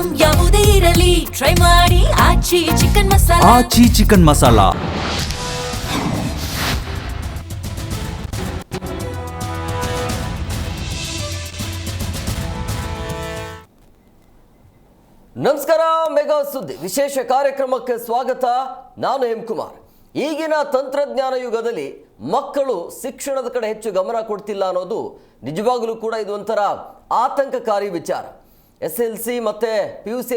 Item ಯಾವುದೇ ಇರಲಿ try ಮಾಡಿ ಆಚಿ ಚಿಕನ್ ಮಸಾಲಾ. ಆಚಿ ಚಿಕನ್ ಮಸಾಲಾ. ನಮಸ್ಕಾರ. ಮೆಗಾ ಸುದ್ದಿ ವಿಶೇಷ ಕಾರ್ಯಕ್ರಮಕ್ಕೆ ಸ್ವಾಗತ. ನಾನು ಎಂ ಕುಮಾರ್. ಈಗಿನ ತಂತ್ರಜ್ಞಾನ ಯುಗದಲ್ಲಿ ಮಕ್ಕಳು ಶಿಕ್ಷಣದ ಕಡೆ ಹೆಚ್ಚು ಗಮನ ಕೊಡ್ತಿಲ್ಲ ಅನ್ನೋದು ನಿಜವಾಗಲೂ ಕೂಡ ಇದು ಒಂಥರ ಆತಂಕಕಾರಿ ವಿಚಾರ. SLC ಮತ್ತು PUC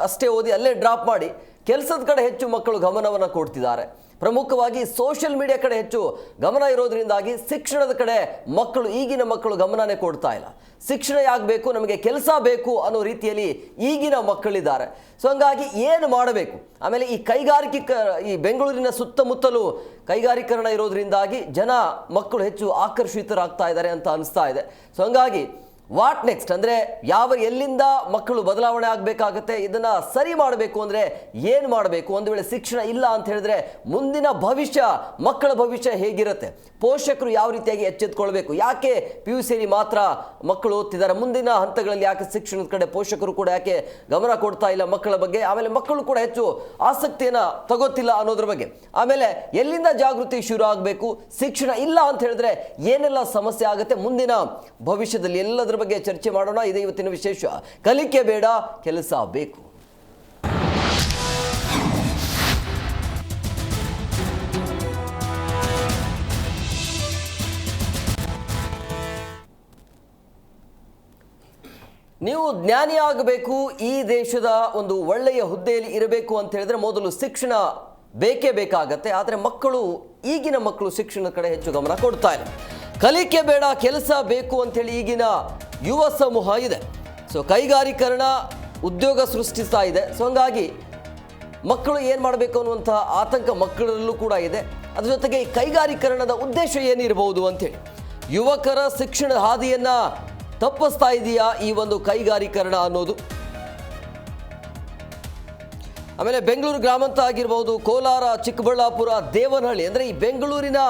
ಅಷ್ಟೇ ಓದಿ ಅಲ್ಲೇ ಡ್ರಾಪ್ ಮಾಡಿ ಕೆಲಸದ ಕಡೆ ಹೆಚ್ಚು ಮಕ್ಕಳು ಗಮನವನ್ನು ಕೊಡ್ತಿದ್ದಾರೆ. ಪ್ರಮುಖವಾಗಿ ಸೋಷಿಯಲ್ ಮೀಡಿಯಾ ಕಡೆ ಹೆಚ್ಚು ಗಮನ ಇರೋದ್ರಿಂದಾಗಿ ಶಿಕ್ಷಣದ ಕಡೆ ಈಗಿನ ಮಕ್ಕಳು ಗಮನನೇ ಕೊಡ್ತಾ ಇಲ್ಲ. ಶಿಕ್ಷಣ ಯಾಕೆ ಬೇಕು, ನಮಗೆ ಕೆಲಸ ಬೇಕು ಅನ್ನೋ ರೀತಿಯಲ್ಲಿ ಈಗಿನ ಮಕ್ಕಳಿದ್ದಾರೆ. ಸೊ ಹಂಗಾಗಿ ಏನು ಮಾಡಬೇಕು? ಆಮೇಲೆ ಈ ಬೆಂಗಳೂರಿನ ಸುತ್ತಮುತ್ತಲೂ ಕೈಗಾರೀಕರಣ ಇರೋದ್ರಿಂದಾಗಿ ಮಕ್ಕಳು ಹೆಚ್ಚು ಆಕರ್ಷಿತರಾಗ್ತಾ ಇದ್ದಾರೆ ಅಂತ ಅನಿಸ್ತಾ ಇದೆ. ಸೊ ಹಂಗಾಗಿ ವಾಟ್ ನೆಕ್ಸ್ಟ್ ಅಂದರೆ ಎಲ್ಲಿಂದ ಮಕ್ಕಳು ಬದಲಾವಣೆ ಆಗಬೇಕಾಗತ್ತೆ, ಇದನ್ನು ಸರಿ ಮಾಡಬೇಕು ಅಂದರೆ ಏನು ಮಾಡಬೇಕು? ಒಂದು ವೇಳೆ ಶಿಕ್ಷಣ ಇಲ್ಲ ಅಂತ ಹೇಳಿದ್ರೆ ಮುಂದಿನ ಮಕ್ಕಳ ಭವಿಷ್ಯ ಹೇಗಿರುತ್ತೆ? ಪೋಷಕರು ಯಾವ ರೀತಿಯಾಗಿ ಎಚ್ಚೆತ್ತುಕೊಳ್ಬೇಕು? ಯಾಕೆ PUC ಮಾತ್ರ ಮಕ್ಕಳು ಓದ್ತಿದ್ದಾರೆ, ಮುಂದಿನ ಹಂತಗಳಲ್ಲಿ ಯಾಕೆ ಶಿಕ್ಷಣದ ಕಡೆ ಪೋಷಕರು ಕೂಡ ಯಾಕೆ ಗಮನ ಕೊಡ್ತಾ ಇಲ್ಲ ಮಕ್ಕಳ ಬಗ್ಗೆ? ಆಮೇಲೆ ಮಕ್ಕಳು ಕೂಡ ಹೆಚ್ಚು ಆಸಕ್ತಿಯನ್ನು ತಗೋತಿಲ್ಲ ಅನ್ನೋದ್ರ ಬಗ್ಗೆ. ಆಮೇಲೆ ಎಲ್ಲಿಂದ ಜಾಗೃತಿ ಶುರು ಆಗಬೇಕು? ಶಿಕ್ಷಣ ಇಲ್ಲ ಅಂತ ಹೇಳಿದ್ರೆ ಏನೆಲ್ಲ ಸಮಸ್ಯೆ ಆಗುತ್ತೆ ಮುಂದಿನ ಭವಿಷ್ಯದಲ್ಲಿ? ಎಲ್ಲದರ ಬಗ್ಗೆ ಚರ್ಚೆ ಮಾಡೋಣ. ಇದೇ ಇವತ್ತಿನ ವಿಶೇಷ. ಕಲಿಕೆ ಬೇಡ, ಕೆಲಸ ಬೇಕು. ನೀವು ಜ್ಞಾನಿ ಆಗಬೇಕು, ಈ ದೇಶದ ಒಂದು ಒಳ್ಳೆಯ ಹುದ್ದೆಯಲ್ಲಿ ಇರಬೇಕು ಅಂತ ಹೇಳಿದ್ರೆ ಮೊದಲು ಶಿಕ್ಷಣ ಬೇಕೇ ಬೇಕಾಗತ್ತೆ. ಆದರೆ ಈಗಿನ ಮಕ್ಕಳು ಶಿಕ್ಷಣದ ಕಡೆ ಹೆಚ್ಚು ಗಮನ ಕೊಡ್ತಾ ಇಲ್ಲ. ಕಲಿಕೆ ಬೇಡ, ಕೆಲಸ ಬೇಕು ಅಂತೇಳಿ ಈಗಿನ ಯುವ ಸಮೂಹ ಇದೆ. ಸೊ ಕೈಗಾರೀಕರಣ ಉದ್ಯೋಗ ಸೃಷ್ಟಿಸ್ತಾ ಇದೆ. ಸೊ ಹಂಗಾಗಿ ಮಕ್ಕಳು ಏನು ಮಾಡಬೇಕು ಅನ್ನುವಂಥ ಆತಂಕ ಮಕ್ಕಳಲ್ಲೂ ಕೂಡ ಇದೆ. ಅದ್ರ ಜೊತೆಗೆ ಈ ಕೈಗಾರೀಕರಣದ ಉದ್ದೇಶ ಏನಿರಬಹುದು ಅಂತೇಳಿ ಯುವಕರ ಶಿಕ್ಷಣ ಹಾದಿಯನ್ನು ತಪ್ಪಿಸ್ತಾ ಇದೆಯಾ ಈ ಒಂದು ಕೈಗಾರೀಕರಣ ಅನ್ನೋದು? ಆಮೇಲೆ ಬೆಂಗಳೂರು ಗ್ರಾಮಾಂತರ ಆಗಿರ್ಬೋದು, ಕೋಲಾರ, ಚಿಕ್ಕಬಳ್ಳಾಪುರ, ದೇವನಹಳ್ಳಿ ಅಂದರೆ ಈ ಬೆಂಗಳೂರಿನ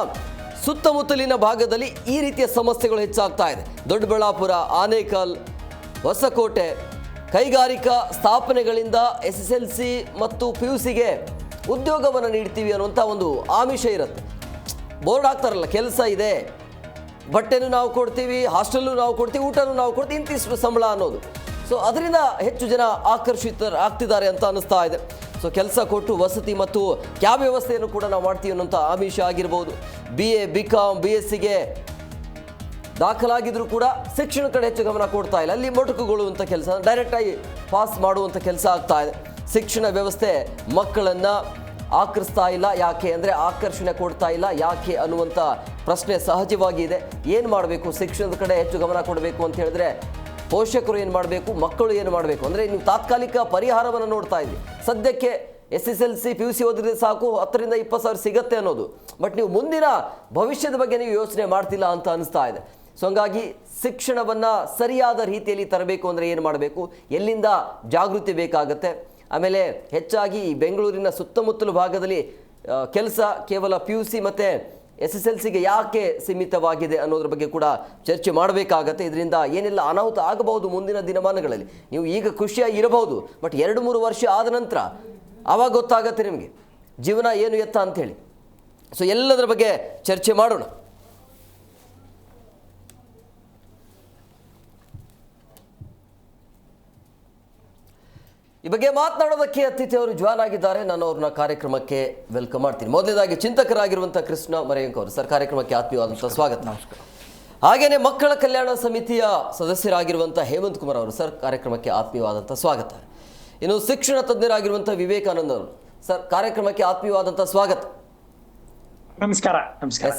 ಸುತ್ತಮುತ್ತಲಿನ ಭಾಗದಲ್ಲಿ ಈ ರೀತಿಯ ಸಮಸ್ಯೆಗಳು ಹೆಚ್ಚಾಗ್ತಾ ಇದೆ. ದೊಡ್ಡಬಳ್ಳಾಪುರ, ಆನೇಕಲ್, ಹೊಸಕೋಟೆ ಕೈಗಾರಿಕಾ ಸ್ಥಾಪನೆಗಳಿಂದ SSLC ಮತ್ತು PUCಗೆ ಉದ್ಯೋಗವನ್ನು ನೀಡ್ತೀವಿ ಅನ್ನುವಂಥ ಒಂದು ಆಮಿಷ ಇರುತ್ತೆ. ಬೋರ್ಡ್ ಹಾಕ್ತಾರಲ್ಲ, ಕೆಲಸ ಇದೆ, ಬಟ್ಟೆನೂ ನಾವು ಕೊಡ್ತೀವಿ, ಹಾಸ್ಟೆಲ್ಲು ನಾವು ಕೊಡ್ತೀವಿ, ಊಟನೂ ನಾವು ಕೊಡ್ತೀವಿ, ಇಂತಿಷ್ಟು ಸಂಬಳ ಅನ್ನೋದು. ಸೊ ಅದರಿಂದ ಹೆಚ್ಚು ಜನ ಆಕರ್ಷಿತರಾಗ್ತಿದ್ದಾರೆ ಅಂತ ಅನ್ನಿಸ್ತಾ ಇದೆ. ಸೊ ಕೆಲಸ ಕೊಟ್ಟು ವಸತಿ ಮತ್ತು ಕ್ಯಾಬ್ ವ್ಯವಸ್ಥೆಯನ್ನು ಕೂಡ ನಾವು ಮಾಡ್ತೀವಿ ಅನ್ನೋಂಥ ಆಮಿಷ ಆಗಿರ್ಬೋದು. BA, BCom, BScಗೆ ದಾಖಲಾಗಿದ್ರು ಕೂಡ ಶಿಕ್ಷಣ ಕಡೆ ಹೆಚ್ಚು ಗಮನ ಕೊಡ್ತಾ ಇಲ್ಲ. ಅಲ್ಲಿ ಮೊಟಕುಗೊಳ್ಳುವಂಥ ಕೆಲಸ, ಡೈರೆಕ್ಟಾಗಿ ಪಾಸ್ ಮಾಡುವಂಥ ಕೆಲಸ ಆಗ್ತಾ ಇದೆ. ಶಿಕ್ಷಣ ವ್ಯವಸ್ಥೆ ಮಕ್ಕಳನ್ನು ಆಕರ್ಷಿಸ್ತಾ ಇಲ್ಲ. ಯಾಕೆ ಅಂದರೆ ಆಕರ್ಷಣೆ ಕೊಡ್ತಾ ಇಲ್ಲ ಯಾಕೆ ಅನ್ನುವಂಥ ಪ್ರಶ್ನೆ ಸಹಜವಾಗಿ ಇದೆ. ಏನು ಮಾಡಬೇಕು? ಶಿಕ್ಷಣದ ಕಡೆ ಹೆಚ್ಚು ಗಮನ ಕೊಡಬೇಕು ಅಂತ ಹೇಳಿದ್ರೆ ಪೋಷಕರು ಏನು ಮಾಡಬೇಕು, ಮಕ್ಕಳು ಏನು ಮಾಡಬೇಕು ಅಂದರೆ ನೀವು ತಾತ್ಕಾಲಿಕ ಪರಿಹಾರವನ್ನು ನೋಡ್ತಾ ಇದ್ರಿ. ಸದ್ಯಕ್ಕೆ SSLC PUC ಓದಿದ್ರೆ ಸಾಕು, 10 ರಿಂದ 20 ಸಾವಿರ ಸಿಗತ್ತೆ ಅನ್ನೋದು. ಬಟ್ ನೀವು ಮುಂದಿನ ಭವಿಷ್ಯದ ಬಗ್ಗೆ ನೀವು ಯೋಚನೆ ಮಾಡ್ತಿಲ್ಲ ಅಂತ ಅನಿಸ್ತಾ ಇದೆ. ಸೊ ಹಂಗಾಗಿ ಶಿಕ್ಷಣವನ್ನು ಸರಿಯಾದ ರೀತಿಯಲ್ಲಿ ತರಬೇಕು ಅಂದರೆ ಏನು ಮಾಡಬೇಕು, ಎಲ್ಲಿಂದ ಜಾಗೃತಿ ಬೇಕಾಗತ್ತೆ? ಆಮೇಲೆ ಹೆಚ್ಚಾಗಿ ಈ ಬೆಂಗಳೂರಿನ ಸುತ್ತಮುತ್ತಲ ಭಾಗದಲ್ಲಿ ಕೆಲಸ ಕೇವಲ PUC ಮತ್ತು SSLCಗೆ ಯಾಕೆ ಸೀಮಿತವಾಗಿದೆ ಅನ್ನೋದ್ರ ಬಗ್ಗೆ ಕೂಡ ಚರ್ಚೆ ಮಾಡಬೇಕಾಗತ್ತೆ. ಇದರಿಂದ ಏನೆಲ್ಲ ಅನಾಹುತ ಆಗಬಹುದು ಮುಂದಿನ ದಿನಮಾನಗಳಲ್ಲಿ. ನೀವು ಈಗ ಖುಷಿಯಾಗಿ ಇರಬಹುದು, ಬಟ್ 2-3 ವರ್ಷ ಆದ ನಂತರ ಆವಾಗ ಗೊತ್ತಾಗತ್ತೆ ನಿಮಗೆ ಜೀವನ ಏನು ಎತ್ತ ಅಂಥೇಳಿ. ಸೊ ಎಲ್ಲದರ ಬಗ್ಗೆ ಚರ್ಚೆ ಮಾಡೋಣ. ಈ ಬಗ್ಗೆ ಮಾತನಾಡೋದಕ್ಕೆ ಅತಿಥಿಯವರು ಜಾಯ್ನ್ ಆಗಿದ್ದಾರೆ. ನಾನು ಅವ್ರನ್ನ ಕಾರ್ಯಕ್ರಮಕ್ಕೆ ವೆಲ್ಕಮ್ ಮಾಡ್ತೀನಿ. ಮೊದಲನೇದಾಗಿ ಚಿಂತಕರಾಗಿರುವಂಥ ಕೃಷ್ಣ ಮರೆಯಂಕ ಅವರು ಸರ್, ಕಾರ್ಯಕ್ರಮಕ್ಕೆ ಆತ್ಮೀಯವಾದಂಥ ಸ್ವಾಗತ. ನಮಸ್ಕಾರ. ಹಾಗೆಯೇ ಮಕ್ಕಳ ಕಲ್ಯಾಣ ಸಮಿತಿಯ ಸದಸ್ಯರಾಗಿರುವಂಥ ಹೇಮಂತ್ ಕುಮಾರ್ ಅವರು ಸರ್, ಕಾರ್ಯಕ್ರಮಕ್ಕೆ ಆತ್ಮೀಯವಾದಂಥ ಸ್ವಾಗತ. ಇನ್ನು ಶಿಕ್ಷಣ ತಜ್ಞರಾಗಿರುವಂಥ ವಿವೇಕಾನಂದ ಅವರು ಸರ್, ಕಾರ್ಯಕ್ರಮಕ್ಕೆ ಆತ್ಮೀಯವಾದಂಥ ಸ್ವಾಗತ. ನಮಸ್ಕಾರ. ನಮಸ್ಕಾರ.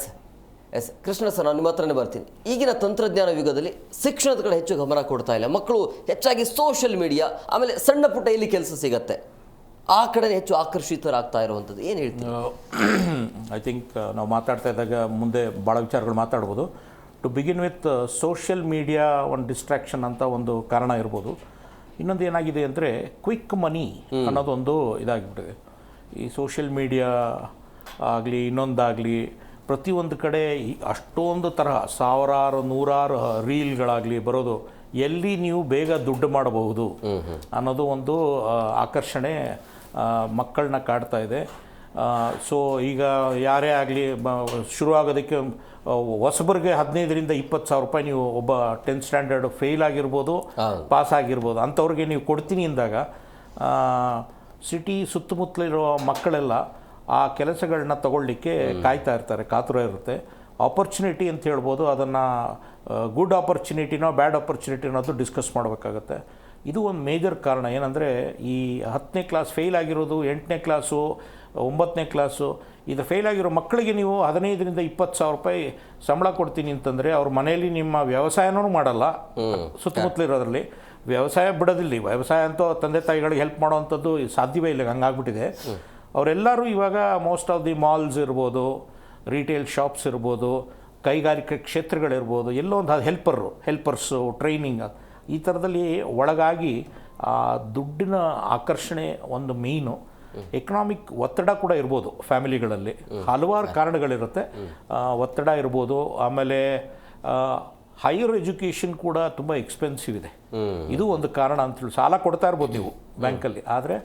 ಎಸ್ ಕೃಷ್ಣ ಸರ್, ನಾನು ನಿಮ್ಮ ಹತ್ರನೇ ಬರ್ತೀನಿ. ಈಗಿನ ತಂತ್ರಜ್ಞಾನ ಯುಗದಲ್ಲಿ ಶಿಕ್ಷಣದ ಕಡೆ ಹೆಚ್ಚು ಗಮನ ಕೊಡ್ತಾ ಇಲ್ಲ ಮಕ್ಕಳು. ಹೆಚ್ಚಾಗಿ ಸೋಷಿಯಲ್ ಮೀಡಿಯಾ, ಆಮೇಲೆ ಸಣ್ಣ ಪುಟ್ಟ ಎಲ್ಲಿ ಕೆಲಸ ಸಿಗತ್ತೆ ಆ ಕಡೆ ಹೆಚ್ಚು ಆಕರ್ಷಿತರಾಗ್ತಾ ಇರುವಂಥದ್ದು, ಏನು ಹೇಳ್ತೀವಿ? ಐ ಥಿಂಕ್ ನಾವು ಮಾತಾಡ್ತಾ ಇದ್ದಾಗ ಮುಂದೆ ಭಾಳ ವಿಚಾರಗಳು ಮಾತಾಡ್ಬೋದು. To begin with social media ಒಂದು ಡಿಸ್ಟ್ರಾಕ್ಷನ್ ಅಂತ ಒಂದು ಕಾರಣ ಇರ್ಬೋದು. ಇನ್ನೊಂದು ಏನಾಗಿದೆ ಅಂದರೆ ಕ್ವಿಕ್ ಮನಿ ಅನ್ನೋದೊಂದು ಇದಾಗಿಬಿಟ್ಟಿದೆ. ಈ ಸೋಷಿಯಲ್ ಮೀಡಿಯಾ ಆಗಲಿ ಇನ್ನೊಂದಾಗಲಿ ಪ್ರತಿಯೊಂದು ಕಡೆ ಅಷ್ಟೊಂದು ತರಹ ಸಾವಿರಾರು ನೂರಾರು ರೀಲ್ಗಳಾಗಲಿ ಬರೋದು ಎಲ್ಲಿ ನೀವು ಬೇಗ ದುಡ್ಡು ಮಾಡಬಹುದು ಅನ್ನೋದು ಒಂದು ಆಕರ್ಷಣೆ ಮಕ್ಕಳನ್ನ ಕಾಡ್ತಾ ಇದೆ. ಸೊ ಈಗ ಯಾರೇ ಆಗಲಿ ಶುರುವಾಗೋದಕ್ಕೆ ಹೊಸಬರಿಗೆ 15,000 to 20,000 ರೂಪಾಯಿ ನೀವು ಒಬ್ಬ 10th ಸ್ಟ್ಯಾಂಡರ್ಡ್ ಫೇಲ್ ಆಗಿರ್ಬೋದು, ಪಾಸ್ ಆಗಿರ್ಬೋದು, ಅಂಥವ್ರಿಗೆ ನೀವು ಕೊಡ್ತೀನಿ ಅಂದಾಗ ಸಿಟಿ ಸುತ್ತಮುತ್ತಲಿರೋ ಮಕ್ಕಳೆಲ್ಲ ಆ ಕೆಲಸಗಳನ್ನ ತಗೊಳ್ಳಿಕ್ಕೆ ಕಾಯ್ತಾ ಇರ್ತಾರೆ, ಕಾತುರ ಇರುತ್ತೆ. ಆಪರ್ಚುನಿಟಿ ಅಂತ ಹೇಳ್ಬೋದು, ಅದನ್ನು ಗುಡ್ ಆಪರ್ಚುನಿಟಿನೋ ಬ್ಯಾಡ್ ಆಪರ್ಚುನಿಟಿ ಅನ್ನೋದು ಡಿಸ್ಕಸ್ ಮಾಡಬೇಕಾಗತ್ತೆ. ಇದು ಒಂದು ಮೇಜರ್ ಕಾರಣ. ಏನಂದರೆ ಈ 10ನೇ ಕ್ಲಾಸ್ ಫೇಲ್ ಆಗಿರೋದು, 8ನೇ ಕ್ಲಾಸು, 9ನೇ ಕ್ಲಾಸು, ಇದು ಫೇಲ್ ಆಗಿರೋ ಮಕ್ಕಳಿಗೆ ನೀವು 15,000 to 20,000 ರೂಪಾಯಿ ಸಂಬಳ ಕೊಡ್ತೀನಿ ಅಂತಂದರೆ ಅವ್ರ ಮನೆಯಲ್ಲಿ ನಿಮ್ಮ ವ್ಯವಸಾಯನೂ ಮಾಡಲ್ಲ. ಸುತ್ತಮುತ್ತಲಿರೋದ್ರಲ್ಲಿ ವ್ಯವಸಾಯ ಬಿಡೋದಿಲ್ಲ. ವ್ಯವಸಾಯ ಅಂತೂ ತಂದೆ ತಾಯಿಗಳಿಗೆ ಹೆಲ್ಪ್ ಮಾಡೋವಂಥದ್ದು ಸಾಧ್ಯವೇ ಇಲ್ಲ, ಹಂಗಾಗ್ಬಿಟ್ಟಿದೆ. ಅವರೆಲ್ಲರೂ ಇವಾಗ ಮೋಸ್ಟ್ ಆಫ್ ದಿ ಮಾಲ್ಸ್ ಇರ್ಬೋದು, ರಿಟೇಲ್ ಶಾಪ್ಸ್ ಇರ್ಬೋದು, ಕೈಗಾರಿಕೆ ಕ್ಷೇತ್ರಗಳಿರ್ಬೋದು, ಎಲ್ಲೋ ಒಂದು ಹೆಲ್ಪರ್ಸು, ಟ್ರೈನಿಂಗ್, ಈ ಥರದಲ್ಲಿ ಒಳಗಾಗಿ ದುಡ್ಡಿನ ಆಕರ್ಷಣೆ ಒಂದು ಮೇಯ್ನು. ಎಕನಾಮಿಕ್ ಒತ್ತಡ ಕೂಡ ಇರ್ಬೋದು ಫ್ಯಾಮಿಲಿಗಳಲ್ಲಿ, ಹಲವಾರು ಕಾರಣಗಳಿರುತ್ತೆ. ಒತ್ತಡ ಇರ್ಬೋದು. ಆಮೇಲೆ ಹೈಯರ್ ಎಜುಕೇಷನ್ ಕೂಡ ತುಂಬ ಎಕ್ಸ್ಪೆನ್ಸಿವ್ ಇದೆ, ಇದು ಒಂದು ಕಾರಣ ಅಂತೇಳಿ. ಸಾಲ ಕೊಡ್ತಾ ಇರ್ಬೋದು ನೀವು ಬ್ಯಾಂಕಲ್ಲಿ, ಆದರೆ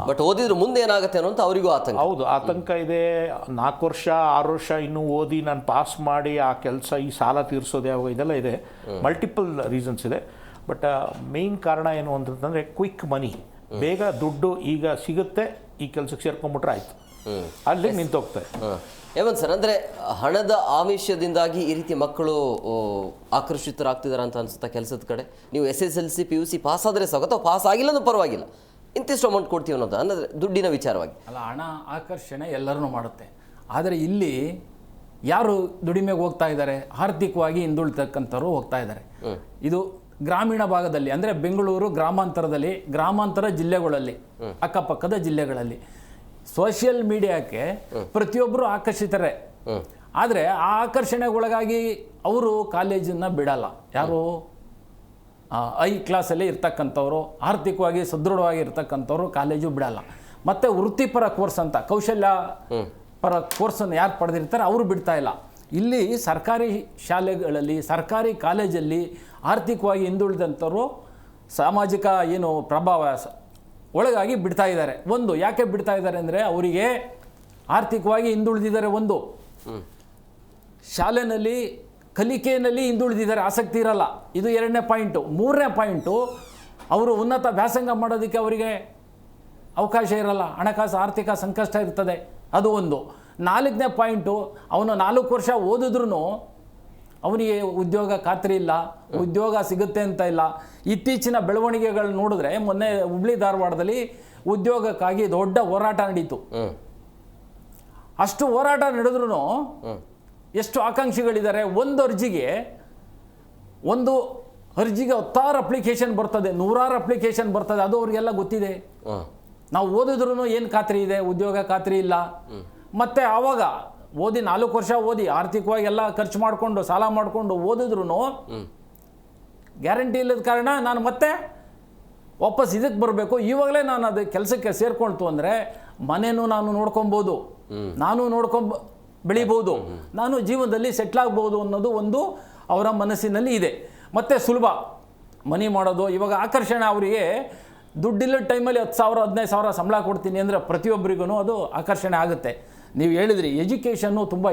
ಬಟ್ ಓದಿದ್ರೆ ಮುಂದೆ ಏನಾಗುತ್ತೆ ಅನ್ನೋ ಅವರಿಗೂ ಆತಂಕ. ಹೌದು, ಆತಂಕ ಇದೆ. 4 ವರ್ಷ 6 ವರ್ಷ ಇನ್ನೂ ಓದಿ ನಾನು ಪಾಸ್ ಮಾಡಿ ಆ ಕೆಲಸ, ಈ ಸಾಲ ತೀರಿಸೋದು ಯಾವಾಗ, ಇದೆಲ್ಲ ಇದೆ. ಮಲ್ಟಿಪಲ್ ರೀಸನ್ಸ್ ಇದೆ. ಬಟ್ ಮೇಯ್ನ್ ಕಾರಣ ಏನು ಅಂತಂದರೆ ಕ್ವಿಕ್ ಮನಿ, ಬೇಗ ದುಡ್ಡು ಈಗ ಸಿಗುತ್ತೆ, ಈ ಕೆಲಸಕ್ಕೆ ಸೇರ್ಕೊಂಡ್ಬಿಟ್ರೆ ಆಯಿತು, ಅಲ್ಲಿ ನಿಂತೋಗ್ತಾರೆ. ಹೇಮಂತ್ ಸರ್, ಅಂದರೆ ಹಣದ ಆಮಿಷದಿಂದಾಗಿ ಈ ರೀತಿ ಮಕ್ಕಳು ಆಕರ್ಷಿತರಾಗ್ತಿದ್ದಾರೆ ಅಂತ ಅನ್ಸುತ್ತಾ ಕೆಲಸದ ಕಡೆ? ನೀವು SSLC PUC ಪಾಸ್ ಆದರೆ ಸಾಕು, ಅಥವಾ ಪಾಸ್ ಆಗಿಲ್ಲ ಅಂದ್ರೂ ಪರವಾಗಿಲ್ಲ, ಇಂತಿಷ್ಟು ಅಮೌಂಟ್ ಕೊಡ್ತೀವಿ ಅನ್ನೋದು ಅಂದರೆ ದುಡ್ಡಿನ ವಿಚಾರವಾಗಿ ಅಲ್ಲ. ಹಣ ಆಕರ್ಷಣೆ ಎಲ್ಲರನ್ನೂ ಮಾಡುತ್ತೆ. ಆದರೆ ಇಲ್ಲಿ ಯಾರು ದುಡಿಮೆಗೆ ಹೋಗ್ತಾ ಇದ್ದಾರೆ, ಆರ್ಥಿಕವಾಗಿ ಹಿಂದುಳಿತಕ್ಕಂಥವ್ರು ಹೋಗ್ತಾ ಇದ್ದಾರೆ. ಇದು ಗ್ರಾಮೀಣ ಭಾಗದಲ್ಲಿ, ಅಂದರೆ ಬೆಂಗಳೂರು ಗ್ರಾಮಾಂತರದಲ್ಲಿ, ಗ್ರಾಮಾಂತರ ಜಿಲ್ಲೆಗಳಲ್ಲಿ, ಅಕ್ಕಪಕ್ಕದ ಜಿಲ್ಲೆಗಳಲ್ಲಿ ಸೋಷಿಯಲ್ ಮೀಡಿಯಾಕ್ಕೆ ಪ್ರತಿಯೊಬ್ಬರು ಆಕರ್ಷಿತರೆ. ಆದರೆ ಆ ಆಕರ್ಷಣೆಗೊಳಗಾಗಿ ಅವರು ಕಾಲೇಜನ್ನು ಬಿಡಲ್ಲ. ಯಾರು ಐ ಕ್ಲಾಸಲ್ಲಿ ಇರ್ತಕ್ಕಂಥವ್ರು, ಆರ್ಥಿಕವಾಗಿ ಸದೃಢವಾಗಿ ಇರ್ತಕ್ಕಂಥವ್ರು ಕಾಲೇಜು ಬಿಡಲ್ಲ. ಮತ್ತು ವೃತ್ತಿಪರ ಕೋರ್ಸ್ ಅಂತ ಕೌಶಲ್ಯ ಪರ ಕೋರ್ಸನ್ನು ಯಾರು ಪಡೆದಿರ್ತಾರೆ ಅವರು ಬಿಡ್ತಾ ಇಲ್ಲ. ಇಲ್ಲಿ ಸರ್ಕಾರಿ ಶಾಲೆಗಳಲ್ಲಿ, ಸರ್ಕಾರಿ ಕಾಲೇಜಲ್ಲಿ ಆರ್ಥಿಕವಾಗಿ ಹಿಂದುಳಿದಂಥವ್ರು ಸಾಮಾಜಿಕ ಏನು ಪ್ರಭಾವ ಒಳಗಾಗಿ ಬಿಡ್ತಾ ಇದ್ದಾರೆ. ಒಂದು ಯಾಕೆ ಬಿಡ್ತಾ ಇದ್ದಾರೆ ಅಂದರೆ ಅವರಿಗೆ ಆರ್ಥಿಕವಾಗಿ ಹಿಂದುಳಿದಿದ್ದಾರೆ. ಒಂದು ಶಾಲೆಯಲ್ಲಿ ಕಲಿಕೆಯಲ್ಲಿ ಹಿಂದುಳಿದಿದ್ದಾರೆ, ಆಸಕ್ತಿ ಇರಲ್ಲ. ಇದು 2ನೇ ಪಾಯಿಂಟು. 3ನೇ ಪಾಯಿಂಟು, ಅವರು ಉನ್ನತ ವ್ಯಾಸಂಗ ಮಾಡೋದಕ್ಕೆ ಅವರಿಗೆ ಅವಕಾಶ ಇರಲ್ಲ, ಹಣಕಾಸು ಆರ್ಥಿಕ ಸಂಕಷ್ಟ ಇರ್ತದೆ, ಅದು ಒಂದು. 4ನೇ ಪಾಯಿಂಟು, ಅವನು 4 ವರ್ಷ ಓದಿದ್ರೂ ಅವನಿಗೆ ಉದ್ಯೋಗ ಖಾತ್ರಿ ಇಲ್ಲ, ಉದ್ಯೋಗ ಸಿಗುತ್ತೆ ಅಂತ ಇಲ್ಲ. ಇತ್ತೀಚಿನ ಬೆಳವಣಿಗೆಗಳು ನೋಡಿದ್ರೆ, ಮೊನ್ನೆ ಹುಬ್ಳಿ ಧಾರವಾಡದಲ್ಲಿ ಉದ್ಯೋಗಕ್ಕಾಗಿ ದೊಡ್ಡ ಹೋರಾಟ ನಡೀತು. ಅಷ್ಟು ಹೋರಾಟ ನಡೆದ್ರೂ ಎಷ್ಟು ಆಕಾಂಕ್ಷಿಗಳಿದ್ದಾರೆ. ಒಂದು ಅರ್ಜಿಗೆ 10 ಅಪ್ಲಿಕೇಶನ್ ಬರ್ತದೆ, 100 ಅಪ್ಲಿಕೇಶನ್ ಬರ್ತದೆ. ಅದು ಅವ್ರಿಗೆಲ್ಲ ಗೊತ್ತಿದೆ. ನಾವು ಓದಿದ್ರೂ ಏನು ಖಾತ್ರಿ ಇದೆ, ಉದ್ಯೋಗ ಖಾತ್ರಿ ಇಲ್ಲ. ಮತ್ತು ಆವಾಗ ಓದಿ 4 ವರ್ಷ ಓದಿ ಆರ್ಥಿಕವಾಗಿ ಎಲ್ಲ ಖರ್ಚು ಮಾಡಿಕೊಂಡು ಸಾಲ ಮಾಡಿಕೊಂಡು ಓದಿದ್ರೂ ಗ್ಯಾರಂಟಿ ಇಲ್ಲದ ಕಾರಣ ನಾನು ಮತ್ತೆ ವಾಪಸ್ ಇದಕ್ಕೆ ಬರಬೇಕು. ಇವಾಗಲೇ ನಾನು ಅದು ಕೆಲಸಕ್ಕೆ ಸೇರ್ಕೊಳ್ತು ಅಂದರೆ ಮನೆಯೂ ನಾನು ನೋಡ್ಕೊಬೋದು, ನಾನು ಬೆಳಿಬೋದು, ನಾನು ಜೀವನದಲ್ಲಿ ಸೆಟ್ಲ್ ಆಗ್ಬೋದು ಅನ್ನೋದು ಒಂದು ಅವರ ಮನಸ್ಸಿನಲ್ಲಿ ಇದೆ. ಮತ್ತು ಸುಲಭ ಮನಿ ಮಾಡೋದು. ಇವಾಗ ಆಕರ್ಷಣೆ ಅವರಿಗೆ ದುಡ್ಡಿಲ್ಲ ಟೈಮಲ್ಲಿ 10,000 15,000 ಸಂಬಳ ಕೊಡ್ತೀನಿ ಅಂದರೆ ಪ್ರತಿಯೊಬ್ಬರಿಗೂ ಅದು ಆಕರ್ಷಣೆ ಆಗುತ್ತೆ. ನೀವು ಹೇಳಿದ್ರಿ ಎಜುಕೇಷನ್ನು ತುಂಬ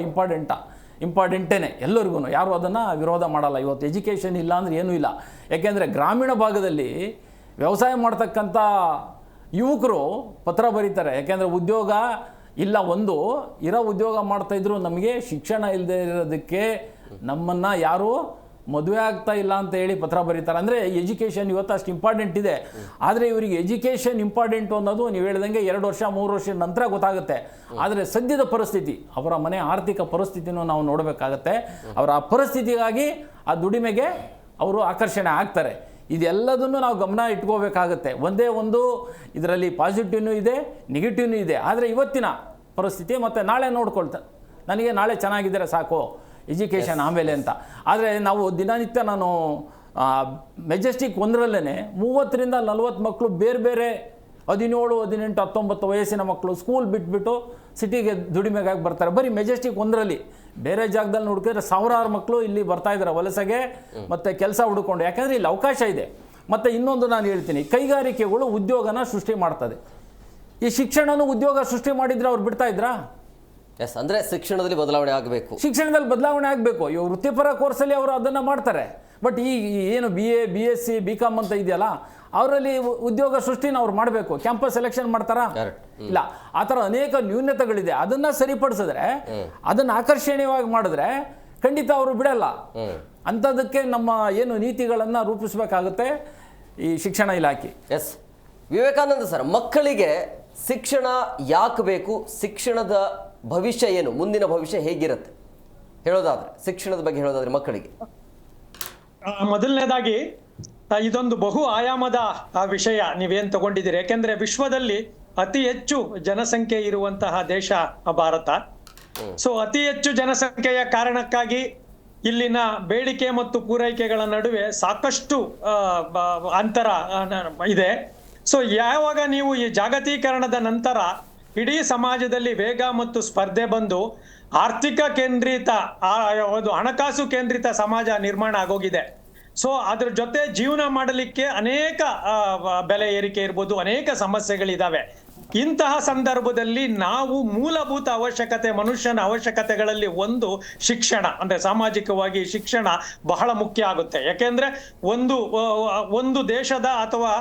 ಇಂಪಾರ್ಟೆಂಟೇನೆ ಎಲ್ಲರಿಗೂ, ಯಾರು ಅದನ್ನು ವಿರೋಧ ಮಾಡಲ್ಲ. ಇವತ್ತು ಎಜುಕೇಷನ್ ಇಲ್ಲ ಅಂದರೆ ಏನೂ ಇಲ್ಲ. ಯಾಕೆಂದರೆ ಗ್ರಾಮೀಣ ಭಾಗದಲ್ಲಿ ವ್ಯವಸಾಯ ಮಾಡ್ತಕ್ಕಂಥ ಯುವಕರು ಪತ್ರ ಬರೀತಾರೆ. ಯಾಕೆಂದರೆ ಉದ್ಯೋಗ ಇಲ್ಲ, ಒಂದು ಇರೋ ಉದ್ಯೋಗ ಮಾಡ್ತಾಯಿದ್ರು, ನಮಗೆ ಶಿಕ್ಷಣ ಇಲ್ಲದೆ ಇರೋದಕ್ಕೆ ನಮ್ಮನ್ನು ಯಾರು ಮದುವೆ ಆಗ್ತಾ ಇಲ್ಲ ಅಂತ ಹೇಳಿ ಪತ್ರ ಬರೀತಾರೆ. ಅಂದರೆ ಎಜುಕೇಷನ್ ಇವತ್ತು ಅಷ್ಟು ಇಂಪಾರ್ಟೆಂಟ್ ಇದೆ. ಆದರೆ ಇವರಿಗೆ ಎಜುಕೇಷನ್ ಇಂಪಾರ್ಟೆಂಟು ಅನ್ನೋದು ನೀವು ಹೇಳ್ದಂಗೆ 2 ವರ್ಷ 3 ವರ್ಷದ ನಂತರ ಗೊತ್ತಾಗುತ್ತೆ. ಆದರೆ ಸದ್ಯದ ಪರಿಸ್ಥಿತಿ, ಅವರ ಮನೆ ಆರ್ಥಿಕ ಪರಿಸ್ಥಿತಿನೂ ನಾವು ನೋಡಬೇಕಾಗತ್ತೆ. ಅವರ ಆ ಪರಿಸ್ಥಿತಿಗಾಗಿ ಆ ದುಡಿಮೆಗೆ ಅವರು ಆಕರ್ಷಣೆ ಆಗ್ತಾರೆ. ಇದೆಲ್ಲದನ್ನು ನಾವು ಗಮನ ಇಟ್ಕೋಬೇಕಾಗತ್ತೆ. ಒಂದೇ ಒಂದು ಇದರಲ್ಲಿ ಪಾಸಿಟಿವ್ನೂ ಇದೆ, ನೆಗೆಟಿವ್ನೂ ಇದೆ. ಆದರೆ ಇವತ್ತಿನ ಪರಿಸ್ಥಿತಿ ಮತ್ತು ನಾಳೆ ನೋಡ್ಕೊಳ್ತಾ, ನನಗೆ ನಾಳೆ ಚೆನ್ನಾಗಿದ್ದರೆ ಸಾಕು, ಎಜುಕೇಷನ್ ಆಮೇಲೆ ಅಂತ. ಆದರೆ ನಾವು ದಿನನಿತ್ಯ ನಾನು ಮೆಜೆಸ್ಟಿಕ್ 1ರಲ್ಲೇ 30 ರಿಂದ 40 ಮಕ್ಕಳು ಬೇರೆ ಬೇರೆ 17, 18, 19 ವಯಸ್ಸಿನ ಮಕ್ಕಳು ಸ್ಕೂಲ್ ಬಿಟ್ಬಿಟ್ಟು ಸಿಟಿಗೆ ದುಡಿಮೆಗಾಗಿ ಬರ್ತಾರೆ. ಬರೀ ಮೆಜೆಸ್ಟಿಕ್ 1ರಲ್ಲಿ ಬೇರೆ ಜಾಗದಲ್ಲಿ ಹುಡುಕಿದ್ರೆ ಸಾವಿರಾರು ಮಕ್ಕಳು ಇಲ್ಲಿ ಬರ್ತಾ ಇದ್ದಾರೆ ವಲಸೆಗೆ ಮತ್ತು ಕೆಲಸ ಹುಡುಕೊಂಡು, ಯಾಕಂದರೆ ಇಲ್ಲಿ ಅವಕಾಶ ಇದೆ. ಮತ್ತು ಇನ್ನೊಂದು ನಾನು ಹೇಳ್ತೀನಿ, ಕೈಗಾರಿಕೆಗಳು ಉದ್ಯೋಗನ ಸೃಷ್ಟಿ ಮಾಡ್ತದೆ. ಈ ಶಿಕ್ಷಣನೂ ಉದ್ಯೋಗ ಸೃಷ್ಟಿ ಮಾಡಿದರೆ ಅವ್ರು ಬಿಡ್ತಾ ಇದ್ರಾ? ಎಸ್, ಅಂದರೆ ಶಿಕ್ಷಣದಲ್ಲಿ ಬದಲಾವಣೆ ಆಗಬೇಕು. ಶಿಕ್ಷಣದಲ್ಲಿ ಬದಲಾವಣೆ ಆಗಬೇಕು. ಇವು ವೃತ್ತಿಪರ ಕೋರ್ಸಲ್ಲಿ ಅವರು ಅದನ್ನು ಮಾಡ್ತಾರೆ. ಬಟ್ ಈ ಏನು BA BSc BCom ಅಂತ ಇದೆಯಲ್ಲ, ಅವರಲ್ಲಿ ಉದ್ಯೋಗ ಸೃಷ್ಟಿನ ಅವ್ರು ಮಾಡಬೇಕು. ಕ್ಯಾಂಪಸ್ ಸೆಲೆಕ್ಷನ್ ಮಾಡ್ತಾರಾ? ಇಲ್ಲ. ಆ ಥರ ಅನೇಕ ನ್ಯೂನತೆಗಳಿದೆ. ಅದನ್ನು ಸರಿಪಡಿಸಿದ್ರೆ, ಅದನ್ನು ಆಕರ್ಷಣೀಯವಾಗಿ ಮಾಡಿದ್ರೆ ಖಂಡಿತ ಅವರು ಬಿಡಲ್ಲ. ಅಂಥದಕ್ಕೆ ನಮ್ಮ ಏನು ನೀತಿಗಳನ್ನು ರೂಪಿಸಬೇಕಾಗುತ್ತೆ ಈ ಶಿಕ್ಷಣ ಇಲಾಖೆ. ಎಸ್, ವಿವೇಕಾನಂದ ಸರ್, ಮಕ್ಕಳಿಗೆ ಶಿಕ್ಷಣ ಯಾಕೆ ಬೇಕು? ಶಿಕ್ಷಣದ ಭವಿಷ್ಯ ಏನು? ಮುಂದಿನ ಭವಿಷ್ಯ ಹೇಗಿರುತ್ತೆ ಹೇಳೋದಾದ್ರೆ, ಶಿಕ್ಷಣದ ಬಗ್ಗೆ ಹೇಳೋದಾದ್ರೆ ಮಕ್ಕಳಿಗೆ. ಮೊದಲನೇದಾಗಿ ಇದೊಂದು ಬಹು ಆಯಾಮದ ವಿಷಯ ನೀವೇನ್ ತಗೊಂಡಿದ್ದೀರಿ. ಯಾಕೆಂದ್ರೆ ವಿಶ್ವದಲ್ಲಿ ಅತಿ ಹೆಚ್ಚು ಜನಸಂಖ್ಯೆ ಇರುವಂತಹ ದೇಶ ಭಾರತ. ಸೊ ಅತಿ ಹೆಚ್ಚು ಜನಸಂಖ್ಯೆಯ ಕಾರಣಕ್ಕಾಗಿ ಇಲ್ಲಿನ ಬೇಡಿಕೆ ಮತ್ತು ಪೂರೈಕೆಗಳ ನಡುವೆ ಸಾಕಷ್ಟು ಅಂತರ ಇದೆ. ಸೊ ಯಾವಾಗ ನೀವು ಈ ಜಾಗತೀಕರಣದ ನಂತರ ಇಡೀ ಸಮಾಜದಲ್ಲಿ ವೇಗ ಮತ್ತು ಸ್ಪರ್ಧೆ ಬಂದು ಆರ್ಥಿಕ ಕೇಂದ್ರಿತ, ಒಂದು ಹಣಕಾಸು ಕೇಂದ್ರಿತ ಸಮಾಜ ನಿರ್ಮಾಣ ಆಗೋಗಿದೆ. ಸೊ ಅದ್ರ ಜೊತೆ ಜೀವನ ಮಾಡಲಿಕ್ಕೆ ಅನೇಕ ಬೆಲೆ ಏರಿಕೆ ಇರ್ಬೋದು, ಅನೇಕ ಸಮಸ್ಯೆಗಳಿದಾವೆ. ಇಂತಹ ಸಂದರ್ಭದಲ್ಲಿ ನಾವು ಮೂಲಭೂತ ಅವಶ್ಯಕತೆ, ಮನುಷ್ಯನ ಅವಶ್ಯಕತೆಗಳಲ್ಲಿ ಒಂದು ಶಿಕ್ಷಣ, ಅಂದ್ರೆ ಸಾಮಾಜಿಕವಾಗಿ ಶಿಕ್ಷಣ ಬಹಳ ಮುಖ್ಯ ಆಗುತ್ತೆ. ಯಾಕೆಂದ್ರೆ ಒಂದು ದೇಶದ ಅಥವಾ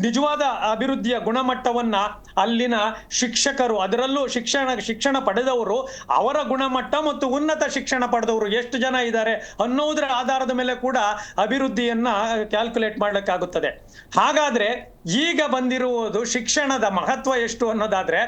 ನಿಜವಾದ ಅಭಿವೃದ್ಧಿಯ ಗುಣಮಟ್ಟವನ್ನ ಅಲ್ಲಿನ ಶಿಕ್ಷಕರು, ಅದರಲ್ಲೂ ಶಿಕ್ಷಣ ಪಡೆದವರು, ಅವರ ಗುಣಮಟ್ಟ ಮತ್ತು ಉನ್ನತ ಶಿಕ್ಷಣ ಪಡೆದವರು ಎಷ್ಟು ಜನ ಇದ್ದಾರೆ ಅನ್ನೋದರ ಆಧಾರದ ಮೇಲೆ ಕೂಡ ಅಭಿವೃದ್ಧಿಯನ್ನ ಕ್ಯಾಲ್ಕುಲೇಟ್ ಮಾಡ್ಲಿಕ್ಕಾಗುತ್ತದೆ. ಹಾಗಾದ್ರೆ ಈಗ ಬಂದಿರುವುದು ಶಿಕ್ಷಣದ ಮಹತ್ವ ಎಷ್ಟು ಅನ್ನೋದಾದ್ರೆ,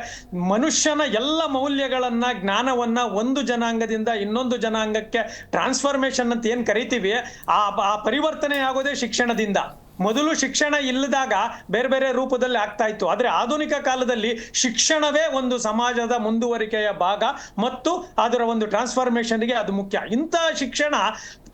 ಮನುಷ್ಯನ ಎಲ್ಲ ಮೌಲ್ಯಗಳನ್ನ, ಜ್ಞಾನವನ್ನ ಒಂದು ಜನಾಂಗದಿಂದ ಇನ್ನೊಂದು ಜನಾಂಗಕ್ಕೆ ಟ್ರಾನ್ಸ್ಫಾರ್ಮೇಶನ್ ಅಂತ ಏನ್ ಕರಿತೀವಿ, ಆ ಪರಿವರ್ತನೆ ಆಗೋದೇ ಶಿಕ್ಷಣದಿಂದ. ಮೊದಲು ಶಿಕ್ಷಣ ಇಲ್ಲದಾಗ ಬೇರೆ ಬೇರೆ ರೂಪದಲ್ಲಿ ಆಗ್ತಾ ಇತ್ತು. ಆದ್ರೆ ಆಧುನಿಕ ಕಾಲದಲ್ಲಿ ಶಿಕ್ಷಣವೇ ಒಂದು ಸಮಾಜದ ಮುಂದುವರಿಕೆಯ ಭಾಗ ಮತ್ತು ಅದರ ಒಂದು ಟ್ರಾನ್ಸ್ಫಾರ್ಮೇಶನ್ಗೆ ಅದು ಮುಖ್ಯ. ಇಂತಹ ಶಿಕ್ಷಣ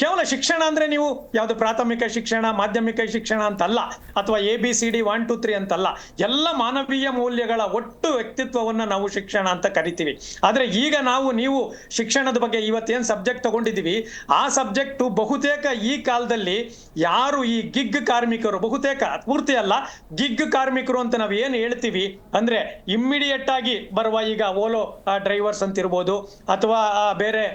ಕೇವಲ ಶಿಕ್ಷಣ ಅಂದ್ರೆ ನೀವು ಯಾವುದು ಪ್ರಾಥಮಿಕ ಶಿಕ್ಷಣ, ಮಾಧ್ಯಮಿಕ ಶಿಕ್ಷಣ ಅಂತಲ್ಲ, ಅಥವಾ ABCD 1 2 3 ಅಂತಲ್ಲ. ಎಲ್ಲ ಮಾನವೀಯ ಮೌಲ್ಯಗಳ ಒಟ್ಟು ವ್ಯಕ್ತಿತ್ವವನ್ನ ನಾವು ಶಿಕ್ಷಣ ಅಂತ ಕರಿತೀವಿ. ಆದ್ರೆ ಈಗ ನೀವು ಶಿಕ್ಷಣದ ಬಗ್ಗೆ ಇವತ್ತೇನ್ ಸಬ್ಜೆಕ್ಟ್ ತಗೊಂಡಿದೀವಿ, ಆ ಸಬ್ಜೆಕ್ಟ್ ಬಹುತೇಕ ಈ ಕಾಲದಲ್ಲಿ ಯಾರು ಈ ಗಿಗ್ ಕಾರ್ಮಿಕರು, ಬಹುತೇಕ ಪೂರ್ತಿ ಅಲ್ಲ, ಗಿಗ್ ಕಾರ್ಮಿಕರು ಅಂತ ನಾವು ಏನ್ ಹೇಳ್ತೀವಿ ಅಂದ್ರೆ ಇಮ್ಮಿಡಿಯೇಟ್ ಆಗಿ ಬರುವ ಈಗ ಓಲೋ ಡ್ರೈವರ್ಸ್ ಅಂತ ಇರ್ಬೋದು, ಅಥವಾ ಬೇರೆ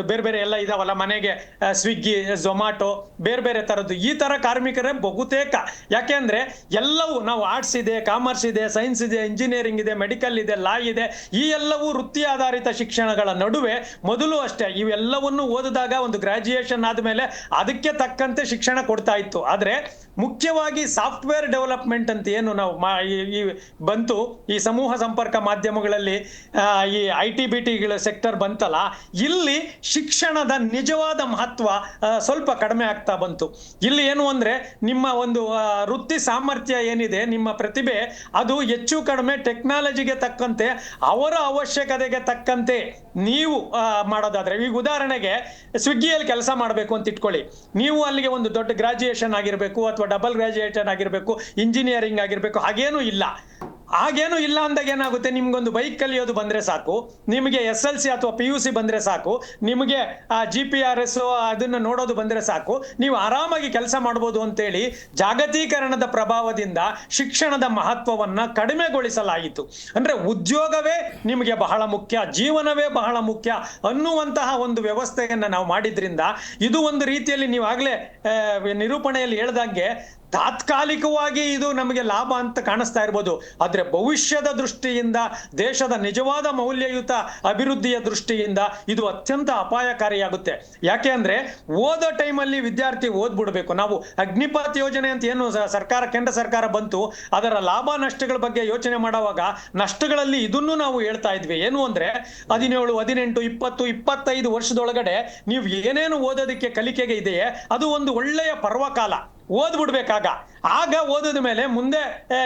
ಬೇರೆ ಬೇರೆ ಎಲ್ಲ ಇದಾವಲ್ಲ ಮನೆಗೆ, ಸ್ವಿಗ್ಗಿ, ಝೊಮ್ಯಾಟೊ, ಬೇರೆ ಬೇರೆ ತರದ್ದು ಈ ತರ ಕಾರ್ಮಿಕರೇ ಬಹುತೇಕ. ಯಾಕೆಂದ್ರೆ ಎಲ್ಲವೂ ನಾವು ಆರ್ಟ್ಸ್ ಇದೆ, ಕಾಮರ್ಸ್ ಇದೆ, ಸೈನ್ಸ್ ಇದೆ, ಇಂಜಿನಿಯರಿಂಗ್ ಇದೆ, ಮೆಡಿಕಲ್ ಇದೆ, ಲಾ ಇದೆ, ಈ ಎಲ್ಲವೂ ವೃತ್ತಿ ಆಧಾರಿತ ಶಿಕ್ಷಣಗಳ ನಡುವೆ ಮೊದಲು ಅಷ್ಟೇ ಇವೆಲ್ಲವನ್ನು ಓದಿದಾಗ ಒಂದು ಗ್ರಾಜುಯೇಷನ್ ಆದ್ಮೇಲೆ ಅದಕ್ಕೆ ತಕ್ಕಂತೆ ಶಿಕ್ಷಣ ಕೊಡ್ತಾ ಇತ್ತು. ಆದ್ರೆ ಮುಖ್ಯವಾಗಿ ಸಾಫ್ಟ್ವೇರ್ ಡೆವಲಪ್ಮೆಂಟ್ ಅಂತ ಏನು ನಾವು ಬಂತು, ಈ ಸಮೂಹ ಸಂಪರ್ಕ ಮಾಧ್ಯಮಗಳಲ್ಲಿ ಈ IT-BTಗಳ ಸೆಕ್ಟರ್ ಬಂತಲ್ಲ, ಇಲ್ಲಿ ಶಿಕ್ಷಣದ ನಿಜವಾದ ಮಹತ್ವ ಸ್ವಲ್ಪ ಕಡಿಮೆ ಆಗ್ತಾ ಬಂತು. ಇಲ್ಲಿ ಏನು ಅಂದ್ರೆ ನಿಮ್ಮ ಒಂದು ವೃತ್ತಿ ಸಾಮರ್ಥ್ಯ ಏನಿದೆ, ನಿಮ್ಮ ಪ್ರತಿಭೆ, ಅದು ಹೆಚ್ಚು ಕಡಿಮೆ ಟೆಕ್ನಾಲಜಿಗೆ ತಕ್ಕಂತೆ, ಅವರ ಅವಶ್ಯಕತೆಗೆ ತಕ್ಕಂತೆ ನೀವು ಮಾಡೋದಾದ್ರೆ, ಈಗ ಉದಾಹರಣೆಗೆ ಸ್ವಿಗ್ಗಿಯಲ್ಲಿ ಕೆಲಸ ಮಾಡಬೇಕು ಅಂತ ಇಟ್ಕೊಳ್ಳಿ, ನೀವು ಅಲ್ಲಿಗೆ ಒಂದು ದೊಡ್ಡ ಗ್ರಾಜುಯೇಷನ್ ಆಗಿರ್ಬೇಕು ಅಥವಾ ಡಬಲ್ ಗ್ರಾಜುಯೇಷನ್ ಆಗಿರ್ಬೇಕು, ಇಂಜಿನಿಯರಿಂಗ್ ಆಗಿರ್ಬೇಕು, ಹಾಗೇನೂ ಇಲ್ಲ. ಅಂದಾಗ ಏನಾಗುತ್ತೆ, ನಿಮ್ಗೊಂದು ಬೈಕ್ ಕಲಿಯೋದು ಬಂದ್ರೆ ಸಾಕು, ನಿಮಗೆ SLC ಅಥವಾ PUC ಬಂದ್ರೆ ಸಾಕು, ನಿಮಗೆ GPRS ಅದನ್ನ ನೋಡೋದು ಬಂದ್ರೆ ಸಾಕು, ನೀವು ಆರಾಮಾಗಿ ಕೆಲಸ ಮಾಡ್ಬೋದು ಅಂತೇಳಿ ಜಾಗತೀಕರಣದ ಪ್ರಭಾವದಿಂದ ಶಿಕ್ಷಣದ ಮಹತ್ವವನ್ನ ಕಡಿಮೆಗೊಳಿಸಲಾಯಿತು. ಅಂದ್ರೆ ಉದ್ಯೋಗವೇ ನಿಮಗೆ ಬಹಳ ಮುಖ್ಯ, ಜೀವನವೇ ಬಹಳ ಮುಖ್ಯ ಅನ್ನುವಂತಹ ಒಂದು ವ್ಯವಸ್ಥೆಯನ್ನ ನಾವು ಮಾಡಿದ್ರಿಂದ ಇದು ಒಂದು ರೀತಿಯಲ್ಲಿ ನೀವು ಆಗ್ಲೇ ನಿರೂಪಣೆಯಲ್ಲಿ ಹೇಳ್ದಂಗೆ ತಾತ್ಕಾಲಿಕವಾಗಿ ಇದು ನಮಗೆ ಲಾಭ ಅಂತ ಕಾಣಿಸ್ತಾ ಇರ್ಬೋದು. ಆದ್ರೆ ಭವಿಷ್ಯದ ದೃಷ್ಟಿಯಿಂದ, ದೇಶದ ನಿಜವಾದ ಮೌಲ್ಯಯುತ ಅಭಿವೃದ್ಧಿಯ ದೃಷ್ಟಿಯಿಂದ ಇದು ಅತ್ಯಂತ ಅಪಾಯಕಾರಿಯಾಗುತ್ತೆ. ಯಾಕೆ ಅಂದ್ರೆ ಓದೋ ಟೈಮಲ್ಲಿ ವಿದ್ಯಾರ್ಥಿ ಓದ್ಬಿಡ್ಬೇಕು. ನಾವು ಅಗ್ನಿಪಥ್ ಯೋಜನೆ ಅಂತ ಏನು ಕೇಂದ್ರ ಸರ್ಕಾರ ಬಂತು, ಅದರ ಲಾಭ ನಷ್ಟಗಳ ಬಗ್ಗೆ ಯೋಚನೆ ಮಾಡುವಾಗ ನಷ್ಟಗಳಲ್ಲಿ ಇದನ್ನು ನಾವು ಹೇಳ್ತಾ ಇದ್ವಿ. ಏನು ಅಂದ್ರೆ 17, 18, 20, 25 ವರ್ಷದೊಳಗಡೆ ನೀವು ಏನೇನು ಓದೋದಕ್ಕೆ ಕಲಿಕೆಗೆ ಇದೆಯೇ ಅದು ಒಂದು ಒಳ್ಳೆಯ ಪರ್ವಕಾಲ, ಓದ್ಬಿಡ್ಬೇಕಾಗ. ಆಗ ಓದಿದ ಮೇಲೆ ಮುಂದೆ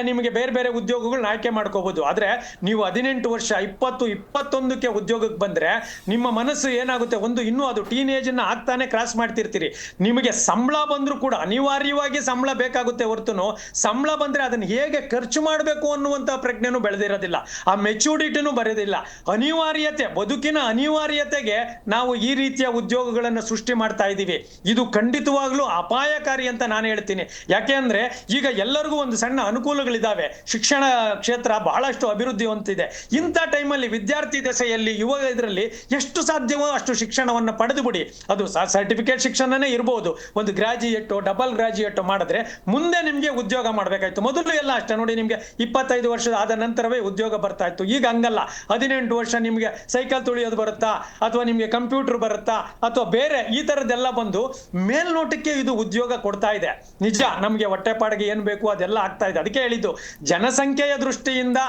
ನಿಮಗೆ ಬೇರೆ ಬೇರೆ ಉದ್ಯೋಗಗಳನ್ನ ಆಯ್ಕೆ ಮಾಡ್ಕೋಬಹುದು. ಆದ್ರೆ ನೀವು 18 ವರ್ಷ 20-21ಕ್ಕೆ ಉದ್ಯೋಗಕ್ಕೆ ಬಂದ್ರೆ ನಿಮ್ಮ ಮನಸ್ಸು ಏನಾಗುತ್ತೆ, ಒಂದು ಇನ್ನೂ ಅದು ಟೀನೇಜ್ ಅನ್ನ ಆಗ್ತಾನೆ ಕ್ರಾಸ್ ಮಾಡ್ತಿರ್ತೀರಿ. ನಿಮಗೆ ಸಂಬಳ ಬಂದ್ರೂ ಕೂಡ ಅನಿವಾರ್ಯವಾಗಿ ಸಂಬಳ ಬೇಕಾಗುತ್ತೆ ಹೊರತುನು ಸಂಬಳ ಬಂದ್ರೆ ಅದನ್ನ ಹೇಗೆ ಖರ್ಚು ಮಾಡಬೇಕು ಅನ್ನುವಂತ ಪ್ರಜ್ಞೆನೂ ಬೆಳೆದಿರೋದಿಲ್ಲ, ಆ ಮೆಚೂರಿಟಿನೂ ಬರೋದಿಲ್ಲ. ಅನಿವಾರ್ಯತೆ, ಬದುಕಿನ ಅನಿವಾರ್ಯತೆಗೆ ನಾವು ಈ ರೀತಿಯ ಉದ್ಯೋಗಗಳನ್ನು ಸೃಷ್ಟಿ ಮಾಡ್ತಾ ಇದ್ದೀವಿ. ಇದು ಖಂಡಿತವಾಗ್ಲೂ ಅಪಾಯಕಾರಿ ಅಂತ ನಾನು ಹೇಳ್ತೀನಿ. ಯಾಕೆ ಅಂದ್ರೆ ಈಗ ಎಲ್ಲರಿಗೂ ಒಂದು ಸಣ್ಣ ಅನುಕೂಲಗಳಿದಾವೆ, ಶಿಕ್ಷಣ ಕ್ಷೇತ್ರ ಬಹಳಷ್ಟು ಅಭಿವೃದ್ಧಿ ಹೊಂದಿದೆ. ಇಂಥ ಟೈಮಲ್ಲಿ ವಿದ್ಯಾರ್ಥಿ ದಶೆಯಲ್ಲಿ ಯುವ ಇದರಲ್ಲಿ ಎಷ್ಟು ಸಾಧ್ಯವೋ ಅಷ್ಟು ಶಿಕ್ಷಣವನ್ನು ಪಡೆದು ಬಿಡಿ. ಅದು ಸರ್ಟಿಫಿಕೇಟ್ ಶಿಕ್ಷಣನೇ ಇರಬಹುದು, ಒಂದು ಗ್ರಾಜ್ಯುಯೇಟ್ ಡಬಲ್ ಗ್ರಾಜ್ಯುಯೇಟ್ ಮಾಡಿದ್ರೆ ಮುಂದೆ ನಿಮ್ಗೆ ಉದ್ಯೋಗ ಮಾಡ್ಬೇಕಾಯ್ತು. ಮೊದಲು ಎಲ್ಲ ಅಷ್ಟೇ ನೋಡಿ, ನಿಮ್ಗೆ 25 ವರ್ಷದ ಆದ ನಂತರವೇ ಉದ್ಯೋಗ ಬರ್ತಾ ಇತ್ತು. ಈಗ ಹಂಗಲ್ಲ, 18 ವರ್ಷ ನಿಮ್ಗೆ ಸೈಕಲ್ ತುಳಿಯೋದು ಬರುತ್ತಾ, ಅಥವಾ ನಿಮ್ಗೆ ಕಂಪ್ಯೂಟರ್ ಬರುತ್ತಾ, ಅಥವಾ ಬೇರೆ ಈ ತರದ್ದೆಲ್ಲ ಬಂದು ಮೇಲ್ನೋಟಕ್ಕೆ ಇದು ಉದ್ಯೋಗ ಕೊಡ್ತಾ ಇದೆ. ನಿಜ, ನಮ್ಗೆ ಹೊಟ್ಟೆಪಾಡಿಗೆ ಏನ್ ಬೇಕು ಅದೆಲ್ಲ ಆಗ್ತಾ ಇದೆ. ಅದಕ್ಕೆ ಹೇಳಿದ್ದು, ಜನಸಂಖ್ಯೆಯ ದೃಷ್ಟಿಯಿಂದ,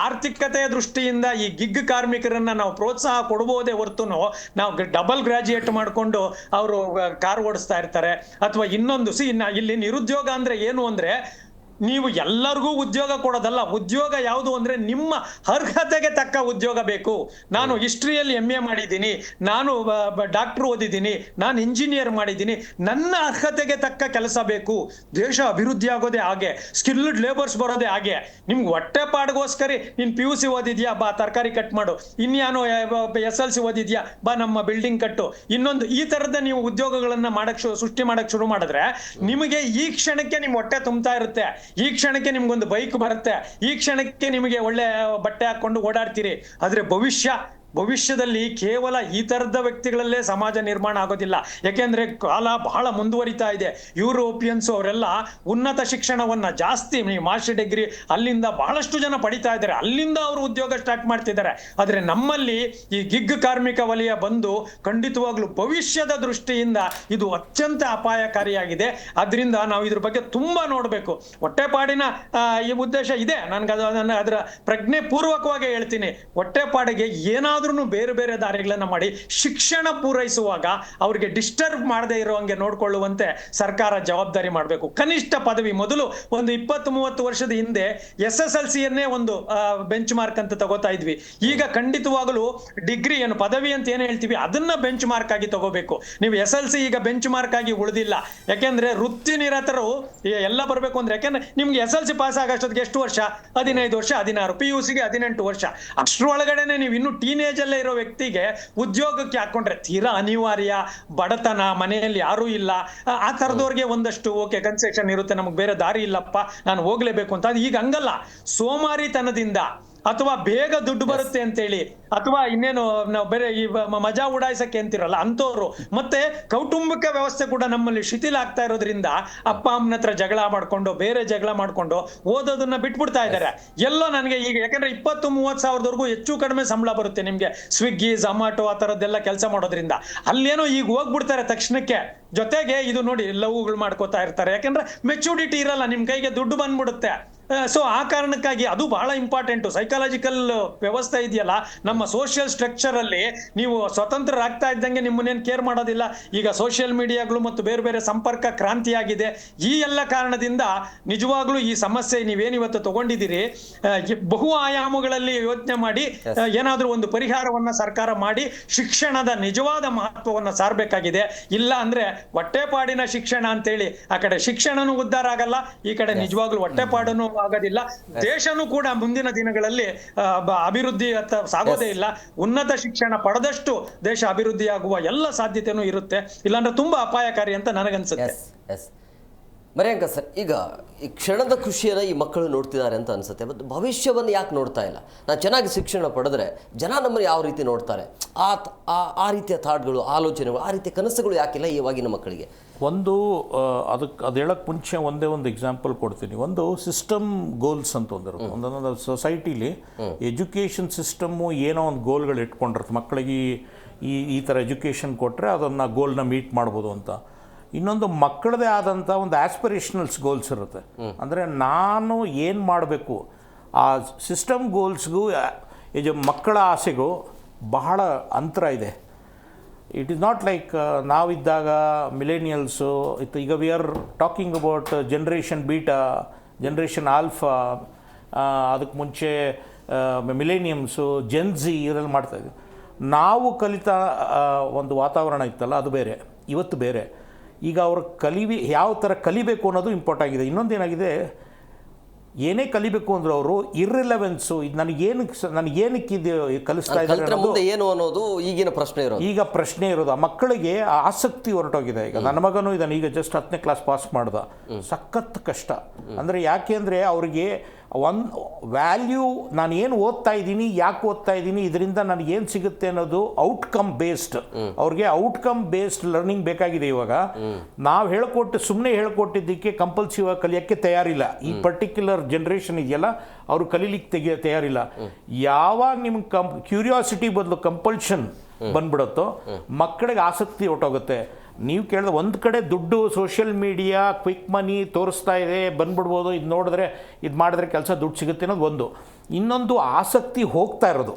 ಆರ್ಥಿಕತೆಯ ದೃಷ್ಟಿಯಿಂದ ಈ ಗಿಗ್ ಕಾರ್ಮಿಕರನ್ನ ನಾವು ಪ್ರೋತ್ಸಾಹ ಕೊಡಬಹುದೇ ಹೊರತುನು ನಾವು ಡಬಲ್ ಗ್ರಾಜ್ಯುಯೇಟ್ ಮಾಡ್ಕೊಂಡು ಅವರು ಕಾರ್ ಓಡಿಸ್ತಾ ಇರ್ತಾರೆ. ಅಥವಾ ಇನ್ನೊಂದು ಇಲ್ಲಿ ನಿರುದ್ಯೋಗ ಅಂದ್ರೆ ಏನು ಅಂದ್ರೆ, ನೀವು ಎಲ್ಲರಿಗೂ ಉದ್ಯೋಗ ಕೊಡೋದಲ್ಲ. ಉದ್ಯೋಗ ಯಾವುದು ಅಂದ್ರೆ ನಿಮ್ಮ ಅರ್ಹತೆಗೆ ತಕ್ಕ ಉದ್ಯೋಗ ಬೇಕು. ನಾನು ಹಿಸ್ಟ್ರಿಯಲ್ಲಿ MA ಮಾಡಿದ್ದೀನಿ, ನಾನು ಡಾಕ್ಟರ್ ಓದಿದ್ದೀನಿ, ನಾನು ಇಂಜಿನಿಯರ್ ಮಾಡಿದ್ದೀನಿ, ನನ್ನ ಅರ್ಹತೆಗೆ ತಕ್ಕ ಕೆಲಸ ಬೇಕು. ದೇಶ ಅಭಿವೃದ್ಧಿ ಆಗೋದೇ ಹಾಗೆ, ಸ್ಕಿಲ್ಡ್ ಲೇಬರ್ಸ್ ಬರೋದೇ ಹಾಗೆ. ನಿಮ್ಗೆ ಹೊಟ್ಟೆ ಪಾಡ್ಗೋಸ್ಕರ ನೀನು PUC ಓದಿದ್ಯಾ, ಬಾ ತರಕಾರಿ ಕಟ್ ಮಾಡು. ಇನ್ಯಾನೋ SLC ಓದಿದ್ಯಾ, ಬಾ ನಮ್ಮ ಬಿಲ್ಡಿಂಗ್ ಕಟ್ಟು. ಇನ್ನೊಂದು ಈ ತರದ ನೀವು ಉದ್ಯೋಗಗಳನ್ನ ಸೃಷ್ಟಿ ಮಾಡಕ್ ಶುರು ಮಾಡಿದ್ರೆ ನಿಮಗೆ ಈ ಕ್ಷಣಕ್ಕೆ ನಿಮ್ ಹೊಟ್ಟೆ ತುಂಬ್ತಾ ಇರುತ್ತೆ, ಈ ಕ್ಷಣಕ್ಕೆ ನಿಮ್ಗೊಂದು ಬೈಕ್ ಬರುತ್ತೆ, ಈ ಕ್ಷಣಕ್ಕೆ ನಿಮಗೆ ಒಳ್ಳೆ ಬಟ್ಟೆ ಹಾಕೊಂಡು ಓಡಾಡ್ತೀರಿ. ಆದ್ರೆ ಭವಿಷ್ಯದಲ್ಲಿ ಕೇವಲ ಈ ತರದ ವ್ಯಕ್ತಿಗಳಲ್ಲೇ ಸಮಾಜ ನಿರ್ಮಾಣ ಆಗೋದಿಲ್ಲ. ಯಾಕೆಂದ್ರೆ ಕಾಲ ಬಹಳ ಮುಂದುವರಿತಾ ಇದೆ. ಯುರೋಪಿಯನ್ಸ್ ಅವರೆಲ್ಲ ಉನ್ನತ ಶಿಕ್ಷಣವನ್ನ ಜಾಸ್ತಿ, ಮಾಸ್ಟರ್ ಡಿಗ್ರಿ ಅಲ್ಲಿಂದ ಬಹಳಷ್ಟು ಜನ ಪಡಿತಾ ಇದ್ದಾರೆ, ಅಲ್ಲಿಂದ ಅವರು ಉದ್ಯೋಗ ಸ್ಟಾರ್ಟ್ ಮಾಡ್ತಿದ್ದಾರೆ. ಆದ್ರೆ ನಮ್ಮಲ್ಲಿ ಈ ಗಿಗ್ ಕಾರ್ಮಿಕ ವಲಯ ಬಂದು ಖಂಡಿತವಾಗ್ಲೂ ಭವಿಷ್ಯದ ದೃಷ್ಟಿಯಿಂದ ಇದು ಅತ್ಯಂತ ಅಪಾಯಕಾರಿಯಾಗಿದೆ. ಅದರಿಂದ ನಾವು ಇದ್ರ ಬಗ್ಗೆ ತುಂಬಾ ನೋಡ್ಬೇಕು. ಹೊಟ್ಟೆಪಾಡಿನ ಈ ಉದ್ದೇಶ ಇದೆ ನನ್ಗೆ, ಅದರ ಪ್ರಜ್ಞೆ ಪೂರ್ವಕವಾಗಿ ಹೇಳ್ತೀನಿ. ಹೊಟ್ಟೆಪಾಡಿಗೆ ಏನಾದ್ರೂ ಬೇರೆ ಬೇರೆ ದಾರಿಗಳನ್ನ ಮಾಡಿ ಶಿಕ್ಷಣ ಪೂರೈಸುವಾಗ ಅವ್ರಿಗೆ ಡಿಸ್ಟರ್ಬ್ ಮಾಡದೇ ಇರುವಂಗೆ ನೋಡ್ಕೊಳ್ಳುವಂತೆ ಸರ್ಕಾರ ಜವಾಬ್ದಾರಿ ಮಾಡಬೇಕು. ಕನಿಷ್ಠ ಪದವಿ, ಮೊದಲು ಒಂದು 20-30 ವರ್ಷದ ಹಿಂದೆ SSLCಯನ್ನೇ ಒಂದು ಬೆಂಚ್ ಮಾರ್ಕ್ ಅಂತ ತಗೋತಾ ಇದ್ವಿ. ಈಗ ಖಂಡಿತವಾಗಲೂ ಡಿಗ್ರಿ ಏನು ಪದವಿ ಅಂತ ಏನು ಹೇಳ್ತೀವಿ ಅದನ್ನ ಬೆಂಚ್ ಮಾರ್ಕ್ ಆಗಿ ತಗೋಬೇಕು. ನೀವು SLC ಈಗ ಬೆಂಚ್ ಮಾರ್ಕ್ ಆಗಿ ಉಳಿದಿಲ್ಲ. ಯಾಕೆಂದ್ರೆ ವೃತ್ತಿ ನಿರತರು ಎಲ್ಲ ಬರಬೇಕು ಅಂದ್ರೆ, ಯಾಕೆಂದ್ರೆ ನಿಮ್ಗೆ SLC ಪಾಸ್ ಆಗೋಷ್ಟೊತ್ತಿಗೆ ಎಷ್ಟು ವರ್ಷ? 15 ವರ್ಷ, 16, PUCಗೆ 18 ವರ್ಷ. ಅಷ್ಟರೊಳಗಡೆನೆ ನೀವು ಇನ್ನು ಟೀನೇಜ್ ಅಲ್ಲೇ ಇರೋ ವ್ಯಕ್ತಿಗೆ ಉದ್ಯೋಗಕ್ಕೆ ಹಾಕೊಂಡ್ರೆ ತೀರಾ ಅನಿವಾರ್ಯ, ಬಡತನ, ಮನೆಯಲ್ಲಿ ಯಾರೂ ಇಲ್ಲ, ಆ ತರದವ್ರಿಗೆ ಒಂದಷ್ಟು ಓಕೆ ಕನ್ಸೆಷನ್ ಇರುತ್ತೆ, ನಮಗೆ ಬೇರೆ ದಾರಿ ಇಲ್ಲಪ್ಪ ನಾನು ಹೋಗ್ಲೇಬೇಕು ಅಂತ. ಈಗ ಹಂಗಲ್ಲ, ಸೋಮಾರಿತನದಿಂದ ಅಥವಾ ಬೇಗ ದುಡ್ಡು ಬರುತ್ತೆ ಅಂತೇಳಿ, ಅಥವಾ ಇನ್ನೇನು ನಾವು ಬೇರೆ ಈ ಮಜಾ ಉಡಾಯಿಸಕ್ಕೆ ಅಂತಿರಲ್ಲ ಅಂತವ್ರು, ಮತ್ತೆ ಕೌಟುಂಬಿಕ ವ್ಯವಸ್ಥೆ ಕೂಡ ನಮ್ಮಲ್ಲಿ ಶಿಥಿಲ ಆಗ್ತಾ ಇರೋದ್ರಿಂದ ಅಪ್ಪ ಅಮ್ಮನ ಹತ್ರ ಜಗಳ ಮಾಡ್ಕೊಂಡು, ಬೇರೆ ಜಗಳ ಮಾಡ್ಕೊಂಡು ಓದೋದನ್ನ ಬಿಟ್ಬಿಡ್ತಾ ಇದ್ದಾರೆ. ಎಲ್ಲೋ ನನಗೆ ಈಗ ಯಾಕಂದ್ರೆ 20-30 ಸಾವಿರದವರೆಗೂ ಹೆಚ್ಚು ಕಡಿಮೆ ಸಂಬಳ ಬರುತ್ತೆ ನಿಮ್ಗೆ, ಸ್ವಿಗ್ಗಿ, ಝೊಮ್ಯಾಟೊ ಆ ತರದ್ದೆಲ್ಲ ಕೆಲಸ ಮಾಡೋದ್ರಿಂದ. ಅಲ್ಲೇನೋ ಈಗ ಹೋಗ್ಬಿಡ್ತಾರೆ ತಕ್ಷಣಕ್ಕೆ. ಜೊತೆಗೆ ಇದು ನೋಡಿ, ಲವ್ಗಳು ಮಾಡ್ಕೋತಾ ಇರ್ತಾರೆ, ಯಾಕಂದ್ರೆ ಮೆಚೂರಿಟಿ ಇರಲ್ಲ, ನಿಮ್ ಕೈಗೆ ದುಡ್ಡು ಬಂದ್ಬಿಡುತ್ತೆ. ಸೊ ಆ ಕಾರಣಕ್ಕಾಗಿ ಅದು ಬಹಳ ಇಂಪಾರ್ಟೆಂಟು. ಸೈಕಾಲಜಿಕಲ್ ವ್ಯವಸ್ಥೆ ಇದೆಯಲ್ಲ ನಮ್ಮ ಸೋಷಿಯಲ್ ಸ್ಟ್ರಕ್ಚರ್ ಅಲ್ಲಿ, ನೀವು ಸ್ವತಂತ್ರರಾಗ್ತಾ ಇದ್ದಂಗೆ ನಿಮ್ಮನ್ನೇನು ಕೇರ್ ಮಾಡೋದಿಲ್ಲ. ಈಗ ಸೋಷಿಯಲ್ ಮೀಡಿಯಾಗಳು ಮತ್ತು ಬೇರೆ ಬೇರೆ ಸಂಪರ್ಕ ಕ್ರಾಂತಿಯಾಗಿದೆ. ಈ ಎಲ್ಲ ಕಾರಣದಿಂದ ನಿಜವಾಗ್ಲೂ ಈ ಸಮಸ್ಯೆ ನೀವೇನಿವತ್ತು ತಗೊಂಡಿದ್ದೀರಿ, ಬಹು ಆಯಾಮಗಳಲ್ಲಿ ಯೋಚನೆ ಮಾಡಿ ಏನಾದ್ರೂ ಒಂದು ಪರಿಹಾರವನ್ನ ಸರ್ಕಾರ ಮಾಡಿ ಶಿಕ್ಷಣದ ನಿಜವಾದ ಮಹತ್ವವನ್ನ ಸಾರಬೇಕಾಗಿದೆ. ಇಲ್ಲ ಅಂದ್ರೆ ಹೊಟ್ಟೆಪಾಡಿನ ಶಿಕ್ಷಣ ಅಂತೇಳಿ ಆ ಕಡೆ ಶಿಕ್ಷಣನೂ ಉದ್ಧಾರ ಆಗಲ್ಲ, ಈ ಕಡೆ ನಿಜವಾಗ್ಲೂ ಹೊಟ್ಟೆಪಾಡನು ಆಗೋದಿಲ್ಲ. ದೇಶನೂ ಕೂಡ ಮುಂದಿನ ದಿನಗಳಲ್ಲಿ ಅಭಿವೃದ್ಧಿ ಸಾಗೋದೇ ಇಲ್ಲ. ಉನ್ನತ ಶಿಕ್ಷಣ ಪಡೆದಷ್ಟು ದೇಶ ಅಭಿವೃದ್ಧಿ ಆಗುವ ಎಲ್ಲ ಸಾಧ್ಯತೆನೂ ಇರುತ್ತೆ, ಇಲ್ಲಾಂದ್ರೆ ತುಂಬಾ ಅಪಾಯಕಾರಿ ಅಂತ ನನಗನ್ಸುತ್ತೆ. ಮರಿಯಂಕ ಸರ್, ಈಗ ಈ ಕ್ಷಣದ ಖುಷಿಯನ್ನು ಈ ಮಕ್ಕಳು ನೋಡ್ತಿದ್ದಾರೆ ಅಂತ ಅನ್ಸುತ್ತೆ, ಮತ್ತು ಭವಿಷ್ಯವನ್ನು ಯಾಕೆ ನೋಡ್ತಾ ಇಲ್ಲ? ನಾನು ಚೆನ್ನಾಗಿ ಶಿಕ್ಷಣ ಪಡೆದ್ರೆ ಜನ ನಮ್ಮನ್ನು ಯಾವ ರೀತಿ ನೋಡ್ತಾರೆ, ಆ ರೀತಿಯ ಥಾಟ್ಗಳು, ಆಲೋಚನೆಗಳು, ಆ ರೀತಿಯ ಕನಸುಗಳು ಯಾಕಿಲ್ಲ ಇವಾಗಿನ ಮಕ್ಕಳಿಗೆ? ಅದು ಹೇಳಕ್ಕೆ ಮುಂಚೆ ಒಂದು ಎಕ್ಸಾಂಪಲ್ ಕೊಡ್ತೀನಿ. ಒಂದು ಸಿಸ್ಟಮ್ ಗೋಲ್ಸ್ ಅಂತ ಒಂದಿರುತ್ತೆ. ಒಂದೊಂದು ಸೊಸೈಟಿಲಿ ಎಜುಕೇಷನ್ ಸಿಸ್ಟಮ್ಮು ಏನೋ ಒಂದು ಗೋಲ್ಗಳು ಇಟ್ಕೊಂಡಿರುತ್ತೆ. ಮಕ್ಕಳಿಗೆ ಈ ಥರ ಎಜುಕೇಷನ್ ಕೊಟ್ಟರೆ ಅದನ್ನು ಗೋಲ್ನ ಮೀಟ್ ಮಾಡ್ಬೋದು ಅಂತ. ಇನ್ನೊಂದು ಮಕ್ಕಳದೇ ಆದಂಥ ಒಂದು ಆಸ್ಪಿರೇಷನಲ್ಸ್ ಗೋಲ್ಸ್ ಇರುತ್ತೆ. ಅಂದರೆ ನಾನು ಏನು ಮಾಡಬೇಕು, ಆ ಸಿಸ್ಟಮ್ ಗೋಲ್ಸ್ಗೂ ಮಕ್ಕಳ ಆಸೆಗೂ ಬಹಳ ಅಂತರ ಇದೆ. ಇಟ್ ಈಸ್ ನಾಟ್ ಲೈಕ್ ನಾವಿದ್ದಾಗ ಮಿಲೇನಿಯಲ್ಸು ಈಗ we are talking about generation beta, generation alpha, ಅದಕ್ಕೆ ಮುಂಚೆ ಮಿಲೇನಿಯಮ್ಸು, ಜೆನ್ಝಿ ಇದೆಲ್ಲ ಮಾಡ್ತಾಯಿದ್ವಿ. ನಾವು ಕಲಿತ ಒಂದು ವಾತಾವರಣ ಇತ್ತಲ್ಲ ಅದು ಬೇರೆ, ಇವತ್ತು ಬೇರೆ. ಈಗ ಅವ್ರ ಯಾವ ಥರ ಕಲಿಬೇಕು ಅನ್ನೋದು ಇಂಪಾರ್ಟ್ ಆಗಿದೆ. ಇನ್ನೊಂದೇನಾಗಿದೆ, ಏನೇ ಕಲಿಬೇಕು ಅಂದ್ರೆ ಅವರು ಇರ್ರಿಲೆವೆನ್ಸು, ಇದು ನನಗೇನಕ್ಕೆ ಇದು ಕಲಿಸ್ತಾ ಇದ್ದಾರೆ ಮುಂದೆ ಏನು ಅನ್ನೋದು ಈಗಿನ ಪ್ರಶ್ನೆ ಇರೋದು. ಈಗ ಪ್ರಶ್ನೆ ಇರೋದು ಆ ಮಕ್ಕಳಿಗೆ ಆಸಕ್ತಿ ಹೊರಟೋಗಿದೆ. ಈಗ ನನ್ನ ಮಗನೂ ಇದನ್ನು ಈಗ ಜಸ್ಟ್ 10ನೇ ಕ್ಲಾಸ್ ಪಾಸ್ ಮಾಡ್ದ. ಸಖತ್ ಕಷ್ಟ. ಅಂದರೆ ಯಾಕೆ ಅಂದರೆ ಅವ್ರಿಗೆ ಒಂದು ವ್ಯಾಲ್ಯೂ, ನಾನು ಏನು ಓದ್ತಾ ಇದ್ದೀನಿ, ಯಾಕೆ ಓದ್ತಾ ಇದ್ದೀನಿ, ಇದರಿಂದ ನನಗೇನು ಸಿಗುತ್ತೆ ಅನ್ನೋದು ಔಟ್ಕಮ್ ಬೇಸ್ಡ್. ಅವ್ರಿಗೆ ಔಟ್ಕಮ್ ಬೇಸ್ಡ್ ಲರ್ನಿಂಗ್ ಬೇಕಾಗಿದೆ. ಇವಾಗ ನಾವು ಸುಮ್ಮನೆ ಹೇಳ್ಕೊಟ್ಟಿದ್ದಕ್ಕೆ ಕಂಪಲ್ಸಿವ್ ಆಗಿ ಕಲಿಯೋಕ್ಕೆ ತಯಾರಿಲ್ಲ. ಈ ಪರ್ಟಿಕ್ಯುಲರ್ ಜನ್ರೇಷನ್ ಇದೆಯಲ್ಲ, ಅವರು ಕಲೀಲಿಕ್ಕೆ ತಯಾರಿಲ್ಲ. ಯಾವಾಗ ನಿಮ್ಗೆ ಕ್ಯೂರಿಯಾಸಿಟಿ ಬದಲು ಕಂಪಲ್ಷನ್ ಬಂದ್ಬಿಡುತ್ತೋ ಮಕ್ಕಳಿಗೆ ಆಸಕ್ತಿ ಹೊರಟೋಗುತ್ತೆ. ನೀವು ಕೇಳಿದ್ರೆ ಒಂದು ಕಡೆ ದುಡ್ಡು, ಸೋಷಿಯಲ್ ಮೀಡಿಯಾ, ಕ್ವಿಕ್ ಮನಿ ತೋರಿಸ್ತಾ ಇದೆ, ಬಂದ್ಬಿಡ್ಬೋದು, ಇದು ನೋಡಿದ್ರೆ ಇದು ಮಾಡಿದ್ರೆ ಕೆಲಸ ದುಡ್ಡು ಸಿಗುತ್ತೆ ಅನ್ನೋದು ಒಂದು. ಇನ್ನೊಂದು ಆಸಕ್ತಿ ಹೋಗ್ತಾ ಇರೋದು.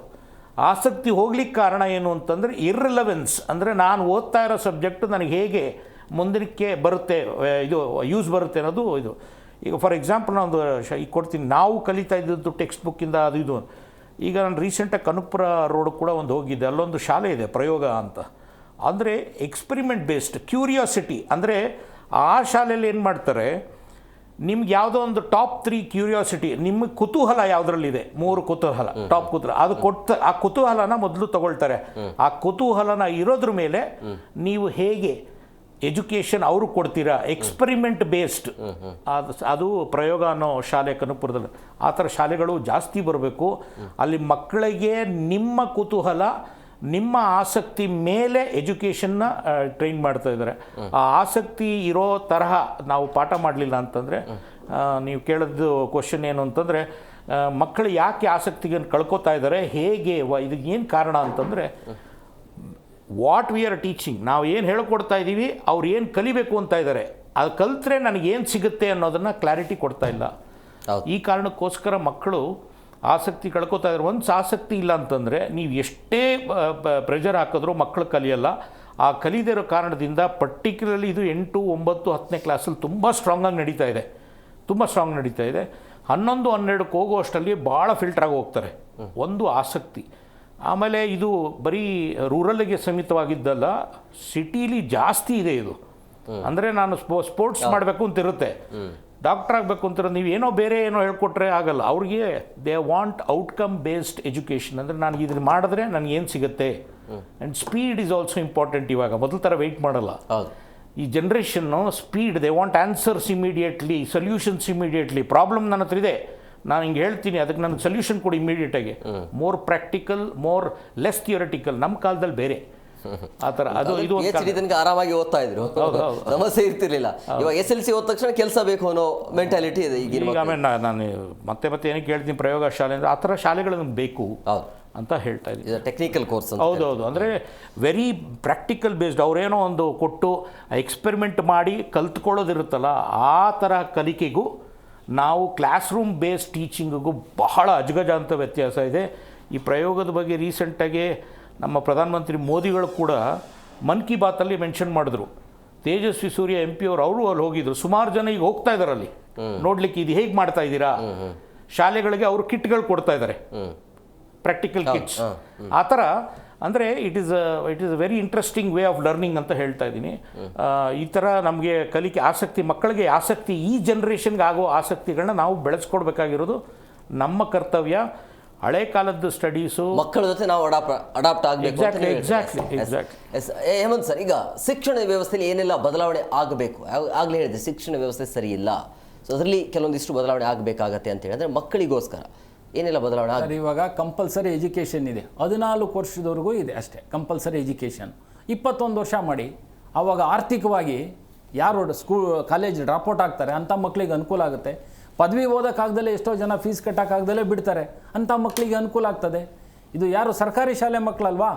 ಆಸಕ್ತಿ ಹೋಗ್ಲಿಕ್ಕೆ ಕಾರಣ ಏನು ಅಂತಂದರೆ ಇರ್ರಿಲೆವೆನ್ಸ್. ಅಂದರೆ ನಾನು ಓದ್ತಾ ಇರೋ ಸಬ್ಜೆಕ್ಟು ನನಗೆ ಹೇಗೆ ಮುಂದಕ್ಕೆ ಬರುತ್ತೆ, ಇದು ಯೂಸ್ ಬರುತ್ತೆ ಅನ್ನೋದು ಇದು. ಈಗ ಫಾರ್ ಎಕ್ಸಾಂಪಲ್ ನಾನು ಈಗ ಕೊಡ್ತೀನಿ. ನಾವು ಕಲಿತಾ ಇದ್ದದ್ದು ಟೆಕ್ಸ್ಟ್ ಬುಕ್ಕಿಂದ ಅದು ಇದು. ಈಗ ನಾನು ರೀಸೆಂಟಾಗಿ ಕನಕಪುರ ರೋಡ್ ಕೂಡ ಒಂದು ಹೋಗಿದ್ದೆ. ಅಲ್ಲೊಂದು ಶಾಲೆ ಇದೆ, ಪ್ರಯೋಗ ಅಂತ. ಅಂದರೆ ಎಕ್ಸ್ಪೆರಿಮೆಂಟ್ ಬೇಸ್ಡ್ ಕ್ಯೂರಿಯಾಸಿಟಿ. ಅಂದರೆ ಆ ಶಾಲೆಯಲ್ಲಿ ಏನು ಮಾಡ್ತಾರೆ, ನಿಮ್ಗೆ ಯಾವುದೋ ಒಂದು ಟಾಪ್ 3 ಕ್ಯೂರಿಯಾಸಿಟಿ, ನಿಮಗೆ ಕುತೂಹಲ ಯಾವುದ್ರಲ್ಲಿದೆ, 3 ಕುತೂಹಲ, ಟಾಪ್ ಕುತೂಹಲ, ಅದು ಆ ಕುತೂಹಲನ ಮೊದಲು ತಗೊಳ್ತಾರೆ. ಆ ಕುತೂಹಲನ ಇರೋದ್ರ ಮೇಲೆ ನೀವು ಹೇಗೆ ಎಜುಕೇಷನ್ ಅವರು ಕೊಡ್ತೀರಾ, ಎಕ್ಸ್ಪೆರಿಮೆಂಟ್ ಬೇಸ್ಡ್. ಅದು ಪ್ರಯೋಗ ಅನ್ನೋ ಶಾಲೆ ಕನಕಪುರದಲ್ಲಿ. ಆ ಥರ ಶಾಲೆಗಳು ಜಾಸ್ತಿ ಬರಬೇಕು. ಅಲ್ಲಿ ಮಕ್ಕಳಿಗೆ ನಿಮ್ಮ ಕುತೂಹಲ, ನಿಮ್ಮ ಆಸಕ್ತಿ ಮೇಲೆ ಎಜುಕೇಷನ್ನ ಟ್ರೈನ್ ಮಾಡ್ತಾ ಇದ್ದಾರೆ. ಆ ಆಸಕ್ತಿ ಇರೋ ತರಹ ನಾವು ಪಾಠ ಮಾಡಲಿಲ್ಲ ಅಂತಂದರೆ, ನೀವು ಕೇಳಿದ್ದು ಕ್ವಶನ್ ಏನು ಅಂತಂದರೆ, ಮಕ್ಕಳು ಯಾಕೆ ಆಸಕ್ತಿಗೆ ಕಳ್ಕೊತಾ ಇದ್ದಾರೆ, ಹೇಗೆ, ಇದಕ್ಕೆ ಏನು ಕಾರಣ ಅಂತಂದರೆ, ವಾಟ್ ವಿ ಆರ್ ಟೀಚಿಂಗ್, ನಾವು ಏನು ಹೇಳ್ಕೊಡ್ತಾ ಇದ್ದೀವಿ, ಅವ್ರು ಏನು ಕಲಿಬೇಕು ಅಂತ ಇದ್ದಾರೆ, ಅದು ಕಲಿತ್ರೆ ನನಗೇನು ಸಿಗುತ್ತೆ ಅನ್ನೋದನ್ನು ಕ್ಲಾರಿಟಿ ಕೊಡ್ತಾ ಇಲ್ಲ. ಈ ಕಾರಣಕ್ಕೋಸ್ಕರ ಮಕ್ಕಳು ಆಸಕ್ತಿ ಕಳ್ಕೊತಾ ಇದ್ದಾರೆ. ಒಂದು ಆಸಕ್ತಿ ಇಲ್ಲ ಅಂತಂದರೆ ನೀವು ಎಷ್ಟೇ ಪ್ರೆಷರ್ ಹಾಕಿದ್ರೂ ಮಕ್ಕಳು ಕಲಿಯಲ್ಲ. ಆ ಕಲಿದಿರೋ ಕಾರಣದಿಂದ ಪರ್ಟಿಕ್ಯುಲರ್ಲಿ ಇದು 8, 9, 10ನೇ ಕ್ಲಾಸಲ್ಲಿ ತುಂಬ ಸ್ಟ್ರಾಂಗಾಗಿ ನಡೀತಾ ಇದೆ. 11, 12ಕ್ಕೆ ಹೋಗುವಷ್ಟರಲ್ಲಿ ಭಾಳ ಫಿಲ್ಟ್ರಾಗಿ ಹೋಗ್ತಾರೆ. ಒಂದು ಆಸಕ್ತಿ. ಆಮೇಲೆ ಇದು ಬರೀ ರೂರಲ್ಗೆ ಸೀಮಿತವಾಗಿದ್ದಲ್ಲ, ಸಿಟೀಲಿ ಜಾಸ್ತಿ ಇದೆ ಇದು. ಅಂದರೆ ನಾನು ಸ್ಪೋರ್ಟ್ಸ್ ಮಾಡಬೇಕು ಅಂತಿರುತ್ತೆ, ಡಾಕ್ಟರ್ ಆಗಬೇಕು ಅಂತಾರೆ, ನೀವೇನೋ ಬೇರೆ ಏನೋ ಹೇಳ್ಕೊಟ್ರೆ ಆಗಲ್ಲ. ಅವ್ರಿಗೆ they want outcome based education. ಅಂದರೆ ನನಗೆ ಇದನ್ನು ಮಾಡಿದ್ರೆ ನನಗೇನು ಸಿಗುತ್ತೆ. And speed is also important. ಇವಾಗ ಮೊದಲ ಥರ ವೆಯ್ಟ್ ಮಾಡಲ್ಲ ಈ generation. Speed, they want answers immediately, solutions immediately. Problem ನನ್ನ ಹತ್ರ ಇದೆ, ನಾನು ಹಿಂಗೆ ಹೇಳ್ತೀನಿ, ಅದಕ್ಕೆ ನನಗೆ ಸೊಲ್ಯೂಷನ್ ಕೊಡಿ ಇಮಿಡಿಯೇಟಾಗಿ. More practical, less theoretical. ನಮ್ಮ ಕಾಲದಲ್ಲಿ ಬೇರೆ ಆ ಥರ. ಅದು ಇದು ತನಕ ಆರಾಮಾಗಿ ಓದ್ತಾ ಇದ್ರು, ಸಮಸ್ಯೆ ಇರ್ತಿರ್ಲಿಲ್ಲ. ಇವಾಗ SLC ಓದ ತಕ್ಷಣ ಕೆಲಸ ಬೇಕು ಅನ್ನೋ ಮೆಂಟಾಲಿಟಿ ಇದೆ ಈಗ. ಆಮೇಲೆ ನಾನು ಮತ್ತೆ ಏನಕ್ಕೆ ಹೇಳ್ತೀನಿ, ಪ್ರಯೋಗ ಶಾಲೆ ಅಂದರೆ ಆ ಥರ ಶಾಲೆಗಳು ನಮ್ಗೆ ಬೇಕು ಅಂತ ಹೇಳ್ತಾ ಇದ್ದೀನಿ. Technical course. ಹೌದೌದು. ಅಂದರೆ ವೆರಿ ಪ್ರಾಕ್ಟಿಕಲ್ ಬೇಸ್ಡ್. ಅವರೇನೋ ಒಂದು ಕೊಟ್ಟು ಎಕ್ಸ್ಪೆರಿಮೆಂಟ್ ಮಾಡಿ ಕಲ್ತ್ಕೊಳ್ಳೋದಿರುತ್ತಲ್ಲ, ಆ ಥರ ಕಲಿಕೆಗೂ ನಾವು ಕ್ಲಾಸ್ ರೂಮ್ ಬೇಸ್ಡ್ ಟೀಚಿಂಗಿಗೂ ಬಹಳ ಅಜಗಜಾಂತ ವ್ಯತ್ಯಾಸ ಇದೆ. ಈ ಪ್ರಯೋಗದ ಬಗ್ಗೆ ರೀಸೆಂಟಾಗಿ ನಮ್ಮ ಪ್ರಧಾನಮಂತ್ರಿ ಮೋದಿಗಳು ಕೂಡ ಮನ್ ಕಿ ಬಾತಲ್ಲಿ ಮೆನ್ಷನ್ ಮಾಡಿದ್ರು. ತೇಜಸ್ವಿ ಸೂರ್ಯ MP ಅವರು ಅಲ್ಲಿ ಹೋಗಿದ್ರು. ಸುಮಾರು ಜನ ಈಗ ಹೋಗ್ತಾ ಇದ್ದಾರೆ ಅಲ್ಲಿ ನೋಡ್ಲಿಕ್ಕೆ, ಇದು ಹೇಗೆ ಮಾಡ್ತಾ ಇದ್ದೀರಾ. ಶಾಲೆಗಳಿಗೆ ಅವರು ಕಿಟ್ಗಳು ಕೊಡ್ತಾ ಇದ್ದಾರೆ, ಪ್ರಾಕ್ಟಿಕಲ್ ಕಿಟ್ಸ್. ಆ ಥರ ಅಂದರೆ it is a very interesting way of learning ಅಂತ ಹೇಳ್ತಾ ಇದ್ದೀನಿ. ಈ ಥರ ನಮಗೆ ಕಲಿಕೆ ಆಸಕ್ತಿ, ಮಕ್ಕಳಿಗೆ ಆಸಕ್ತಿ, ಈ ಜನ್ರೇಷನ್ಗೆ ಆಗೋ ಆಸಕ್ತಿಗಳನ್ನ ನಾವು ಬೆಳೆಸ್ಕೊಡ್ಬೇಕಾಗಿರೋದು ನಮ್ಮ ಕರ್ತವ್ಯ. ಹಳೆ ಕಾಲದ ಸ್ಟಡೀಸು ಮಕ್ಕಳ ಜೊತೆ ನಾವು ಅಡಾಪ್ಟ್ ಆಗಬೇಕು. ಎಕ್ಸಾಕ್ಟ್ಲಿ. ಹೇಮಂತ್ ಸರ್, ಈಗ ಶಿಕ್ಷಣ ವ್ಯವಸ್ಥೆಯಲ್ಲಿ ಏನೆಲ್ಲ ಬದಲಾವಣೆ ಆಗಬೇಕು? ಆಗಲೇ ಹೇಳಿದೆ ಶಿಕ್ಷಣ ವ್ಯವಸ್ಥೆ ಸರಿ ಇಲ್ಲ, ಸೊ ಅದರಲ್ಲಿ ಕೆಲವೊಂದಿಷ್ಟು ಬದಲಾವಣೆ ಆಗಬೇಕಾಗತ್ತೆ ಅಂತ ಹೇಳಿದ್ರೆ ಮಕ್ಕಳಿಗೋಸ್ಕರ ಏನೆಲ್ಲ ಬದಲಾವಣೆ? ಇವಾಗ ಕಂಪಲ್ಸರಿ ಎಜುಕೇಷನ್ ಇದೆ, 14 ವರ್ಷದವರೆಗೂ ಇದೆ ಅಷ್ಟೇ ಕಂಪಲ್ಸರಿ ಎಜುಕೇಷನ್. 21 ವರ್ಷ ಮಾಡಿ ಆವಾಗ ಆರ್ಥಿಕವಾಗಿ ಯಾರು ಕಾಲೇಜ್ ಡ್ರಾಪ್ಔಟ್ ಆಗ್ತಾರೆ ಅಂಥ ಮಕ್ಕಳಿಗೆ ಅನುಕೂಲ ಆಗುತ್ತೆ. ಪದವಿ ಓದೋಕ್ಕಾಗ್ದಲೇ ಎಷ್ಟೋ ಜನ ಫೀಸ್ ಕಟ್ಟೋಕ್ಕಾಗ್ದಲೇ ಬಿಡ್ತಾರೆ, ಅಂಥ ಮಕ್ಕಳಿಗೆ ಅನುಕೂಲ ಆಗ್ತದೆ. ಇದು ಯಾರು ಸರ್ಕಾರಿ ಶಾಲೆ ಮಕ್ಕಳಲ್ವಾ,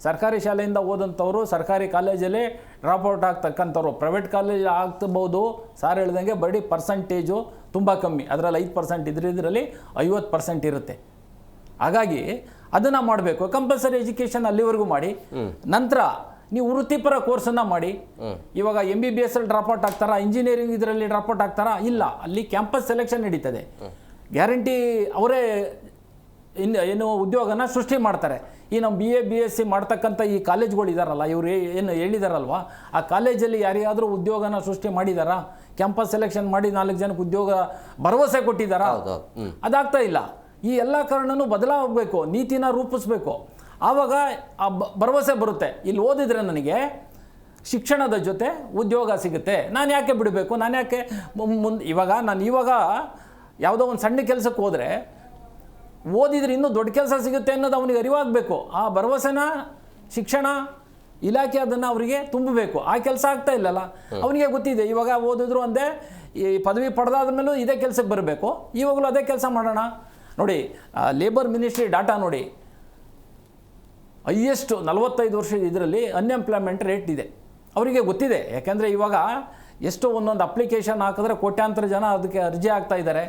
ಸರ್ಕಾರಿ ಶಾಲೆಯಿಂದ ಓದಂಥವ್ರು ಸರ್ಕಾರಿ ಕಾಲೇಜಲ್ಲೇ ಡ್ರಾಪ್ಔಟ್ ಆಗ್ತಕ್ಕಂಥವ್ರು. ಪ್ರೈವೇಟ್ ಕಾಲೇಜ್ ಆಗ್ತಬೋದು, ಸಾರ್ ಹೇಳ್ದಂಗೆ ಬರೀ ಪರ್ಸಂಟೇಜು ತುಂಬ ಕಮ್ಮಿ, ಅದರಲ್ಲಿ 5% ಇದರಲ್ಲಿ 50% ಇರುತ್ತೆ. ಹಾಗಾಗಿ ಅದನ್ನು ಮಾಡಬೇಕು. ಕಂಪಲ್ಸರಿ ಎಜುಕೇಷನ್ ಅಲ್ಲಿವರೆಗೂ ಮಾಡಿ, ನಂತರ ನೀವು ವೃತ್ತಿಪರ ಕೋರ್ಸನ್ನು ಮಾಡಿ. ಇವಾಗ MBBS ಅಲ್ಲಿ ಡ್ರಾಪ್ಔಟ್ ಆಗ್ತಾರಾ, ಇಂಜಿನಿಯರಿಂಗ್ ಇದರಲ್ಲಿ ಡ್ರಾಪ್ಔಟ್ ಆಗ್ತಾರಾ? ಇಲ್ಲ, ಅಲ್ಲಿ ಕ್ಯಾಂಪಸ್ ಸೆಲೆಕ್ಷನ್ ನಡೀತದೆ. ಗ್ಯಾರಂಟಿ ಅವರೇ ಏನು ಉದ್ಯೋಗನ ಸೃಷ್ಟಿ ಮಾಡ್ತಾರೆ. ಈ ನಮ್ಮ BA BSc ಮಾಡ್ತಕ್ಕಂಥ ಈ ಕಾಲೇಜ್ಗಳು ಇದಾರಲ್ಲ, ಇವರು ಏನು ಹೇಳಿದಾರಲ್ವ, ಆ ಕಾಲೇಜಲ್ಲಿ ಯಾರಿಗಾದರೂ ಉದ್ಯೋಗನ ಸೃಷ್ಟಿ ಮಾಡಿದಾರಾ? ಕ್ಯಾಂಪಸ್ ಸೆಲೆಕ್ಷನ್ ಮಾಡಿ 4 ಜನಕ್ಕೆ ಉದ್ಯೋಗ ಭರವಸೆ ಕೊಟ್ಟಿದ್ದಾರಾ? ಅದಾಗ್ತಾ ಇಲ್ಲ. ಈ ಎಲ್ಲ ಕಾರಣನೂ ಬದಲಾಗಬೇಕು, ನೀತಿನ ರೂಪಿಸ್ಬೇಕು. ಆವಾಗ ಆ ಭರವಸೆ ಬರುತ್ತೆ. ಇಲ್ಲಿ ಓದಿದ್ರೆ ನನಗೆ ಶಿಕ್ಷಣದ ಜೊತೆ ಉದ್ಯೋಗ ಸಿಗುತ್ತೆ, ನಾನು ಯಾಕೆ ಬಿಡಬೇಕು, ನಾನು ಯಾಕೆ ಇವಾಗ ಯಾವುದೋ ಒಂದು ಸಣ್ಣ ಕೆಲಸಕ್ಕೆ ಹೋದರೆ ಓದಿದ್ರೆ ಇನ್ನೂ ದೊಡ್ಡ ಕೆಲಸ ಸಿಗುತ್ತೆ ಅನ್ನೋದು ಅವನಿಗೆ ಅರಿವಾಗಬೇಕು. ಆ ಭರವಸೆನ ಶಿಕ್ಷಣ ಇಲಾಖೆ ಅದನ್ನು ಅವರಿಗೆ ತುಂಬಬೇಕು. ಆ ಕೆಲಸ ಆಗ್ತಾ ಇಲ್ಲಲ್ಲ, ಅವನಿಗೆ ಗೊತ್ತಿದೆ ಇವಾಗ ಓದಿದ್ರು ಅಂದೇ ಈ ಪದವಿ ಪಡೆದಾದ ಮೇಲೂ ಇದೇ ಕೆಲಸಕ್ಕೆ ಬರಬೇಕು, ಇವಾಗಲೂ ಅದೇ ಕೆಲಸ ಮಾಡೋಣ. ನೋಡಿ, ಲೇಬರ್ ಮಿನಿಸ್ಟ್ರಿ ಡಾಟಾ ನೋಡಿ, ಹೈಯೆಸ್ಟ್ 45 ವರ್ಷದ ಇದರಲ್ಲಿ ಅನ್ಎಂಪ್ಲಾಯ್ಮೆಂಟ್ ರೇಟ್ ಇದೆ. ಅವರಿಗೆ ಗೊತ್ತಿದೆ, ಯಾಕೆಂದರೆ ಇವಾಗ ಎಷ್ಟು ಒಂದೊಂದು ಅಪ್ಲಿಕೇಶನ್ ಹಾಕಿದ್ರೆ ಕೋಟ್ಯಾಂತರ ಜನ ಅದಕ್ಕೆ ಅರ್ಜಿ ಆಗ್ತಾ ಇದ್ದಾರೆ.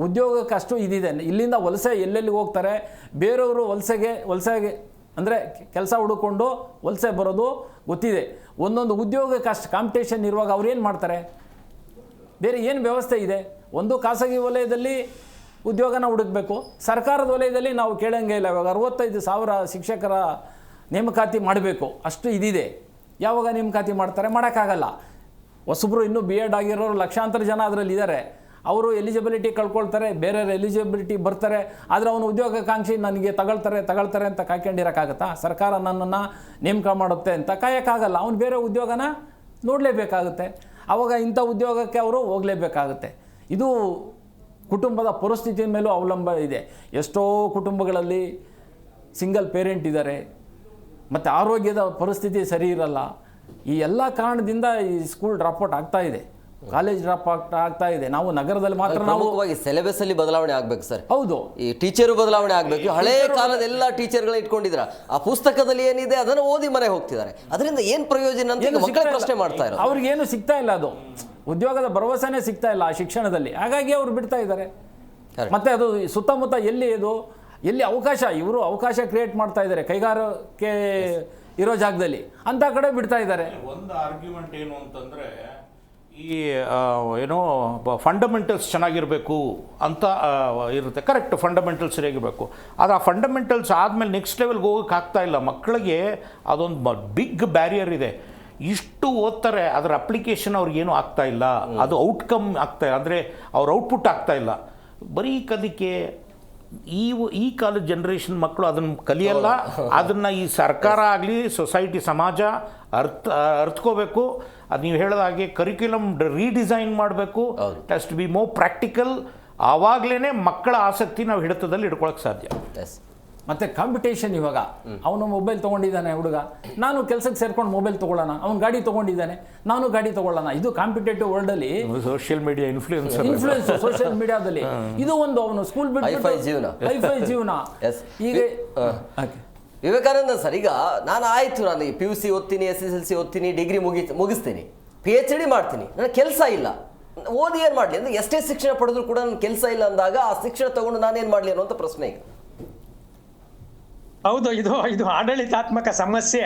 ಉದ್ಯೋಗಕ್ಕೆ ಅಷ್ಟು ಇದಿದೆ. ಇಲ್ಲಿಂದ ವಲಸೆ ಎಲ್ಲೆಲ್ಲಿಗೆ ಹೋಗ್ತಾರೆ, ಬೇರೆಯವರು ವಲಸೆಗೆ ಅಂದರೆ ಕೆಲಸ ಹುಡುಕೊಂಡು ವಲಸೆ ಬರೋದು ಗೊತ್ತಿದೆ. ಒಂದೊಂದು ಉದ್ಯೋಗಕ್ಕೆ ಅಷ್ಟು ಕಾಂಪಿಟೇಷನ್ ಇರುವಾಗ ಅವ್ರು ಏನು ಮಾಡ್ತಾರೆ? ಬೇರೆ ಏನು ವ್ಯವಸ್ಥೆ ಇದೆ? ಒಂದು ಖಾಸಗಿ ವಲಯದಲ್ಲಿ ಉದ್ಯೋಗನ ಹುಡುಕಬೇಕು, ಸರ್ಕಾರದ ವಲಯದಲ್ಲಿ ನಾವು ಕೇಳಂಗೆ ಇಲ್ಲ. ಇವಾಗ 65,000 ಶಿಕ್ಷಕರ ನೇಮಕಾತಿ ಮಾಡಬೇಕು, ಅಷ್ಟು ಇದಿದೆ. ಯಾವಾಗ ನೇಮಕಾತಿ ಮಾಡ್ತಾರೆ? ಮಾಡೋಕ್ಕಾಗಲ್ಲ. ಹೊಸಬ್ರು ಇನ್ನೂ BEd ಆಗಿರೋರು ಲಕ್ಷಾಂತರ ಜನ ಅದರಲ್ಲಿ ಇದ್ದಾರೆ. ಅವರು ಎಲಿಜಿಬಿಲಿಟಿ ಕಳ್ಕೊಳ್ತಾರೆ, ಬೇರೆಯವ್ರ ಎಲಿಜಿಬಿಲಿಟಿ ಬರ್ತಾರೆ. ಆದರೆ ಅವನು ಉದ್ಯೋಗಾಕಾಂಕ್ಷಿ, ನನಗೆ ತಗೊಳ್ತಾರೆ ಅಂತ ಕಾಯ್ಕೊಂಡಿರೋಕ್ಕಾಗತ್ತಾ? ಸರ್ಕಾರ ನನ್ನನ್ನು ನೇಮಕ ಮಾಡುತ್ತೆ ಅಂತ ಕಾಯೋಕ್ಕಾಗಲ್ಲ. ಅವನು ಬೇರೆ ಉದ್ಯೋಗನ ನೋಡಲೇಬೇಕಾಗುತ್ತೆ. ಆವಾಗ ಇಂಥ ಉದ್ಯೋಗಕ್ಕೆ ಅವರು ಹೋಗಲೇಬೇಕಾಗುತ್ತೆ. ಇದು ಕುಟುಂಬದ ಪರಿಸ್ಥಿತಿ ಮೇಲೂ ಅವಲಂಬ ಇದೆ. ಎಷ್ಟೋ ಕುಟುಂಬಗಳಲ್ಲಿ ಸಿಂಗಲ್ ಪೇರೆಂಟ್ ಇದ್ದಾರೆ, ಮತ್ತು ಆರೋಗ್ಯದ ಪರಿಸ್ಥಿತಿ ಸರಿ ಇರಲ್ಲ. ಈ ಎಲ್ಲ ಕಾರಣದಿಂದ ಈ ಸ್ಕೂಲ್ ಡ್ರಾಪ್ಔಟ್ ಆಗ್ತಾ ಇದೆ, ಕಾಲೇಜ್ ಡ್ರಾಪ್ಔಟ್ ಆಗ್ತಾ ಇದೆ. ನಾವು ನಗರದಲ್ಲಿ ಮಾತ್ರ ನಾವು ಸಿಲೆಬಸ್ ಅಲ್ಲಿ ಬದಲಾವಣೆ ಆಗ್ಬೇಕು ಸರ್. ಹೌದು, ಈ ಟೀಚರು ಬದಲಾವಣೆ ಆಗ್ಬೇಕು. ಹಳೆಯ ಕಾಲದ ಎಲ್ಲ ಟೀಚರ್ಗಳನ್ನ ಇಟ್ಕೊಂಡಿದ್ರ, ಆ ಪುಸ್ತಕದಲ್ಲಿ ಏನಿದೆ ಅದನ್ನು ಓದಿ ಮನೆ ಹೋಗ್ತಿದ್ದಾರೆ. ಅದರಿಂದ ಏನ್ ಪ್ರಯೋಜನ ಅಂತ ಮಕ್ಕಳ ಪ್ರಶ್ನೆ ಮಾಡ್ತಾ ಇದ್ದಾರೆ. ಅವ್ರಿಗೆ ಏನು ಸಿಗ್ತಾ ಇಲ್ಲ, ಅದು ಉದ್ಯೋಗದ ಭರವಸೆನೇ ಸಿಗ್ತಾ ಇಲ್ಲ ಆ ಶಿಕ್ಷಣದಲ್ಲಿ. ಹಾಗಾಗಿ ಅವರು ಬಿಡ್ತಾ ಇದ್ದಾರೆ. ಮತ್ತೆ ಅದು ಸುತ್ತಮುತ್ತ ಎಲ್ಲಿ ಅವಕಾಶ, ಇವರು ಅವಕಾಶ ಕ್ರಿಯೇಟ್ ಮಾಡ್ತಾ ಇದ್ದಾರೆ ಕೈಗಾರಿಕೆ ಇರೋ ಜಾಗದಲ್ಲಿ, ಅಂತ ಕಡೆ ಬಿಡ್ತಾ ಇದ್ದಾರೆ. ಒಂದು ಆರ್ಗ್ಯುಮೆಂಟ್ ಏನು ಅಂತಂದರೆ, ಈ ಏನೋ ಫಂಡಮೆಂಟಲ್ಸ್ ಚೆನ್ನಾಗಿರಬೇಕು ಅಂತ ಇರುತ್ತೆ. ಕರೆಕ್ಟ್, ಫಂಡಮೆಂಟಲ್ಸ್ ಸರಿಯಾಗಿರಬೇಕು. ಆದರೆ ಆ ಫಂಡಮೆಂಟಲ್ಸ್ ಆದಮೇಲೆ ನೆಕ್ಸ್ಟ್ ಲೆವೆಲ್ಗೆ ಹೋಗೋಕ್ಕೆ ಆಗ್ತಾ ಇಲ್ಲ ಮಕ್ಕಳಿಗೆ. ಅದೊಂದು ಬಿಗ್ ಬ್ಯಾರಿಯರ್ ಇದೆ. ಇಷ್ಟು ಓದ್ತಾರೆ, ಅದರ ಅಪ್ಲಿಕೇಶನ್ ಅವ್ರಿಗೇನು ಆಗ್ತಾ ಇಲ್ಲ, ಅದು ಔಟ್ಕಮ್ ಆಗ್ತಾ ಇಲ್ಲ, ಅಂದರೆ ಅವ್ರ ಔಟ್ಪುಟ್ ಆಗ್ತಾ ಇಲ್ಲ. ಬರೀ ಕಲಿಕೆ. ಈ ಕಾಲದ ಜನ್ರೇಷನ್ ಮಕ್ಕಳು ಅದನ್ನು ಕಲಿಯಲ್ಲ. ಅದನ್ನು ಈ ಸರ್ಕಾರ ಆಗಲಿ ಸೊಸೈಟಿ ಸಮಾಜ ಅರ್ಥಕೋಬೇಕು. ಅದು ನೀವು ಹೇಳಿದ ಹಾಗೆ ಕರಿಕ್ಯುಲಮ್ ರೀಡಿಸೈನ್ ಮಾಡಬೇಕು. It has to be more practical. ಆವಾಗಲೇ ಮಕ್ಕಳ ಆಸಕ್ತಿ ನಾವು ಹಿಡಿತದಲ್ಲಿ ಇಟ್ಕೊಳ್ಳೋಕೆ ಸಾಧ್ಯ. ಮತ್ತು ಕಾಂಪಿಟೇಷನ್. ಇವಾಗ ಅವನು ಮೊಬೈಲ್ ತೊಗೊಂಡಿದ್ದಾನೆ ಹುಡುಗ, ನಾನು ಕೆಲಸಕ್ಕೆ ಸೇರ್ಕೊಂಡು ಮೊಬೈಲ್ ತೊಗೊಳ್ಳೋಣ. ಅವನು ಗಾಡಿ ತೊಗೊಂಡಿದ್ದಾನೆ, ನಾನು ಗಾಡಿ ತೊಗೊಳ್ಳೋಣ. ಇದು ಕಾಂಪಿಟೇಟಿವ್ ವರ್ಲ್ಡಲ್ಲಿ ಸೋಷಿಯಲ್ ಮೀಡಿಯಾ ಇನ್ಫ್ಲೂಯೆನ್ಸ್ ಸೋಷಿಯಲ್ ಮೀಡಿಯಾದಲ್ಲಿ ಇದು ಒಂದು. ಅವನು ಸ್ಕೂಲ್ ಬಿಟ್ಟು ಹೈಫೈ ಜೀವನ. ಈಗ ವಿವೇಕಾನಂದ ಸರ್, ಈಗ ನಾನು PUC ಓದ್ತೀನಿ, SSLC ಓದ್ತೀನಿ, ಡಿಗ್ರಿ ಮುಗಿಸ್ತೀನಿ, PhD ಮಾಡ್ತೀನಿ, ನನಗೆ ಕೆಲಸ ಇಲ್ಲ, ಓದಿ ಏನು ಮಾಡಲಿ ಅಂದರೆ ಎಷ್ಟೇ ಶಿಕ್ಷಣ ಪಡೆದ್ರು ಕೂಡ ನನ್ನ ಕೆಲಸ ಇಲ್ಲ ಅಂದಾಗ ಆ ಶಿಕ್ಷಣ ತಗೊಂಡು ನಾನೇನು ಮಾಡಲಿ ಅನ್ನೋಂಥ ಪ್ರಶ್ನೆ ಈಗ. ಹೌದು, ಇದು ಆಡಳಿತಾತ್ಮಕ ಸಮಸ್ಯೆ.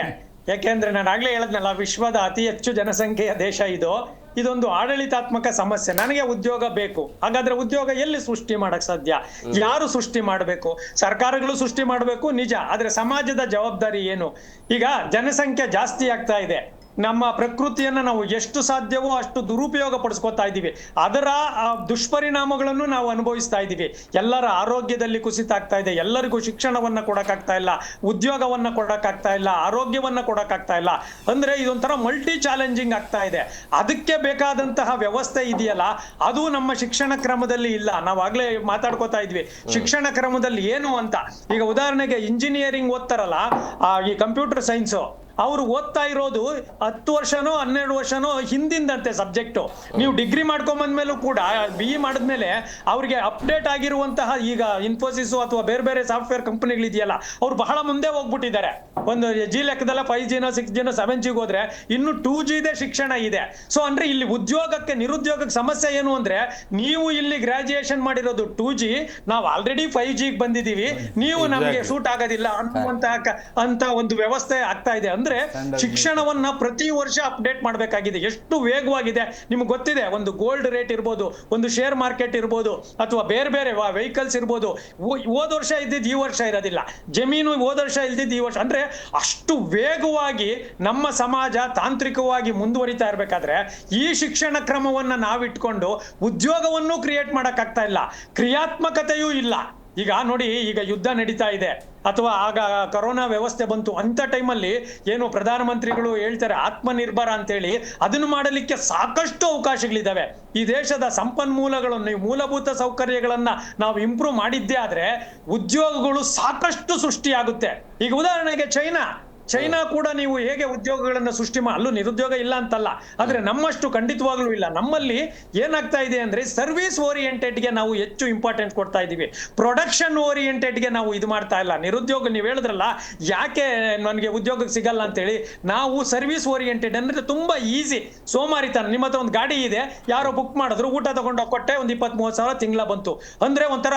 ಯಾಕೆಂದ್ರೆ ನಾನು ಆಗ್ಲೇ ಹೇಳದ್ನಲ್ಲ, ವಿಶ್ವದ ಅತಿ ಹೆಚ್ಚು ಜನಸಂಖ್ಯೆಯ ದೇಶ ಇದೊಂದು ಆಡಳಿತಾತ್ಮಕ ಸಮಸ್ಯೆ. ನನಗೆ ಉದ್ಯೋಗ ಬೇಕು, ಹಾಗಾದ್ರೆ ಉದ್ಯೋಗ ಎಲ್ಲಿ ಸೃಷ್ಟಿ ಮಾಡಕ್ ಸಾಧ್ಯ? ಯಾರು ಸೃಷ್ಟಿ ಮಾಡಬೇಕು? ಸರ್ಕಾರಗಳು ಸೃಷ್ಟಿ ಮಾಡಬೇಕು ನಿಜ, ಆದ್ರೆ ಸಮಾಜದ ಜವಾಬ್ದಾರಿ ಏನು? ಈಗ ಜನಸಂಖ್ಯೆ ಜಾಸ್ತಿ ಆಗ್ತಾ ಇದೆ, ನಮ್ಮ ಪ್ರಕೃತಿಯನ್ನ ನಾವು ಎಷ್ಟು ಸಾಧ್ಯವೋ ಅಷ್ಟು ದುರುಪಯೋಗ ಪಡಿಸ್ಕೊತಾ ಇದ್ದೀವಿ. ಅದರ ದುಷ್ಪರಿಣಾಮಗಳನ್ನು ನಾವು ಅನುಭವಿಸ್ತಾ ಇದ್ದೀವಿ. ಎಲ್ಲರ ಆರೋಗ್ಯದಲ್ಲಿ ಕುಸಿತ ಆಗ್ತಾ ಇದೆ, ಎಲ್ಲರಿಗೂ ಶಿಕ್ಷಣವನ್ನ ಕೊಡಕ್ಕಾಗ್ತಾ ಇಲ್ಲ, ಉದ್ಯೋಗವನ್ನ ಕೊಡಕ್ಕಾಗ್ತಾ ಇಲ್ಲ, ಆರೋಗ್ಯವನ್ನ ಕೊಡಕ್ಕಾಗ್ತಾ ಇಲ್ಲ. ಅಂದ್ರೆ ಇದೊಂಥರ ಮಲ್ಟಿ ಚಾಲೆಂಜಿಂಗ್ ಆಗ್ತಾ ಇದೆ. ಅದಕ್ಕೆ ಬೇಕಾದಂತಹ ವ್ಯವಸ್ಥೆ ಇದೆಯಲ್ಲ, ಅದು ನಮ್ಮ ಶಿಕ್ಷಣ ಕ್ರಮದಲ್ಲಿ ಇಲ್ಲ. ನಾವಾಗ್ಲೇ ಮಾತಾಡ್ಕೋತಾ ಇದ್ವಿ ಶಿಕ್ಷಣ ಕ್ರಮದಲ್ಲಿ ಏನು ಅಂತ. ಈಗ ಉದಾಹರಣೆಗೆ ಇಂಜಿನಿಯರಿಂಗ್ ಓದ್ತಾರಲ್ಲ, ಈ ಕಂಪ್ಯೂಟರ್ ಸೈನ್ಸ್, ಅವರು ಓದ್ತಾ ಇರೋದು 10 ವರ್ಷನೋ 12 ವರ್ಷನೋ ಹಿಂದಿಂದಂತೆ ಸಬ್ಜೆಕ್ಟು. ನೀವು ಡಿಗ್ರಿ ಮಾಡ್ಕೊಂಬಂದ್ಮೇಲೂ ಕೂಡ BE ಮಾಡಿದ್ಮೇಲೆ ಅವ್ರಿಗೆ ಅಪ್ಡೇಟ್ ಆಗಿರುವಂತಹ ಈಗ ಇನ್ಫೋಸಿಸ್ ಅಥವಾ ಬೇರೆ ಬೇರೆ ಸಾಫ್ಟ್ವೇರ್ ಕಂಪನಿಗಳಿದೆಯಲ್ಲ, ಅವ್ರು ಬಹಳ ಮುಂದೆ ಹೋಗ್ಬಿಟ್ಟಿದ್ದಾರೆ. ಒಂದು G ಲೆಕ್ಕದಲ್ಲ 5Gನೋ 6Gನೋ 7Gಗೆ ಹೋದ್ರೆ ಇನ್ನು 2Gದೇ ಶಿಕ್ಷಣ ಇದೆ. ಸೊ ಅಂದ್ರೆ ಇಲ್ಲಿ ನಿರುದ್ಯೋಗಕ್ಕೆ ಸಮಸ್ಯೆ ಏನು ಅಂದ್ರೆ, ನೀವು ಇಲ್ಲಿ ಗ್ರಾಜುಯೇಷನ್ ಮಾಡಿರೋದು 2G, ನಾವು ಆಲ್ರೆಡಿ 5Gಗೆ ಬಂದಿದ್ದೀವಿ, ನೀವು ನಮಗೆ ಸೂಟ್ ಆಗೋದಿಲ್ಲ ಅಂತ ಒಂದು ವ್ಯವಸ್ಥೆ ಆಗ್ತಾ ಇದೆ. ಅಂದ್ರೆ ಶಿಕ್ಷಣವನ್ನ ಪ್ರತಿ ವರ್ಷ ಅಪ್ಡೇಟ್ ಮಾಡಬೇಕಾಗಿದೆ. ಎಷ್ಟು ವೇಗವಾಗಿದೆ ನಿಮ್ಗೆ ಗೊತ್ತಿದೆ. ಒಂದು ಗೋಲ್ಡ್ ರೇಟ್ ಇರ್ಬೋದು, ಒಂದು ಶೇರ್ ಮಾರ್ಕೆಟ್ ಇರ್ಬೋದು, ಅಥವಾ ಬೇರೆ ಬೇರೆ ವೆಹಿಕಲ್ಸ್ ಇರ್ಬೋದು. ಹೋದ ವರ್ಷ ಇದ್ದಿದ್ದು ಈ ವರ್ಷ ಇರೋದಿಲ್ಲ, ಜಮೀನು ಹೋದ ವರ್ಷ ಇಲ್ದಿದ್ದು ಈ ವರ್ಷ. ಅಂದ್ರೆ ಅಷ್ಟು ವೇಗವಾಗಿ ನಮ್ಮ ಸಮಾಜ ತಾಂತ್ರಿಕವಾಗಿ ಮುಂದುವರಿತಾ ಇರ್ಬೇಕಾದ್ರೆ ಈ ಶಿಕ್ಷಣ ಕ್ರಮವನ್ನ ನಾವಿಟ್ಕೊಂಡು ಉದ್ಯೋಗವನ್ನು ಕ್ರಿಯೇಟ್ ಮಾಡಕ್ ಆಗ್ತಾ ಇಲ್ಲ, ಕ್ರಿಯಾತ್ಮಕತೆಯೂ ಇಲ್ಲ. ಈಗ ನೋಡಿ, ಈಗ ಯುದ್ಧ ನಡೀತಾ ಇದೆ, ಅಥವಾ ಆಗ ಕರೋನಾ ವ್ಯವಸ್ಥೆ ಬಂತು, ಅಂತ ಟೈಮಲ್ಲಿ ಏನು ಪ್ರಧಾನಮಂತ್ರಿಗಳು ಹೇಳ್ತಾರೆ ಆತ್ಮನಿರ್ಭರ ಅಂತೇಳಿ, ಅದನ್ನು ಮಾಡಲಿಕ್ಕೆ ಸಾಕಷ್ಟು ಅವಕಾಶಗಳಿದ್ದಾವೆ. ಈ ದೇಶದ ಸಂಪನ್ಮೂಲಗಳನ್ನು, ಮೂಲಭೂತ ಸೌಕರ್ಯಗಳನ್ನ ನಾವು ಇಂಪ್ರೂವ್ ಮಾಡಿದ್ದೇ ಆದ್ರೆ ಉದ್ಯೋಗಗಳು ಸಾಕಷ್ಟು ಸೃಷ್ಟಿಯಾಗುತ್ತೆ. ಈಗ ಉದಾಹರಣೆಗೆ ಚೈನಾ ಕೂಡ ನೀವು ಹೇಗೆ ಉದ್ಯೋಗಗಳನ್ನ ಸೃಷ್ಟಿ ಅಲ್ಲೂ ನಿರುದ್ಯೋಗ ಇಲ್ಲ ಅಂತಲ್ಲ, ಆದ್ರೆ ನಮ್ಮಷ್ಟು ಖಂಡಿತವಾಗ್ಲೂ ಇಲ್ಲ. ನಮ್ಮಲ್ಲಿ ಏನಾಗ್ತಾ ಇದೆ ಅಂದ್ರೆ ಸರ್ವಿಸ್ ಓರಿಯೆಂಟೆಡ್ಗೆ ನಾವು ಹೆಚ್ಚು ಇಂಪಾರ್ಟೆನ್ಸ್ ಕೊಡ್ತಾ ಇದೀವಿ, ಪ್ರೊಡಕ್ಷನ್ ಓರಿಯೆಂಟೆಡ್ಗೆ ನಾವು ಇದು ಮಾಡ್ತಾ ಇಲ್ಲ. ನಿರುದ್ಯೋಗ ನೀವು ಹೇಳಿದ್ರಲ್ಲ, ಯಾಕೆ ನನಗೆ ಉದ್ಯೋಗ ಸಿಗಲ್ಲ ಅಂತೇಳಿ, ನಾವು ಸರ್ವಿಸ್ ಓರಿಯೆಂಟೆಡ್ ಅಂದ್ರೆ ತುಂಬಾ ಈಸಿ. ಸೋಮಾರಿತನ, ನಿಮ್ಮ ಹತ್ರ ಒಂದು ಗಾಡಿ ಇದೆ, ಯಾರೋ ಬುಕ್ ಮಾಡಿದ್ರು, ಊಟ ತಗೊಂಡು ಕೊಟ್ಟೆ, ಒಂದು 20-30 ಸಾವಿರ ತಿಂಗಳ ಬಂತು ಅಂದ್ರೆ ಒಂಥರ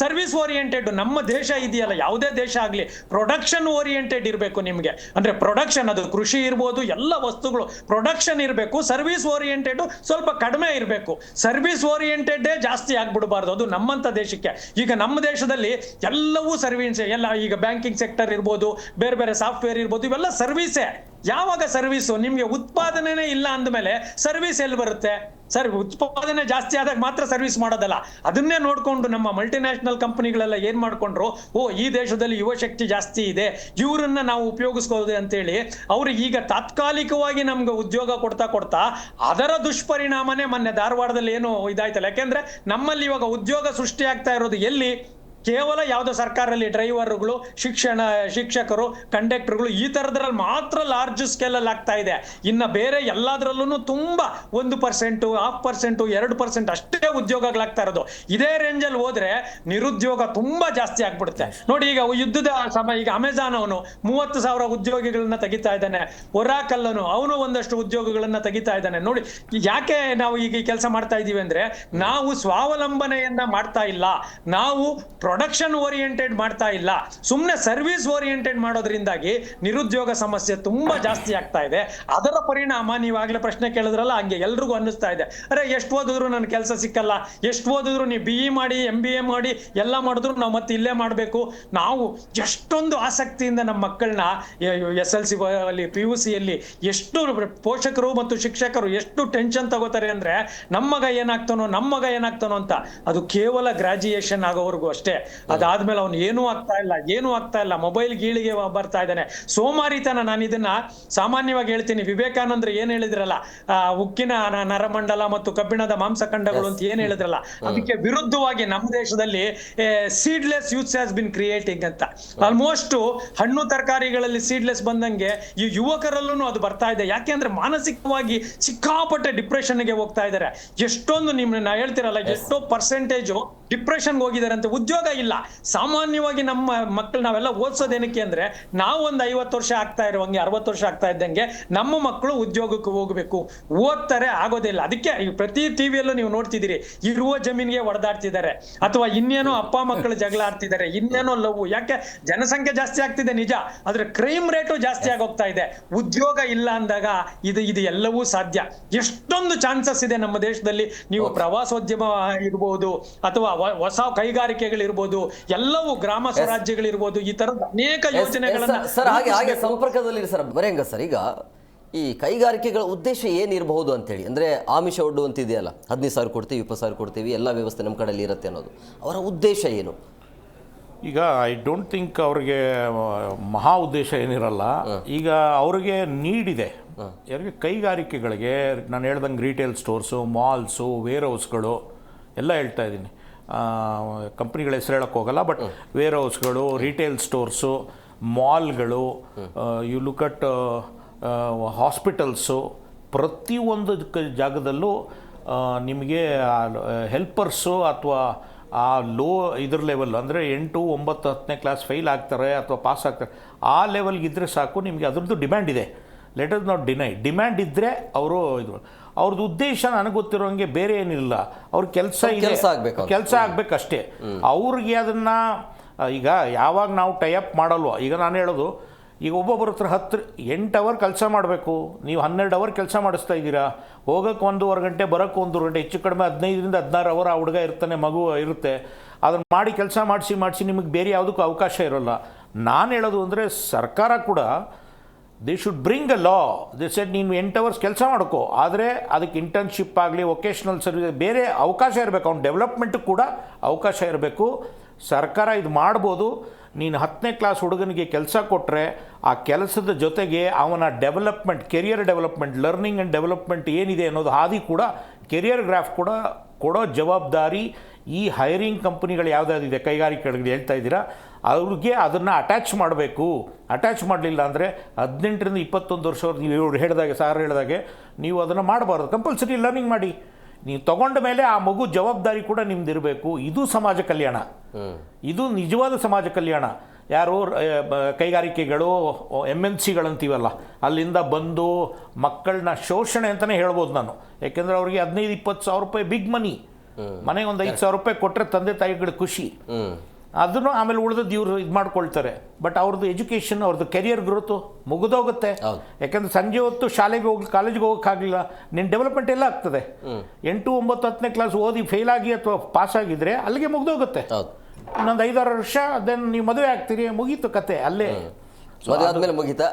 ಸರ್ವಿಸ್ ಓರಿಯೆಂಟೆಡ್. ನಮ್ಮ ದೇಶ ಇದೆಯಲ್ಲ, ಯಾವುದೇ ದೇಶ ಆಗ್ಲಿ ಪ್ರೊಡಕ್ಷನ್ ಓರಿಯೆಂಟೆಡ್ ಇರಬೇಕು ನಿಮ್ಗೆ. ಅಂದ್ರೆ ಪ್ರೊಡಕ್ಷನ್, ಅದು ಕೃಷಿ ಇರ್ಬೋದು, ಎಲ್ಲ ವಸ್ತುಗಳು ಪ್ರೊಡಕ್ಷನ್ ಇರಬೇಕು. ಸರ್ವಿಸ್ ಓರಿಯೆಂಟೆಡ್ ಸ್ವಲ್ಪ ಕಡಿಮೆ ಇರಬೇಕು, ಸರ್ವಿಸ್ ಓರಿಯೆಂಟೆಡ್ ಜಾಸ್ತಿ ಆಗ್ಬಿಡಬಾರ್ದು, ಅದು ನಮ್ಮಂತ ದೇಶಕ್ಕೆ. ಈಗ ನಮ್ಮ ದೇಶದಲ್ಲಿ ಎಲ್ಲವೂ ಸರ್ವಿಸ್, ಎಲ್ಲ ಈಗ ಬ್ಯಾಂಕಿಂಗ್ ಸೆಕ್ಟರ್ ಇರ್ಬೋದು, ಬೇರೆ ಬೇರೆ ಸಾಫ್ಟ್ವೇರ್ ಇರ್ಬೋದು, ಇವೆಲ್ಲ ಸರ್ವಿಸೇ. ಯಾವಾಗ ಸರ್ವಿಸು? ನಿಮ್ಗೆ ಉತ್ಪಾದನೆನೇ ಇಲ್ಲ ಅಂದಮೇಲೆ ಸರ್ವಿಸ್ ಎಲ್ಲಿ ಬರುತ್ತೆ? ಸರ್, ಉತ್ಪಾದನೆ ಜಾಸ್ತಿ ಆದಾಗ ಮಾತ್ರ ಸರ್ವಿಸ್ ಮಾಡೋದಲ್ಲ, ಅದನ್ನೇ ನೋಡ್ಕೊಂಡು ನಮ್ಮ ಮಲ್ಟಿನ್ಯಾಷನಲ್ ಕಂಪನಿಗಳೆಲ್ಲ ಏನ್ ಮಾಡ್ಕೊಂಡ್ರು, ಈ ದೇಶದಲ್ಲಿ ಯುವ ಶಕ್ತಿ ಜಾಸ್ತಿ ಇದೆ, ಇವರನ್ನ ನಾವು ಉಪಯೋಗಿಸ್ಕೋದು ಅಂತೇಳಿ ಅವ್ರಿಗೆ ಈಗ ತಾತ್ಕಾಲಿಕವಾಗಿ ನಮ್ಗೆ ಉದ್ಯೋಗ ಕೊಡ್ತಾ ಅದರ ದುಷ್ಪರಿಣಾಮನೇ ಮೊನ್ನೆ ಧಾರವಾಡದಲ್ಲಿ ಏನು ಇದಾಯ್ತಲ್ಲ. ಯಾಕೆಂದ್ರೆ ನಮ್ಮಲ್ಲಿ ಇವಾಗ ಉದ್ಯೋಗ ಸೃಷ್ಟಿ ಆಗ್ತಾ ಇರೋದು ಎಲ್ಲಿ? ಕೇವಲ ಯಾವುದೋ ಸರ್ಕಾರದಲ್ಲಿ ಡ್ರೈವರ್ಗಳು, ಶಿಕ್ಷಕರು, ಕಂಡಕ್ಟರ್ಗಳು, ಈ ತರದ್ರಲ್ಲಿ ಮಾತ್ರ ಲಾರ್ಜ್ ಸ್ಕೇಲ್ ಅಲ್ಲಿ ಆಗ್ತಾ ಇದೆ. ಇನ್ನ ಬೇರೆ ಎಲ್ಲದರಲ್ಲೂ ತುಂಬಾ 1%, 0.5%, 2% ಅಷ್ಟೇ ಉದ್ಯೋಗಗಳಾಗ್ತಾ ಇರೋದು. ಇದೇ ರೇಂಜ್ ಅಲ್ಲಿ ಹೋದ್ರೆ ನಿರುದ್ಯೋಗ ತುಂಬಾ ಜಾಸ್ತಿ ಆಗ್ಬಿಡುತ್ತೆ. ನೋಡಿ, ಈಗ ಯುದ್ಧದ ಸಮಯ, ಈಗ ಅಮೆಜಾನ್ ಅವನು 30,000 ಉದ್ಯೋಗಿಗಳನ್ನ ತೆಗಿತಾ ಇದ್ದಾನೆ, ಒರಾಕಲ್ ಅವನು ಒಂದಷ್ಟು ಉದ್ಯೋಗಗಳನ್ನ ತೆಗಿತಾ ಇದ್ದಾನೆ. ನೋಡಿ, ಯಾಕೆ ನಾವು ಈಗ ಕೆಲಸ ಮಾಡ್ತಾ ಇದೀವಿ ಅಂದ್ರೆ, ನಾವು ಸ್ವಾವಲಂಬನೆಯನ್ನ ಮಾಡ್ತಾ ಇಲ್ಲ, ನಾವು ಪ್ರೊಡಕ್ಷನ್ ಓರಿಯೆಂಟೆಡ್ ಮಾಡ್ತಾ ಇಲ್ಲ, ಸುಮ್ಮನೆ ಸರ್ವಿಸ್ ಓರಿಯೆಂಟೆಡ್ ಮಾಡೋದ್ರಿಂದಾಗಿ ನಿರುದ್ಯೋಗ ಸಮಸ್ಯೆ ತುಂಬಾ ಜಾಸ್ತಿ ಆಗ್ತಾ ಇದೆ. ಅದರ ಪರಿಣಾಮ ನೀವಾಗ್ಲೇ ಪ್ರಶ್ನೆ ಕೇಳಿದ್ರಲ್ಲ, ಹಂಗೆ ಎಲ್ರಿಗೂ ಅನ್ನಿಸ್ತಾ ಇದೆ, ಅರೆ ಎಷ್ಟು ಓದಿದ್ರು ನನ್ ಕೆಲಸ ಸಿಕ್ಕಲ್ಲ, ಎಷ್ಟು ಓದಿದ್ರು ನೀವು BE ಮಾಡಿ MBA ಮಾಡಿ ಎಲ್ಲ ಮಾಡಿದ್ರು ನಾವು ಮತ್ತೆ ಇಲ್ಲೇ ಮಾಡ್ಬೇಕು. ನಾವು ಎಷ್ಟೊಂದು ಆಸಕ್ತಿಯಿಂದ ನಮ್ಮ ಮಕ್ಕಳನ್ನ SLC ಅಲ್ಲಿ PUC ಅಲ್ಲಿ ಎಷ್ಟು ಪೋಷಕರು ಮತ್ತು ಶಿಕ್ಷಕರು ಎಷ್ಟು ಟೆನ್ಷನ್ ತಗೋತಾರೆ ಅಂದ್ರೆ, ನಮ್ಮ ಮಗ ಏನಾಗ್ತಾನೋ ಅಂತ. ಅದು ಕೇವಲ ಗ್ರಾಜುಯೇಷನ್ ಆಗೋವರೆಗೂ ಅಷ್ಟೇ. ಅದಾದ್ಮೇಲೆ ಅವ್ನು ಏನೂ ಆಗ್ತಾ ಇಲ್ಲ, ಮೊಬೈಲ್ ಗೀಳಿಗೆ ಬರ್ತಾ ಇದ್ದಾನೆ, ಸೋಮಾರಿತನ. ನಾನು ಇದನ್ನ ಸಾಮಾನ್ಯವಾಗಿ ಹೇಳ್ತೀನಿ, ವಿವೇಕಾನಂದರು ಏನ್ ಹೇಳಿದ್ರಲ್ಲ, ಉಕ್ಕಿನ ನರಮಂಡಲ ಮತ್ತು ಕಬ್ಬಿಣದ ಮಾಂಸಖಂಡಗಳು ಅಂತ ಏನ್ ಹೇಳಿದ್ರಲ್ಲ, ಅದಕ್ಕೆ ವಿರುದ್ಧವಾಗಿ ನಮ್ಮ ದೇಶದಲ್ಲಿ seedless youths has been creating ಅಂತ. ಆಲ್ಮೋಸ್ಟ್ ಹಣ್ಣು ತರಕಾರಿಗಳಲ್ಲಿ ಸೀಡ್ಲೆಸ್ ಬಂದಂಗೆ ಈ ಯುವಕರಲ್ಲೂ ಅದು ಬರ್ತಾ ಇದೆ. ಯಾಕೆಂದ್ರೆ ಮಾನಸಿಕವಾಗಿ ಸಿಕ್ಕಾಪಟ್ಟೆ ಡಿಪ್ರೆಷನ್ಗೆ ಹೋಗ್ತಾ ಇದ್ದಾರೆ. ಎಷ್ಟೊಂದು ನಾ ಹೇಳ್ತಿರಲ್ಲ, ಎಷ್ಟೋ ಪರ್ಸೆಂಟೇಜು ಡಿಪ್ರೆಷನ್ಗೆ ಹೋಗಿದ್ದಾರೆ ಅಂತ. ಉದ್ಯೋಗ ಇಲ್ಲ. ಸಾಮಾನ್ಯವಾಗಿ ನಮ್ಮ ಮಕ್ಕಳು ನಾವೆಲ್ಲ ಓದಿಸೋದೇನಕ್ಕೆ ಅಂದ್ರೆ, ನಾವು ಒಂದು 50 ವರ್ಷ ಆಗ್ತಾ ಇರುವಂಗೆ, 60 ವರ್ಷ ಆಗ್ತಾ ಇದ್ದಂಗೆ ನಮ್ಮ ಮಕ್ಕಳು ಉದ್ಯೋಗಕ್ಕೆ ಹೋಗ್ಬೇಕು, ಓದ್ತಾರೆ, ಆಗೋದಿಲ್ಲ. ಅದಕ್ಕೆ ಪ್ರತಿ ಟಿವಿಯಲ್ಲೂ ನೀವು ನೋಡ್ತಿದ್ದೀರಿ, ಇರುವ ಜಮೀನಿಗೆ ಹೊಡೆದಾಡ್ತಿದ್ದಾರೆ, ಅಥವಾ ಇನ್ನೇನೋ ಅಪ್ಪ ಮಕ್ಕಳು ಜಗಳ ಆಡ್ತಿದ್ದಾರೆ, ಇನ್ನೇನೋ ಲವ್. ಯಾಕೆ? ಜನಸಂಖ್ಯೆ ಜಾಸ್ತಿ ಆಗ್ತಿದೆ ನಿಜ, ಆದ್ರೆ ಕ್ರೈಮ್ ರೇಟು ಜಾಸ್ತಿ ಆಗೋಗ್ತಾ ಇದೆ. ಉದ್ಯೋಗ ಇಲ್ಲ ಅಂದಾಗ ಇದು ಎಲ್ಲವೂ ಸಾಧ್ಯ. ಎಷ್ಟೊಂದು ಚಾನ್ಸಸ್ ಇದೆ ನಮ್ಮ ದೇಶದಲ್ಲಿ. ನೀವು ಪ್ರವಾಸೋದ್ಯಮ ಇರ್ಬೋದು, ಅಥವಾ ಹೊಸ ಕೈಗಾರಿಕೆಗಳಿರ್ಬೋದು, ಎಲ್ಲವೂ ಗ್ರಾಮ ಸ್ವರಾಜ್ಯಗಳಿರ್ಬೋದು, ಈ ತರದ ಅನೇಕ ಯೋಜನೆಗಳನ್ನ ಸರ್ ಹಾಗೆ ಸಂಪರ್ಕದಲ್ಲಿ ಸರ್ ಬರೆಯಂಗ ಸರ್. ಈಗ ಈ ಕೈಗಾರಿಕೆಗಳ ಉದ್ದೇಶ ಏನಿರಬಹುದು ಅಂತೇಳಿ, ಅಂದರೆ ಆಮಿಷ ಒಡ್ಡುವಂತಿದೆಯಲ್ಲ, 15,000 ಕೊಡ್ತೀವಿ, 20,000 ಕೊಡ್ತೀವಿ, ಎಲ್ಲ ವ್ಯವಸ್ಥೆ ನಮ್ಮ ಕಡೆಯಲ್ಲಿ ಇರುತ್ತೆ ಅನ್ನೋದು, ಅವರ ಉದ್ದೇಶ ಏನು? ಈಗ ಐ ಡೋಂಟ್ ಥಿಂಕ್ ಅವ್ರಿಗೆ ಮಹಾ ಉದ್ದೇಶ ಏನಿರಲ್ಲ. ಈಗ ಅವ್ರಿಗೆ ನೀಡಿದೆ, ಯಾರಿಗೆ ಕೈಗಾರಿಕೆಗಳಿಗೆ ನಾನು ಹೇಳ್ದಂಗೆ ರಿಟೇಲ್ ಸ್ಟೋರ್ಸು, ಮಾಲ್ಸು, ವೇರ್ ಹೌಸ್ಗಳು ಎಲ್ಲ ಹೇಳ್ತಾ ಇದ್ದೀನಿ. ಕಂಪ್ನಿಗಳ ಹೆಸರು ಹೇಳೋಕ್ಕೆ ಹೋಗಲ್ಲ, ಬಟ್ ವೇರ್ ಹೌಸ್ಗಳು, ರಿಟೇಲ್ ಸ್ಟೋರ್ಸು, ಮಾಲ್ಗಳು, ಯು ಲುಕ್ ಅಟ್ ಹಾಸ್ಪಿಟಲ್ಸು, ಪ್ರತಿಯೊಂದು ಜಾಗದಲ್ಲೂ ನಿಮಗೆ ಹೆಲ್ಪರ್ಸು ಅಥವಾ ಆ ಇದ್ರ ಲೆವೆಲ್ ಅಂದರೆ 8, 9, 10ನೇ ಕ್ಲಾಸ್ ಫೇಲ್ ಆಗ್ತಾರೆ ಅಥವಾ ಪಾಸ್ ಆಗ್ತಾರೆ, ಆ ಲೆವೆಲ್ಗೆ ಇದ್ದರೆ ಸಾಕು. ನಿಮಗೆ ಅದ್ರದ್ದು ಡಿಮ್ಯಾಂಡ್ ಇದೆ, let us not deny. Demand ಇದ್ದರೆ ಅವರು ಅವ್ರದ್ದು ಉದ್ದೇಶ ನನಗೆ ಗೊತ್ತಿರೋಂಗೆ ಬೇರೆ ಏನಿಲ್ಲ. ಅವ್ರ ಕೆಲಸ ಆಗಬೇಕಷ್ಟೇ. ಅವ್ರಿಗೆ ಅದನ್ನು ಈಗ ಯಾವಾಗ ನಾವು ಟೈಅಪ್ ಮಾಡಲ್ವೋ, ಈಗ ನಾನು ಹೇಳೋದು, ಈಗ ಒಬ್ಬೊಬ್ಬರ ಹತ್ರ 8 ಅವರ್ ಕೆಲಸ ಮಾಡಬೇಕು, ನೀವು 12 ಅವರ್ ಕೆಲಸ ಮಾಡಿಸ್ತಾ ಇದ್ದೀರಾ. ಹೋಗೋಕ್ಕೆ 1.5 ಗಂಟೆ, ಬರೋಕ್ಕೆ 1 ಗಂಟೆ, ಹೆಚ್ಚು ಕಡಿಮೆ 15ರಿಂದ 16 ಅವರ್ ಆ ಹುಡುಗ ಇರ್ತಾನೆ, ಮಗು ಇರುತ್ತೆ. ಅದನ್ನು ಮಾಡಿ ಕೆಲಸ ಮಾಡಿಸಿ ನಿಮಗೆ ಬೇರೆ ಯಾವುದಕ್ಕೂ ಅವಕಾಶ ಇರೋಲ್ಲ. ನಾನು ಹೇಳೋದು ಅಂದರೆ ಸರ್ಕಾರ ಕೂಡ they should bring a law. They said ನೀನು 8 ಅವರ್ಸ್ ಕೆಲಸ ಮಾಡ್ಕೋ, ಆದರೆ ಅದಕ್ಕೆ ಇಂಟರ್ನ್ಶಿಪ್ ಆಗಲಿ, ವೊಕೇಶ್ನಲ್ ಸರ್ವಿಸ್, ಬೇರೆ ಅವಕಾಶ ಇರಬೇಕು. ಅವ್ನ ಡೆವಲಪ್ಮೆಂಟಿಗೆ ಕೂಡ ಅವಕಾಶ ಇರಬೇಕು. ಸರ್ಕಾರ ಇದು ಮಾಡ್ಬೋದು. ನೀನು 10ನೇ ಕ್ಲಾಸ್ ಹುಡುಗನಿಗೆ ಕೆಲಸ ಕೊಟ್ಟರೆ ಆ ಕೆಲಸದ ಜೊತೆಗೆ ಅವನ development, career development, learning and development ಏನಿದೆ ಅನ್ನೋದು ಹಾದಿ ಕೂಡ, ಕೆರಿಯರ್ ಗ್ರಾಫ್ ಕೂಡ ಕೊಡೋ ಜವಾಬ್ದಾರಿ ಈ ಹೈರಿಂಗ್ ಕಂಪ್ನಿಗಳು ಯಾವುದಾದಿದೆ, ಕೈಗಾರಿಕೆಗಳಿಗೆ ಹೇಳ್ತಾ ಇದ್ದೀರಾ, ಅವ್ರಿಗೆ ಅದನ್ನು ಅಟ್ಯಾಚ್ ಮಾಡಬೇಕು. ಅಟ್ಯಾಚ್ ಮಾಡಲಿಲ್ಲ ಅಂದರೆ 18ರಿಂದ 21 ವರ್ಷದವ್ರು ನೀವು ಇವ್ರು ಹೇಳಿದಾಗೆ ನೀವು ಅದನ್ನು ಮಾಡಬಾರ್ದು. ಕಂಪಲ್ಸರಿ ಲರ್ನಿಂಗ್ ಮಾಡಿ. ನೀವು ತಗೊಂಡ ಮೇಲೆ ಆ ಮಗು ಜವಾಬ್ದಾರಿ ಕೂಡ ನಿಮ್ದಿರಬೇಕು. ಇದು ಸಮಾಜ ಕಲ್ಯಾಣ, ಇದು ನಿಜವಾದ ಸಮಾಜ ಕಲ್ಯಾಣ. ಯಾರು ಕೈಗಾರಿಕೆಗಳು, MNCಗಳಂತೀವಲ್ಲ, ಅಲ್ಲಿಂದ ಬಂದು ಮಕ್ಕಳನ್ನ ಶೋಷಣೆ ಅಂತಲೇ ಹೇಳ್ಬೋದು ನಾನು. ಯಾಕೆಂದರೆ ಅವ್ರಿಗೆ 15-20 ಸಾವಿರ ರೂಪಾಯಿ ಬಿಗ್ ಮನಿ. ಮನೆಗೆ ಒಂದು 5 ಸಾವಿರ ರೂಪಾಯಿ ಕೊಟ್ಟರೆ ತಂದೆ ತಾಯಿಗಳ ಖುಷಿ. ಅದನ್ನು ಆಮೇಲೆ ಉಳಿದದ್ದು ಇವರು ಇದು ಮಾಡ್ಕೊಳ್ತಾರೆ. ಬಟ್ ಅವ್ರದ್ದು ಎಜುಕೇಷನ್, ಅವ್ರದ್ದು ಕೆರಿಯರ್ ಗ್ರೋತು ಮುಗಿದೋಗುತ್ತೆ. ಯಾಕಂದರೆ ಸಂಜೆ ಹೊತ್ತು ಶಾಲೆಗೆ ಹೋಗಿ, ಕಾಲೇಜ್ಗೆ ಹೋಗೋಕ್ಕಾಗಲಿಲ್ಲ, ನಿನ್ನ ಡೆವಲಪ್ಮೆಂಟ್ ಎಲ್ಲ ಆಗ್ತದೆ. 8, 9, 10ನೇ ಕ್ಲಾಸ್ ಓದಿ ಫೇಲ್ ಆಗಿ ಅಥವಾ ಪಾಸ್ ಆಗಿದ್ರೆ ಅಲ್ಲಿಗೆ ಮುಗಿದೋಗುತ್ತೆ. ಇನ್ನೊಂದು 5-6 ವರ್ಷ ದೆನ್ ನೀವು ಮದುವೆ ಆಗ್ತೀರಿ, ಮುಗೀತು ಕತೆ ಅಲ್ಲೇ. ಮದುವೆ ಆದ್ಮೇಲೆ ಮುಗೀತು.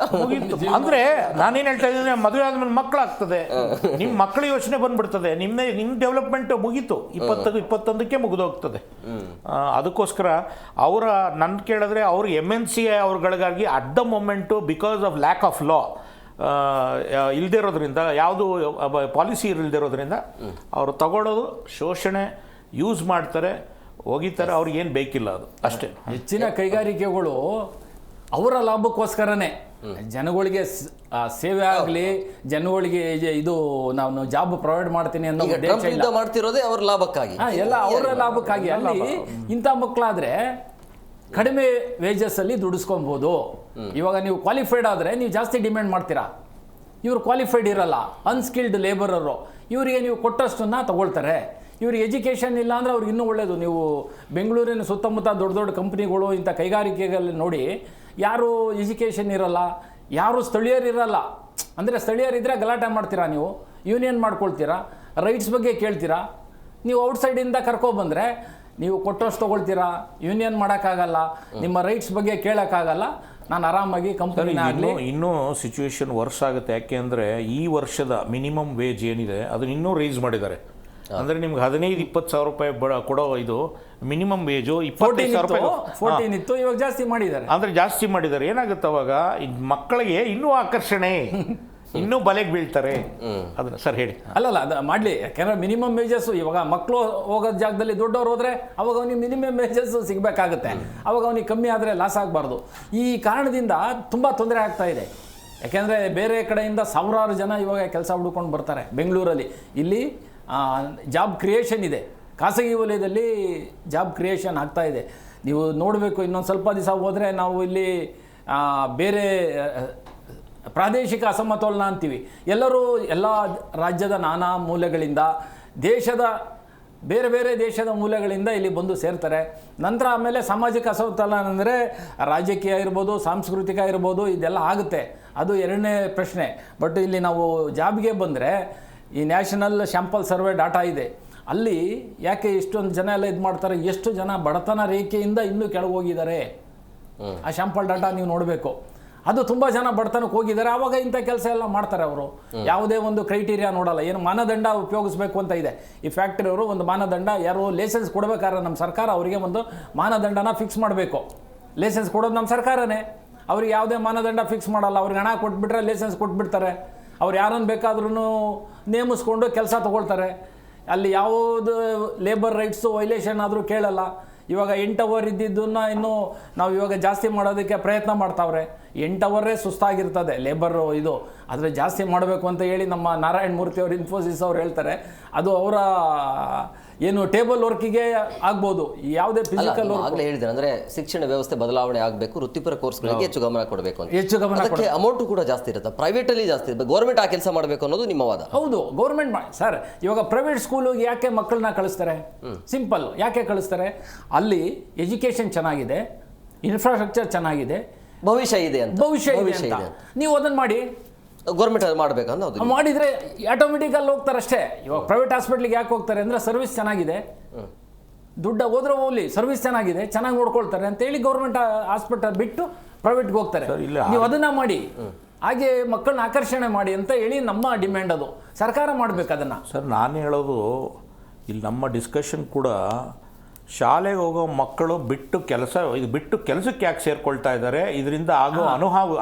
ಅಂದ್ರೆ ನಾನೇನು ಹೇಳ್ತಾ ಇದ್ದೀನಿ, ಮದುವೆ ಆದ್ಮೇಲೆ ಮಕ್ಕಳಾಗ್ತದೆ, ನಿಮ್ಮ ಮಕ್ಕಳ ಯೋಚನೆ ಬಂದ್ಬಿಡ್ತದೆ, ನಿಮ್ಮ ಡೆವಲಪ್ಮೆಂಟ್ ಮುಗೀತು. 20-21ಕ್ಕೆ ಮುಗಿದೋಗ್ತದೆ. ಅದಕ್ಕೋಸ್ಕರ ನನ್ನ ಕೇಳಿದ್ರೆ ಅವರು MNC ಅವ್ರಗಳಿಗಾಗಿ at the moment because of lack of law ಇಲ್ಲದೆ ಇರೋದ್ರಿಂದ, ಯಾವುದು ಪಾಲಿಸಿ ಇಲ್ಲದಿರೋದ್ರಿಂದ ಅವರು ತಗೊಳ್ಳೋದು ಶೋಷಣೆ, ಯೂಸ್ ಮಾಡ್ತಾರೆ, ಹೋಗಿತಾರೆ. ಅವ್ರಿಗೆ ಏನು ಬೇಕಿಲ್ಲ, ಅದು ಅಷ್ಟೇ. ಹೆಚ್ಚಿನ ಕೈಗಾರಿಕೆಗಳು ಅವರ ಲಾಭಕ್ಕೋಸ್ಕರನೇ, ಜನಗಳಿಗೆ ಸೇವೆ ಆಗಲಿ, ಜನಗಳಿಗೆ ಇದು ನಾನು ಜಾಬ್ ಪ್ರೊವೈಡ್ ಮಾಡ್ತೀನಿ ಅನ್ನೋ ಉದ್ದೇಶ ಇಲ್ಲ. ಮಾಡ್ತಿರೋದೇ ಅವರ ಲಾಭಕ್ಕಾಗಿ, ಎಲ್ಲ ಅವರ ಲಾಭಕ್ಕಾಗಿ. ಅಲ್ಲಿ ಇಂಥ ಮಕ್ಕಳಾದ್ರೆ ಕಡಿಮೆ ವೇಜಸ್ ಅಲ್ಲಿ ದುಡಿಸ್ಕೊಬಹುದು. ಇವಾಗ ನೀವು ಕ್ವಾಲಿಫೈಡ್ ಆದರೆ ನೀವು ಜಾಸ್ತಿ ಡಿಮ್ಯಾಂಡ್ ಮಾಡ್ತೀರಾ. ಇವರು ಕ್ವಾಲಿಫೈಡ್ ಇರಲ್ಲ, ಅನ್ಸ್ಕಿಲ್ಡ್ ಲೇಬರರು, ಇವರಿಗೆ ನೀವು ಕೊಟ್ಟಷ್ಟನ್ನ ತಗೊಳ್ತಾರೆ. ಇವ್ರಿಗೆ ಎಜುಕೇಷನ್ ಇಲ್ಲ ಅಂದರೆ ಅವ್ರಿಗೆ ಇನ್ನೂ ಒಳ್ಳೆಯದು. ನೀವು ಬೆಂಗಳೂರಿನ ಸುತ್ತಮುತ್ತ ದೊಡ್ಡ ದೊಡ್ಡ ಕಂಪ್ನಿಗಳು, ಇಂಥ ಕೈಗಾರಿಕೆಗಳಲ್ಲಿ ನೋಡಿ, ಯಾರು ಎಜುಕೇಷನ್ ಇರಲ್ಲ, ಯಾರು ಸ್ಥಳೀಯರಿರಲ್ಲ. ಅಂದರೆ ಸ್ಥಳೀಯರಿದ್ದರೆ ಗಲಾಟೆ ಮಾಡ್ತೀರಾ, ನೀವು ಯೂನಿಯನ್ ಮಾಡ್ಕೊಳ್ತೀರಾ, ರೈಟ್ಸ್ ಬಗ್ಗೆ ಕೇಳ್ತೀರಾ. ನೀವು ಔಟ್ಸೈಡಿಂದ ಕರ್ಕೊಬಂದರೆ ನೀವು ಕೊಟ್ಟಷ್ಟು ತೊಗೊಳ್ತೀರಾ, ಯೂನಿಯನ್ ಮಾಡೋಕ್ಕಾಗಲ್ಲ, ನಿಮ್ಮ ರೈಟ್ಸ್ ಬಗ್ಗೆ ಕೇಳೋಕ್ಕಾಗಲ್ಲ. ನಾನು ಆರಾಮಾಗಿ ಕಂಪನಿ ಇನ್ನೂ ಸಿಚುವೇಶನ್ ವರ್ಸ್ ಆಗುತ್ತೆ. ಯಾಕೆ ಅಂದರೆ ಈ ವರ್ಷದ ಮಿನಿಮಮ್ ವೇಜ್ ಏನಿದೆ ಅದನ್ನು ಇನ್ನೂ ರೈಸ್ ಮಾಡಿದ್ದಾರೆ. ಅಂದರೆ ನಿಮ್ಗೆ 15-20 ಸಾವಿರ ರೂಪಾಯಿ ಕೊಡೋ ಇದು ಮಿನಿಮಮ್ ವೇಜು 25 ಸಾವಿರ ರೂಪಾಯಿ 14 ಇತ್ತು, ಇವಾಗ ಜಾಸ್ತಿ ಮಾಡಿದ್ದಾರೆ. ಅಂದರೆ ಜಾಸ್ತಿ ಮಾಡಿದ್ದಾರೆ. ಏನಾಗುತ್ತೆ ಅವಾಗ ಮಕ್ಕಳಿಗೆ ಇನ್ನೂ ಆಕರ್ಷಣೆ, ಇನ್ನೂ ಬಲೆಗೆ ಬೀಳ್ತಾರೆ. ಅದನ್ನ ಸರ್ ಹೇಳಿ. ಅಲ್ಲಲ್ಲ, ಅದು ಮಾಡಲಿ. ಯಾಕೆಂದರೆ ಮಿನಿಮಮ್ ವೇಜಸ್ ಇವಾಗ ಮಕ್ಕಳು ಹೋಗೋ ಜಾಗದಲ್ಲಿ ದೊಡ್ಡವ್ರು ಹೋದರೆ ಅವಾಗ ಅವನಿಗೆ ಮಿನಿಮಮ್ ವೇಜಸ್ ಸಿಗಬೇಕಾಗುತ್ತೆ. ಅವಾಗ ಅವನಿಗೆ ಕಮ್ಮಿ ಆದರೆ ಲಾಸ್ ಆಗಬಾರ್ದು. ಈ ಕಾರಣದಿಂದ ತುಂಬ ತೊಂದರೆ ಆಗ್ತಾ ಇದೆ. ಯಾಕೆಂದರೆ ಬೇರೆ ಕಡೆಯಿಂದ ಸಾವಿರಾರು ಜನ ಇವಾಗ ಕೆಲಸ ಹುಡ್ಕೊಂಡು ಬರ್ತಾರೆ ಬೆಂಗಳೂರಲ್ಲಿ. ಇಲ್ಲಿ ಜಾಬ್ ಕ್ರಿಯೇಷನ್ ಇದೆ, ಖಾಸಗಿ ವಲಯದಲ್ಲಿ ಜಾಬ್ ಕ್ರಿಯೇಷನ್ ಆಗ್ತಾ ಇದೆ. ನೀವು ನೋಡಬೇಕು, ಇನ್ನೊಂದು ಸ್ವಲ್ಪ ದಿವಸ ಹೋದರೆ ನಾವು ಇಲ್ಲಿ ಬೇರೆ ಪ್ರಾದೇಶಿಕ ಅಸಮತೋಲನ ಅಂತೀವಿ. ಎಲ್ಲರೂ ಎಲ್ಲ ರಾಜ್ಯದ ನಾನಾ ಮೂಲೆಗಳಿಂದ, ದೇಶದ ಬೇರೆ ಬೇರೆ ದೇಶದ ಮೂಲೆಗಳಿಂದ ಇಲ್ಲಿ ಬಂದು ಸೇರ್ತಾರೆ. ನಂತರ ಆಮೇಲೆ ಸಾಮಾಜಿಕ ಅಸಮತೋಲನ ಅಂದರೆ ರಾಜಕೀಯ ಇರ್ಬೋದು, ಸಾಂಸ್ಕೃತಿಕ ಇರ್ಬೋದು, ಇದೆಲ್ಲ ಆಗುತ್ತೆ. ಅದು ಎರಡನೇ ಪ್ರಶ್ನೆ. ಬಟ್ ಇಲ್ಲಿ ನಾವು ಜಾಬ್ಗೆ ಬಂದರೆ ಈ ನ್ಯಾಷನಲ್ ಶಾಂಪಲ್ ಸರ್ವೆ ಡಾಟಾ ಇದೆ. ಅಲ್ಲಿ ಯಾಕೆ ಇಷ್ಟೊಂದು ಜನ ಎಲ್ಲ ಇದು ಮಾಡ್ತಾರೆ, ಎಷ್ಟು ಜನ ಬಡತನ ರೇಖೆಯಿಂದ ಇನ್ನೂ ಕೆಳಗೆ ಹೋಗಿದ್ದಾರೆ. ಆ ಶಾಂಪಲ್ ಡಾಟಾ ನೀವು ನೋಡಬೇಕು. ಅದು ತುಂಬ ಜನ ಬಡತನಕ್ಕೆ ಹೋಗಿದ್ದಾರೆ. ಆವಾಗ ಇಂಥ ಕೆಲಸ ಎಲ್ಲ ಮಾಡ್ತಾರೆ ಅವರು. ಯಾವುದೇ ಒಂದು ಕ್ರೈಟೀರಿಯಾ ನೋಡಲ್ಲ, ಏನು ಮಾನದಂಡ ಉಪಯೋಗಿಸ್ಬೇಕು ಅಂತ ಇದೆ. ಈ ಫ್ಯಾಕ್ಟ್ರಿಯವರು ಒಂದು ಮಾನದಂಡ, ಯಾರು ಲೈಸೆನ್ಸ್ ಕೊಡಬೇಕಾದ್ರೆ ನಮ್ಮ ಸರ್ಕಾರ ಅವರಿಗೆ ಒಂದು ಮಾನದಂಡನ ಫಿಕ್ಸ್ ಮಾಡಬೇಕು. ಲೈಸೆನ್ಸ್ ಕೊಡೋದು ನಮ್ಮ ಸರ್ಕಾರನೇ. ಅವ್ರಿಗೆ ಯಾವುದೇ ಮಾನದಂಡ ಫಿಕ್ಸ್ ಮಾಡಲ್ಲ. ಅವ್ರಿಗೆ ಹಣ ಕೊಟ್ಬಿಟ್ರೆ ಲೈಸೆನ್ಸ್ ಕೊಟ್ಬಿಡ್ತಾರೆ. ಅವ್ರು ಯಾರನ್ನು ಬೇಕಾದ್ರೂ ನೇಮಿಸ್ಕೊಂಡು ಕೆಲಸ ತೊಗೊಳ್ತಾರೆ. ಅಲ್ಲಿ ಯಾವುದು ಲೇಬರ್ ರೈಟ್ಸು ವೈಲೇಷನ್ ಆದರೂ ಕೇಳಲ್ಲ. ಇವಾಗ 8 ಅವರ್ ಇದ್ದಿದ್ದನ್ನು ಇನ್ನೂ ನಾವು ಇವಾಗ ಜಾಸ್ತಿ ಮಾಡೋದಕ್ಕೆ ಪ್ರಯತ್ನ ಮಾಡ್ತಾವ್ರೆ. 8 ಅವರೇ ಸುಸ್ತಾಗಿರ್ತದೆ ಲೇಬರ್ ಇದು. ಆದರೆ ಜಾಸ್ತಿ ಮಾಡಬೇಕು ಅಂತ ಹೇಳಿ ನಮ್ಮ ನಾರಾಯಣ ಮೂರ್ತಿ ಅವರು, ಇನ್ಫೋಸಿಸ್ ಅವ್ರು ಹೇಳ್ತಾರೆ. ಅದು ಅವರ ಏನು ಟೇಬಲ್ ವರ್ಕಿಗೆ ಆಗ್ಬೋದು, ಯಾವುದೇ ಫಿಸಿಕಲ್ ವರ್ಕ್. ಆಗಲೇ ಹೇಳಿದ್ರೆ ಅಂದರೆ ಶಿಕ್ಷಣ ವ್ಯವಸ್ಥೆ ಬದಲಾವಣೆ ಆಗಬೇಕು, ವೃತ್ತಿಪರ ಕೋರ್ಸ್ಗಳಿಗೆ ಹೆಚ್ಚು ಗಮನ ಕೊಡಬೇಕು ಅಂತ. ಹೆಚ್ಚು ಗಮನ, ಅದಕ್ಕೆ ಅಮೌಂಟು ಕೂಡ ಜಾಸ್ತಿ ಇರುತ್ತೆ. ಪ್ರೈವೇಟಲ್ಲಿ ಜಾಸ್ತಿ ಇರುತ್ತೆ, ಗೌರ್ಮೆಂಟ್ ಆ ಕೆಲಸ ಮಾಡಬೇಕು ಅನ್ನೋದು ನಿಮ್ಮ ವಾದ. ಹೌದು, ಗೌರ್ಮೆಂಟ್ ಸರ್. ಇವಾಗ ಪ್ರೈವೇಟ್ ಸ್ಕೂಲಿಗೆ ಯಾಕೆ ಮಕ್ಕಳನ್ನ ಕಳಿಸ್ತಾರೆ? ಸಿಂಪಲ್. ಯಾಕೆ ಕಳಿಸ್ತಾರೆ? ಅಲ್ಲಿ ಎಜುಕೇಷನ್ ಚೆನ್ನಾಗಿದೆ, ಇನ್ಫ್ರಾಸ್ಟ್ರಕ್ಚರ್ ಚೆನ್ನಾಗಿದೆ, ಭವಿಷ್ಯ ಇದೆ ಅಂತ ಭವಿಷ್ಯ ಇದೆ ಅಂತ ನೀವು ಅದನ್ನ ಮಾಡಿ. ಗೌರ್ಮೆಂಟ್ ಮಾಡ್ಬೇಕಂತ ಹೌದು. ಮಾಡಿದ್ರೆ ಆಟೋಮೆಟಿಕ್ ಅಲ್ಲಿ ಹೋಗ್ತಾರೆ ಅಷ್ಟೇ. ಇವಾಗ ಪ್ರೈವೇಟ್ ಹಾಸ್ಪಿಟ್ಲಿಗೆ ಯಾಕೆ ಹೋಗ್ತಾರೆ ಅಂದ್ರೆ ಸರ್ವಿಸ್ ಚೆನ್ನಾಗಿದೆ, ದುಡ್ಡು ಹೋದ್ರೆ ಹೋಗ್ಲಿ, ಸರ್ವಿಸ್ ಚೆನ್ನಾಗಿದೆ, ಚೆನ್ನಾಗಿ ನೋಡ್ಕೊಳ್ತಾರೆ ಅಂತ ಹೇಳಿ ಗೌರ್ಮೆಂಟ್ ಹಾಸ್ಪಿಟಲ್ ಬಿಟ್ಟು ಪ್ರೈವೇಟ್ಗೆ ಹೋಗ್ತಾರೆ. ನೀವು ಅದನ್ನ ಮಾಡಿ, ಹಾಗೆ ಮಕ್ಕಳನ್ನ ಆಕರ್ಷಣೆ ಮಾಡಿ ಅಂತ ಹೇಳಿ ನಮ್ಮ ಡಿಮ್ಯಾಂಡ್. ಅದು ಸರ್ಕಾರ ಮಾಡ್ಬೇಕು ಅದನ್ನ. ಸರ್ ನಾನು ಹೇಳೋದು ಇಲ್ಲಿ ನಮ್ಮ ಡಿಸ್ಕಷನ್ ಕೂಡ ಶಾಲೆಗೆ ಹೋಗೋ ಮಕ್ಕಳು ಬಿಟ್ಟು ಕೆಲಸಕ್ಕೆ ಯಾಕೆ ಸೇರ್ಕೊಳ್ತಾ ಇದ್ದಾರೆ, ಇದರಿಂದ ಆಗೋ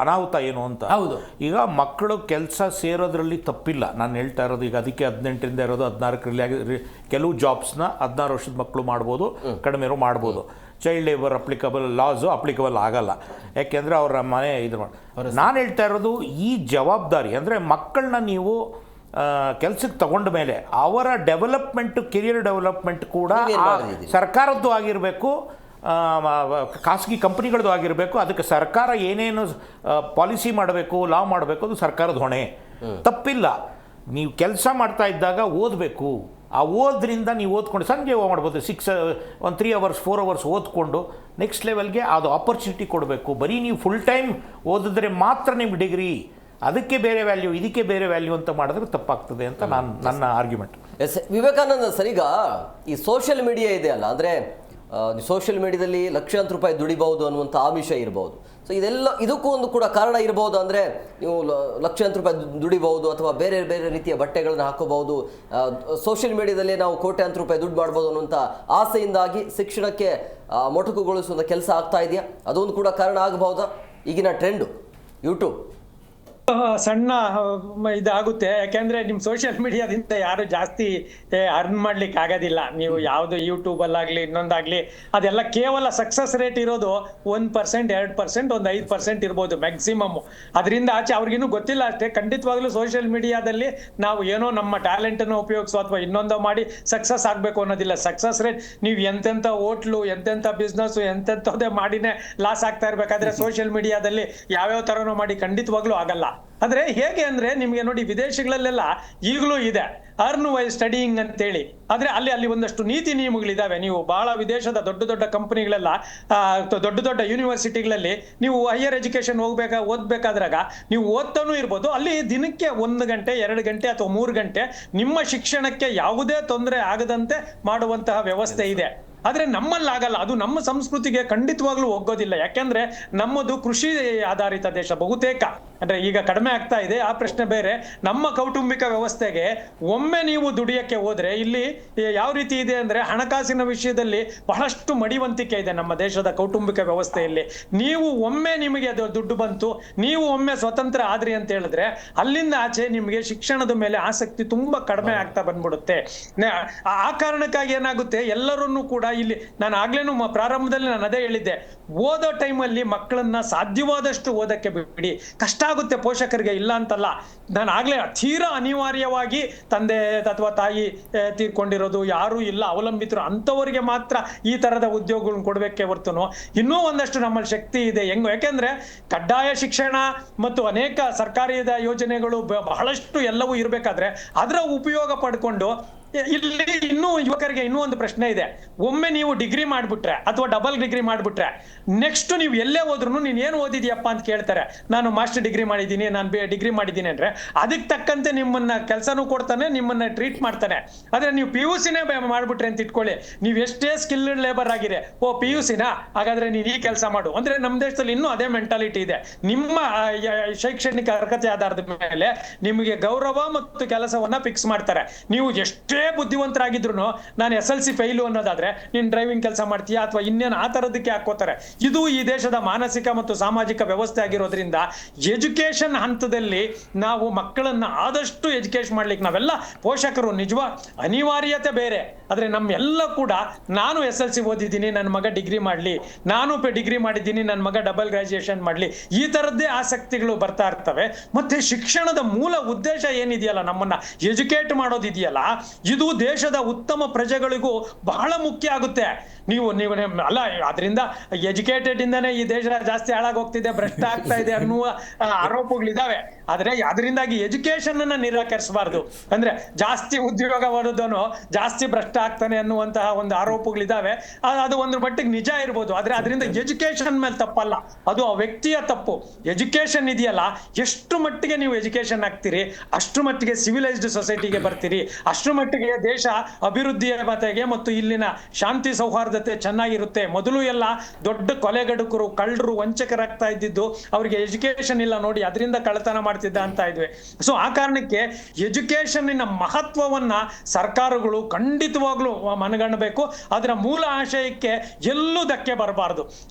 ಅನಾಹುತ ಏನು ಅಂತ. ಹೌದು, ಈಗ ಮಕ್ಕಳು ಕೆಲಸ ಸೇರೋದ್ರಲ್ಲಿ ತಪ್ಪಿಲ್ಲ. ನಾನು ಹೇಳ್ತಾ ಇರೋದು ಈಗ ಅದಕ್ಕೆ 18ರಿಂದ ಇರೋದು 16ರಲ್ಲಿ ಕೆಲವು ಜಾಬ್ಸ್ನ 16 ವರ್ಷದ ಮಕ್ಕಳು ಮಾಡ್ಬೋದು, ಕಡಿಮೆರು ಮಾಡ್ಬೋದು. ಚೈಲ್ಡ್ ಲೇಬರ್ ಲಾಸು ಅಪ್ಲಿಕಬಲ್ ಆಗಲ್ಲ, ಯಾಕೆಂದರೆ ಅವರ ಮನೆ ಇದು ಮಾಡಿ. ನಾನು ಹೇಳ್ತಾ ಇರೋದು ಈ ಜವಾಬ್ದಾರಿ ಅಂದರೆ ಮಕ್ಕಳನ್ನ ನೀವು ಕೆಲಸಕ್ಕೆ ತಗೊಂಡ ಮೇಲೆ ಅವರ ಕೆರಿಯರ್ ಡೆವಲಪ್ಮೆಂಟ್ ಕೂಡ ಸರ್ಕಾರದ್ದು ಆಗಿರಬೇಕು, ಖಾಸಗಿ ಕಂಪ್ನಿಗಳದ್ದು ಆಗಿರಬೇಕು. ಅದಕ್ಕೆ ಸರ್ಕಾರ ಏನೇನು ಪಾಲಿಸಿ ಮಾಡಬೇಕು, ಲಾ ಮಾಡಬೇಕು, ಅದು ಸರ್ಕಾರದ ಹೊಣೆ. ತಪ್ಪಿಲ್ಲ. ನೀವು ಕೆಲಸ ಮಾಡ್ತಾ ಇದ್ದಾಗ ಓದಬೇಕು. ಆ ಓದ್ರಿಂದ ನೀವು ಓದ್ಕೊಂಡು ಸಂಜೆ ಮಾಡ್ಬೋದು, 3 hours 4 hours ಓದ್ಕೊಂಡು ನೆಕ್ಸ್ಟ್ ಲೆವೆಲ್ಗೆ ಅದು ಆಪರ್ಚುನಿಟಿ ಕೊಡಬೇಕು. ಬರೀ ನೀವು ಫುಲ್ ಟೈಮ್ ಓದಿದ್ರೆ ಮಾತ್ರ ನಿಮ್ಗೆ ಡಿಗ್ರಿ, ಅದಕ್ಕೆ ಬೇರೆ ವ್ಯಾಲ್ಯೂ, ಇದಕ್ಕೆ ಬೇರೆ ವ್ಯಾಲ್ಯೂ ಅಂತ ಮಾಡಿದ್ರೆ ತಪ್ಪಾಗ್ತದೆ ಅಂತ ನನ್ನ ಆರ್ಗ್ಯುಮೆಂಟ್. ಎಸ್ ವಿವೇಕಾನಂದ ಸರ್, ಈಗ ಈ ಸೋಷಿಯಲ್ ಮೀಡಿಯಾ ಇದೆ ಅಲ್ಲ, ಅಂದರೆ ಸೋಷಿಯಲ್ ಮೀಡಿಯಾದಲ್ಲಿ ಲಕ್ಷಾಂತರ ರೂಪಾಯಿ ದುಡಿಬಹುದು ಅನ್ನುವಂಥ ಆಮಿಷ ಇರಬಹುದು. ಸೊ ಇದಕ್ಕೂ ಒಂದು ಕೂಡ ಕಾರಣ ಇರಬಹುದು. ಅಂದರೆ ನೀವು ಲಕ್ಷಾಂತರ ರೂಪಾಯಿ ದುಡಿಬಹುದು ಅಥವಾ ಬೇರೆ ಬೇರೆ ರೀತಿಯ ಬಟ್ಟೆಗಳನ್ನು ಹಾಕೋಬಹುದು, ಸೋಷಿಯಲ್ ಮೀಡಿಯಾದಲ್ಲಿ ನಾವು ಕೋಟ್ಯಾಂತರ ರೂಪಾಯಿ ದುಡ್ಡು ಮಾಡ್ಬೋದು ಅನ್ನುವಂಥ ಆಸೆಯಿಂದಾಗಿ ಶಿಕ್ಷಣಕ್ಕೆ ಮೊಟಕುಗೊಳಿಸುವಂಥ ಕೆಲಸ ಆಗ್ತಾ ಇದೆಯಾ? ಅದೊಂದು ಕೂಡ ಕಾರಣ ಆಗಬಹುದಾ ಈಗಿನ ಟ್ರೆಂಡು ಯೂಟ್ಯೂಬ್? ಸಣ್ಣ ಇದಾಗುತ್ತೆ. ಯಾಕೆಂದ್ರೆ ನಿಮ್ ಸೋಷಿಯಲ್ ಮೀಡಿಯಾದಿಂದ ಯಾರು ಜಾಸ್ತಿ ಅರ್ನ್ ಮಾಡ್ಲಿಕ್ಕೆ ಆಗೋದಿಲ್ಲ. ನೀವು ಯಾವ್ದು ಯೂಟ್ಯೂಬ್ ಅಲ್ಲಾಗ್ಲಿ ಇನ್ನೊಂದಾಗ್ಲಿ ಅದೆಲ್ಲ ಕೇವಲ ಸಕ್ಸಸ್ ರೇಟ್ ಇರೋದು 1%, 2%, ಒಂದು 5% ಇರ್ಬೋದು ಮ್ಯಾಕ್ಸಿಮಮ್. ಅದರಿಂದ ಆಚೆ ಅವ್ರಿಗಿನ್ನೂ ಗೊತ್ತಿಲ್ಲ ಅಷ್ಟೇ. ಖಂಡಿತವಾಗ್ಲೂ ಸೋಷಿಯಲ್ ಮೀಡಿಯಾದಲ್ಲಿ ನಾವು ಏನೋ ನಮ್ಮ ಟ್ಯಾಲೆಂಟ್ ಅನ್ನು ಉಪಯೋಗಿಸೋ ಅಥವಾ ಇನ್ನೊಂದೋ ಮಾಡಿ ಸಕ್ಸಸ್ ಆಗ್ಬೇಕು ಅನ್ನೋದಿಲ್ಲ. ಸಕ್ಸಸ್ ರೇಟ್ ನೀವು ಎಂತೆಂಥ ಹೋಟ್ಲು, ಎಂತೆಂಥ ಬಿಸ್ನೆಸ್, ಎಂತೆಂಥದ್ದೇ ಮಾಡಿನೇ ಲಾಸ್ ಆಗ್ತಾ ಇರ್ಬೇಕಾದ್ರೆ ಸೋಷಿಯಲ್ ಮೀಡಿಯಾದಲ್ಲಿ ಯಾವ್ಯಾವ ತರನೋ ಮಾಡಿ ಖಂಡಿತವಾಗ್ಲೂ ಆಗಲ್ಲ. ಆದ್ರೆ ಹೇಗೆ ಅಂದ್ರೆ ನಿಮ್ಗೆ ನೋಡಿ, ವಿದೇಶಗಳಲ್ಲೆಲ್ಲ ಈಗಲೂ ಇದೆ ಅರ್ನ್ ವೈ ಸ್ಟಡಿಯಿಂಗ್ ಅಂತೇಳಿ. ಆದ್ರೆ ಅಲ್ಲಿ ಒಂದಷ್ಟು ನೀತಿ ನಿಯಮಗಳಿದಾವೆ. ನೀವು ಬಹಳ ವಿದೇಶದ ದೊಡ್ಡ ದೊಡ್ಡ ಕಂಪನಿಗಳೆಲ್ಲ ದೊಡ್ಡ ದೊಡ್ಡ ಯೂನಿವರ್ಸಿಟಿಗಳಲ್ಲಿ ನೀವು ಹೈಯರ್ ಎಜುಕೇಶನ್ ಓದ್ಬೇಕಾದ್ರಾಗ ನೀವು ಓದ್ತಾನೂ ಇರ್ಬೋದು. ಅಲ್ಲಿ ದಿನಕ್ಕೆ 1 ಗಂಟೆ 2 ಗಂಟೆ ಅಥವಾ 3 ಗಂಟೆ ನಿಮ್ಮ ಶಿಕ್ಷಣಕ್ಕೆ ಯಾವುದೇ ತೊಂದರೆ ಆಗದಂತೆ ಮಾಡುವಂತಹ ವ್ಯವಸ್ಥೆ ಇದೆ. ಆದ್ರೆ ನಮ್ಮಲ್ಲಾಗಲ್ಲ. ಅದು ನಮ್ಮ ಸಂಸ್ಕೃತಿಗೆ ಖಂಡಿತವಾಗ್ಲೂ ಒಗ್ಗೋದಿಲ್ಲ. ಯಾಕೆಂದ್ರೆ ನಮ್ಮದು ಕೃಷಿ ಆಧಾರಿತ ದೇಶ ಬಹುತೇಕ. ಅಂದ್ರೆ ಈಗ ಕಡಿಮೆ ಆಗ್ತಾ ಇದೆ, ಆ ಪ್ರಶ್ನೆ ಬೇರೆ. ನಮ್ಮ ಕೌಟುಂಬಿಕ ವ್ಯವಸ್ಥೆಗೆ ಒಮ್ಮೆ ನೀವು ದುಡಿಯಕ್ಕೆ ಹೋದ್ರೆ ಇಲ್ಲಿ ಯಾವ ರೀತಿ ಇದೆ ಅಂದ್ರೆ ಹಣಕಾಸಿನ ವಿಷಯದಲ್ಲಿ ಬಹಳಷ್ಟು ಮಡಿವಂತಿಕೆ ಇದೆ ನಮ್ಮ ದೇಶದ ಕೌಟುಂಬಿಕ ವ್ಯವಸ್ಥೆಯಲ್ಲಿ. ನೀವು ಒಮ್ಮೆ ನಿಮಗೆ ಅದು ದುಡ್ಡು ಬಂತು, ನೀವು ಒಮ್ಮೆ ಸ್ವತಂತ್ರ ಆದ್ರಿ ಅಂತ ಹೇಳಿದ್ರೆ ಅಲ್ಲಿಂದ ಆಚೆ ನಿಮಗೆ ಶಿಕ್ಷಣದ ಮೇಲೆ ಆಸಕ್ತಿ ತುಂಬಾ ಕಡಿಮೆ ಆಗ್ತಾ ಬಂದ್ಬಿಡುತ್ತೆ. ಆ ಕಾರಣಕ್ಕಾಗಿ ಏನಾಗುತ್ತೆ, ಎಲ್ಲರನ್ನೂ ಕೂಡ ಇಲ್ಲಿ ನಾನು ಆಗ್ಲೇನು ಪ್ರಾರಂಭದಲ್ಲಿ ನಾನು ಅದೇ ಹೇಳಿದ್ದೆ, ಓದೋ ಟೈಮಲ್ಲಿ ಮಕ್ಕಳನ್ನ ಸಾಧ್ಯವಾದಷ್ಟು ಓದಕ್ಕೆ ಬಿಡಿ. ಕಷ್ಟ ಆಗುತ್ತೆ ಪೋಷಕರಿಗೆ, ಇಲ್ಲ ಅಂತಲ್ಲ. ನಾನು ಆಗ್ಲೇ ತೀರಾ ಅನಿವಾರ್ಯವಾಗಿ ತಂದೆ ಅಥವಾ ತಾಯಿ ತೀರ್ಕೊಂಡಿರೋದು, ಯಾರು ಇಲ್ಲ ಅವಲಂಬಿತರು, ಅಂಥವರಿಗೆ ಮಾತ್ರ ಈ ತರದ ಉದ್ಯೋಗಗಳನ್ನ ಕೊಡ್ಬೇಕೆ ಹೊರತುನು ಇನ್ನೂ ಒಂದಷ್ಟು ನಮ್ಮಲ್ಲಿ ಶಕ್ತಿ ಇದೆ. ಯಾಕೆಂದ್ರೆ ಕಡ್ಡಾಯ ಶಿಕ್ಷಣ ಮತ್ತು ಅನೇಕ ಸರ್ಕಾರಿ ಯೋಜನೆಗಳು ಬಹಳಷ್ಟು ಎಲ್ಲವೂ ಇರಬೇಕಾದ್ರೆ ಅದರ ಉಪಯೋಗ ಪಡ್ಕೊಂಡು ಇಲ್ಲಿ ಇನ್ನೂ ಯುವಕರಿಗೆ ಇನ್ನೂ ಒಂದು ಪ್ರಶ್ನೆ ಇದೆ. ಒಮ್ಮೆ ನೀವು ಡಿಗ್ರಿ ಮಾಡ್ಬಿಟ್ರೆ ಅಥವಾ ಡಬಲ್ ಡಿಗ್ರಿ ಮಾಡ್ಬಿಟ್ರೆ ನೆಕ್ಸ್ಟ್ ನೀವು ಎಲ್ಲೇ ಹೋದ್ರು ನೀನ್ ಏನು ಓದಿದ್ಯಪ್ಪ ಅಂತ ಕೇಳ್ತಾರೆ. ನಾನು ಮಾಸ್ಟರ್ ಡಿಗ್ರಿ ಮಾಡಿದ್ದೀನಿ, ನಾನು ಡಿಗ್ರಿ ಮಾಡಿದ್ದೀನಿ ಅಂದ್ರೆ ಅದಕ್ಕೆ ತಕ್ಕಂತೆ ನಿಮ್ಮನ್ನ ಕೆಲಸನೂ ಕೊಡ್ತಾನೆ, ನಿಮ್ಮನ್ನ ಟ್ರೀಟ್ ಮಾಡ್ತಾನೆ. ಆದ್ರೆ ನೀವು PUC ಮಾಡ್ಬಿಟ್ರೆ ಅಂತ ಇಟ್ಕೊಳ್ಳಿ, ನೀವು ಎಷ್ಟೇ ಸ್ಕಿಲ್ಡ್ ಲೇಬರ್ ಆಗಿರೆ, PUC ಹಾಗಾದ್ರೆ ನೀನ್ ಈ ಕೆಲಸ ಮಾಡು ಅಂದ್ರೆ ನಮ್ಮ ದೇಶದಲ್ಲಿ ಇನ್ನೂ ಅದೇ ಮೆಂಟಾಲಿಟಿ ಇದೆ. ನಿಮ್ಮ ಶೈಕ್ಷಣಿಕ ಅರ್ಹತೆ ಆಧಾರದ ಮೇಲೆ ನಿಮಗೆ ಗೌರವ ಮತ್ತು ಕೆಲಸವನ್ನ ಫಿಕ್ಸ್ ಮಾಡ್ತಾರೆ. ನೀವು ಎಷ್ಟೇ ಬುದ್ಧಿವಂತರಾಗಿದ್ರು ನಾನು SLC ಫೈಲು ಅನ್ನೋದಾದ್ರೆ ನೀನ್ ಡ್ರೈವಿಂಗ್ ಕೆಲಸ ಮಾಡ್ತೀಯಾ ಅಥವಾ ಇನ್ನೇನು ಆ ತರದಕ್ಕೆ ಹಾಕೋತಾರೆ. ಇದು ಈ ದೇಶದ ಮಾನಸಿಕ ಮತ್ತು ಸಾಮಾಜಿಕ ವ್ಯವಸ್ಥೆ ಆಗಿರೋದ್ರಿಂದ ಎಜುಕೇಶನ್ ಹಂತದಲ್ಲಿ ನಾವು ಮಕ್ಕಳನ್ನ ಆದಷ್ಟು ಎಜುಕೇಶನ್ ಮಾಡ್ಲಿಕ್ಕೆ ನಾವೆಲ್ಲ ಪೋಷಕರು ನಿಜವಾ ಅನಿವಾರ್ಯತೆ ಬೇರೆ. ಆದ್ರೆ ನಮ್ಮೆಲ್ಲ ಕೂಡ ನಾನು SLC ಓದಿದ್ದೀನಿ, ನನ್ನ ಮಗ ಡಿಗ್ರಿ ಮಾಡ್ಲಿ, ನಾನು ಡಿಗ್ರಿ ಮಾಡಿದ್ದೀನಿ, ನನ್ನ ಮಗ ಡಬಲ್ ಗ್ರಾಜುಯೇಷನ್ ಮಾಡ್ಲಿ, ಈ ತರದ್ದೇ ಆಸಕ್ತಿಗಳು ಬರ್ತಾ ಇರ್ತವೆ. ಮತ್ತೆ ಶಿಕ್ಷಣದ ಮೂಲ ಉದ್ದೇಶ ಏನಿದೆಯಲ್ಲ, ನಮ್ಮನ್ನ ಎಜುಕೇಟ್ ಮಾಡೋದಿದೆಯಲ್ಲ, ಇದು ದೇಶದ ಉತ್ತಮ ಪ್ರಜೆಗಳಿಗೂ ಬಹಳ ಮುಖ್ಯ ಆಗುತ್ತೆ. ನೀವು ಅಲ್ಲ, ಅದರಿಂದ ಎಜುಕೇಟೆಡ್ ಇಂದಾನೆ ಈ ದೇಶ ಜಾಸ್ತಿ ಹಾಳಾಗಿ ಹೋಗ್ತಿದೆ, ಭ್ರಷ್ಟ ಆಗ್ತಾ ಇದೆ ಅನ್ನುವ ಆರೋಪಗಳಿದಾವೆ. ಆದ್ರೆ ಅದರಿಂದಾಗಿ ಎಜುಕೇಶನ್ ಅನ್ನ ನಿರಾಕರಿಸಬಾರ್ದು. ಅಂದ್ರೆ ಜಾಸ್ತಿ ಉದ್ಯೋಗ ಮಾಡೋದನ್ನು ಜಾಸ್ತಿ ಭ್ರಷ್ಟ ಆಗ್ತಾನೆ ಅನ್ನುವಂತಹ ಒಂದು ಆರೋಪಗಳಿದಾವೆ. ಅದು ಒಂದು ಮಟ್ಟಿಗೆ ನಿಜ ಇರ್ಬೋದು, ಆದ್ರೆ ಅದರಿಂದ ಎಜುಕೇಶನ್ ಮೇಲೆ ತಪ್ಪಲ್ಲ, ಅದು ಆ ವ್ಯಕ್ತಿಯ ತಪ್ಪು. ಎಜುಕೇಶನ್ ಇದೆಯಲ್ಲ, ಎಷ್ಟು ಮಟ್ಟಿಗೆ ನೀವು ಎಜುಕೇಶನ್ ಆಗ್ತೀರಿ ಅಷ್ಟು ಮಟ್ಟಿಗೆ ಸಿವಿಲೈಸ್ಡ್ ಸೊಸೈಟಿಗೆ ಬರ್ತೀರಿ, ಅಷ್ಟು ಮಟ್ಟಿಗೆ ದೇಶ ಅಭಿವೃದ್ಧಿಯ ಮತೆಗೆ ಮತ್ತು ಇಲ್ಲಿನ ಶಾಂತಿ ಸೌಹಾರ್ದತೆ ಚೆನ್ನಾಗಿರುತ್ತೆ. ಮೊದಲು ಎಲ್ಲ ದೊಡ್ಡ ಕೊಲೆಗಡುಕರು, ಕಳ್ಳರು, ವಂಚಕರಾಗ್ತಾ ಇದ್ದಿದ್ದು ಅವ್ರಿಗೆ ಎಜುಕೇಶನ್ ಇಲ್ಲ ನೋಡಿ, ಅದರಿಂದ ಕಳ್ಳತನ ಮಾಡ್ತಿದ್ದ ಅಂತ ಇದ್ವಿ. ಸೊ ಆ ಕಾರಣಕ್ಕೆ ಎಜುಕೇಶನ್ನಿನ ಮಹತ್ವವನ್ನ ಸರ್ಕಾರಗಳು ಖಂಡಿತವಾಗ್ಲೂ ಮನಗಣಬೇಕು. ಅದರ ಮೂಲ ಆಶಯಕ್ಕೆ ಎಲ್ಲೂ ಧಕ್ಕೆ ಬರಬಾರ್ದು.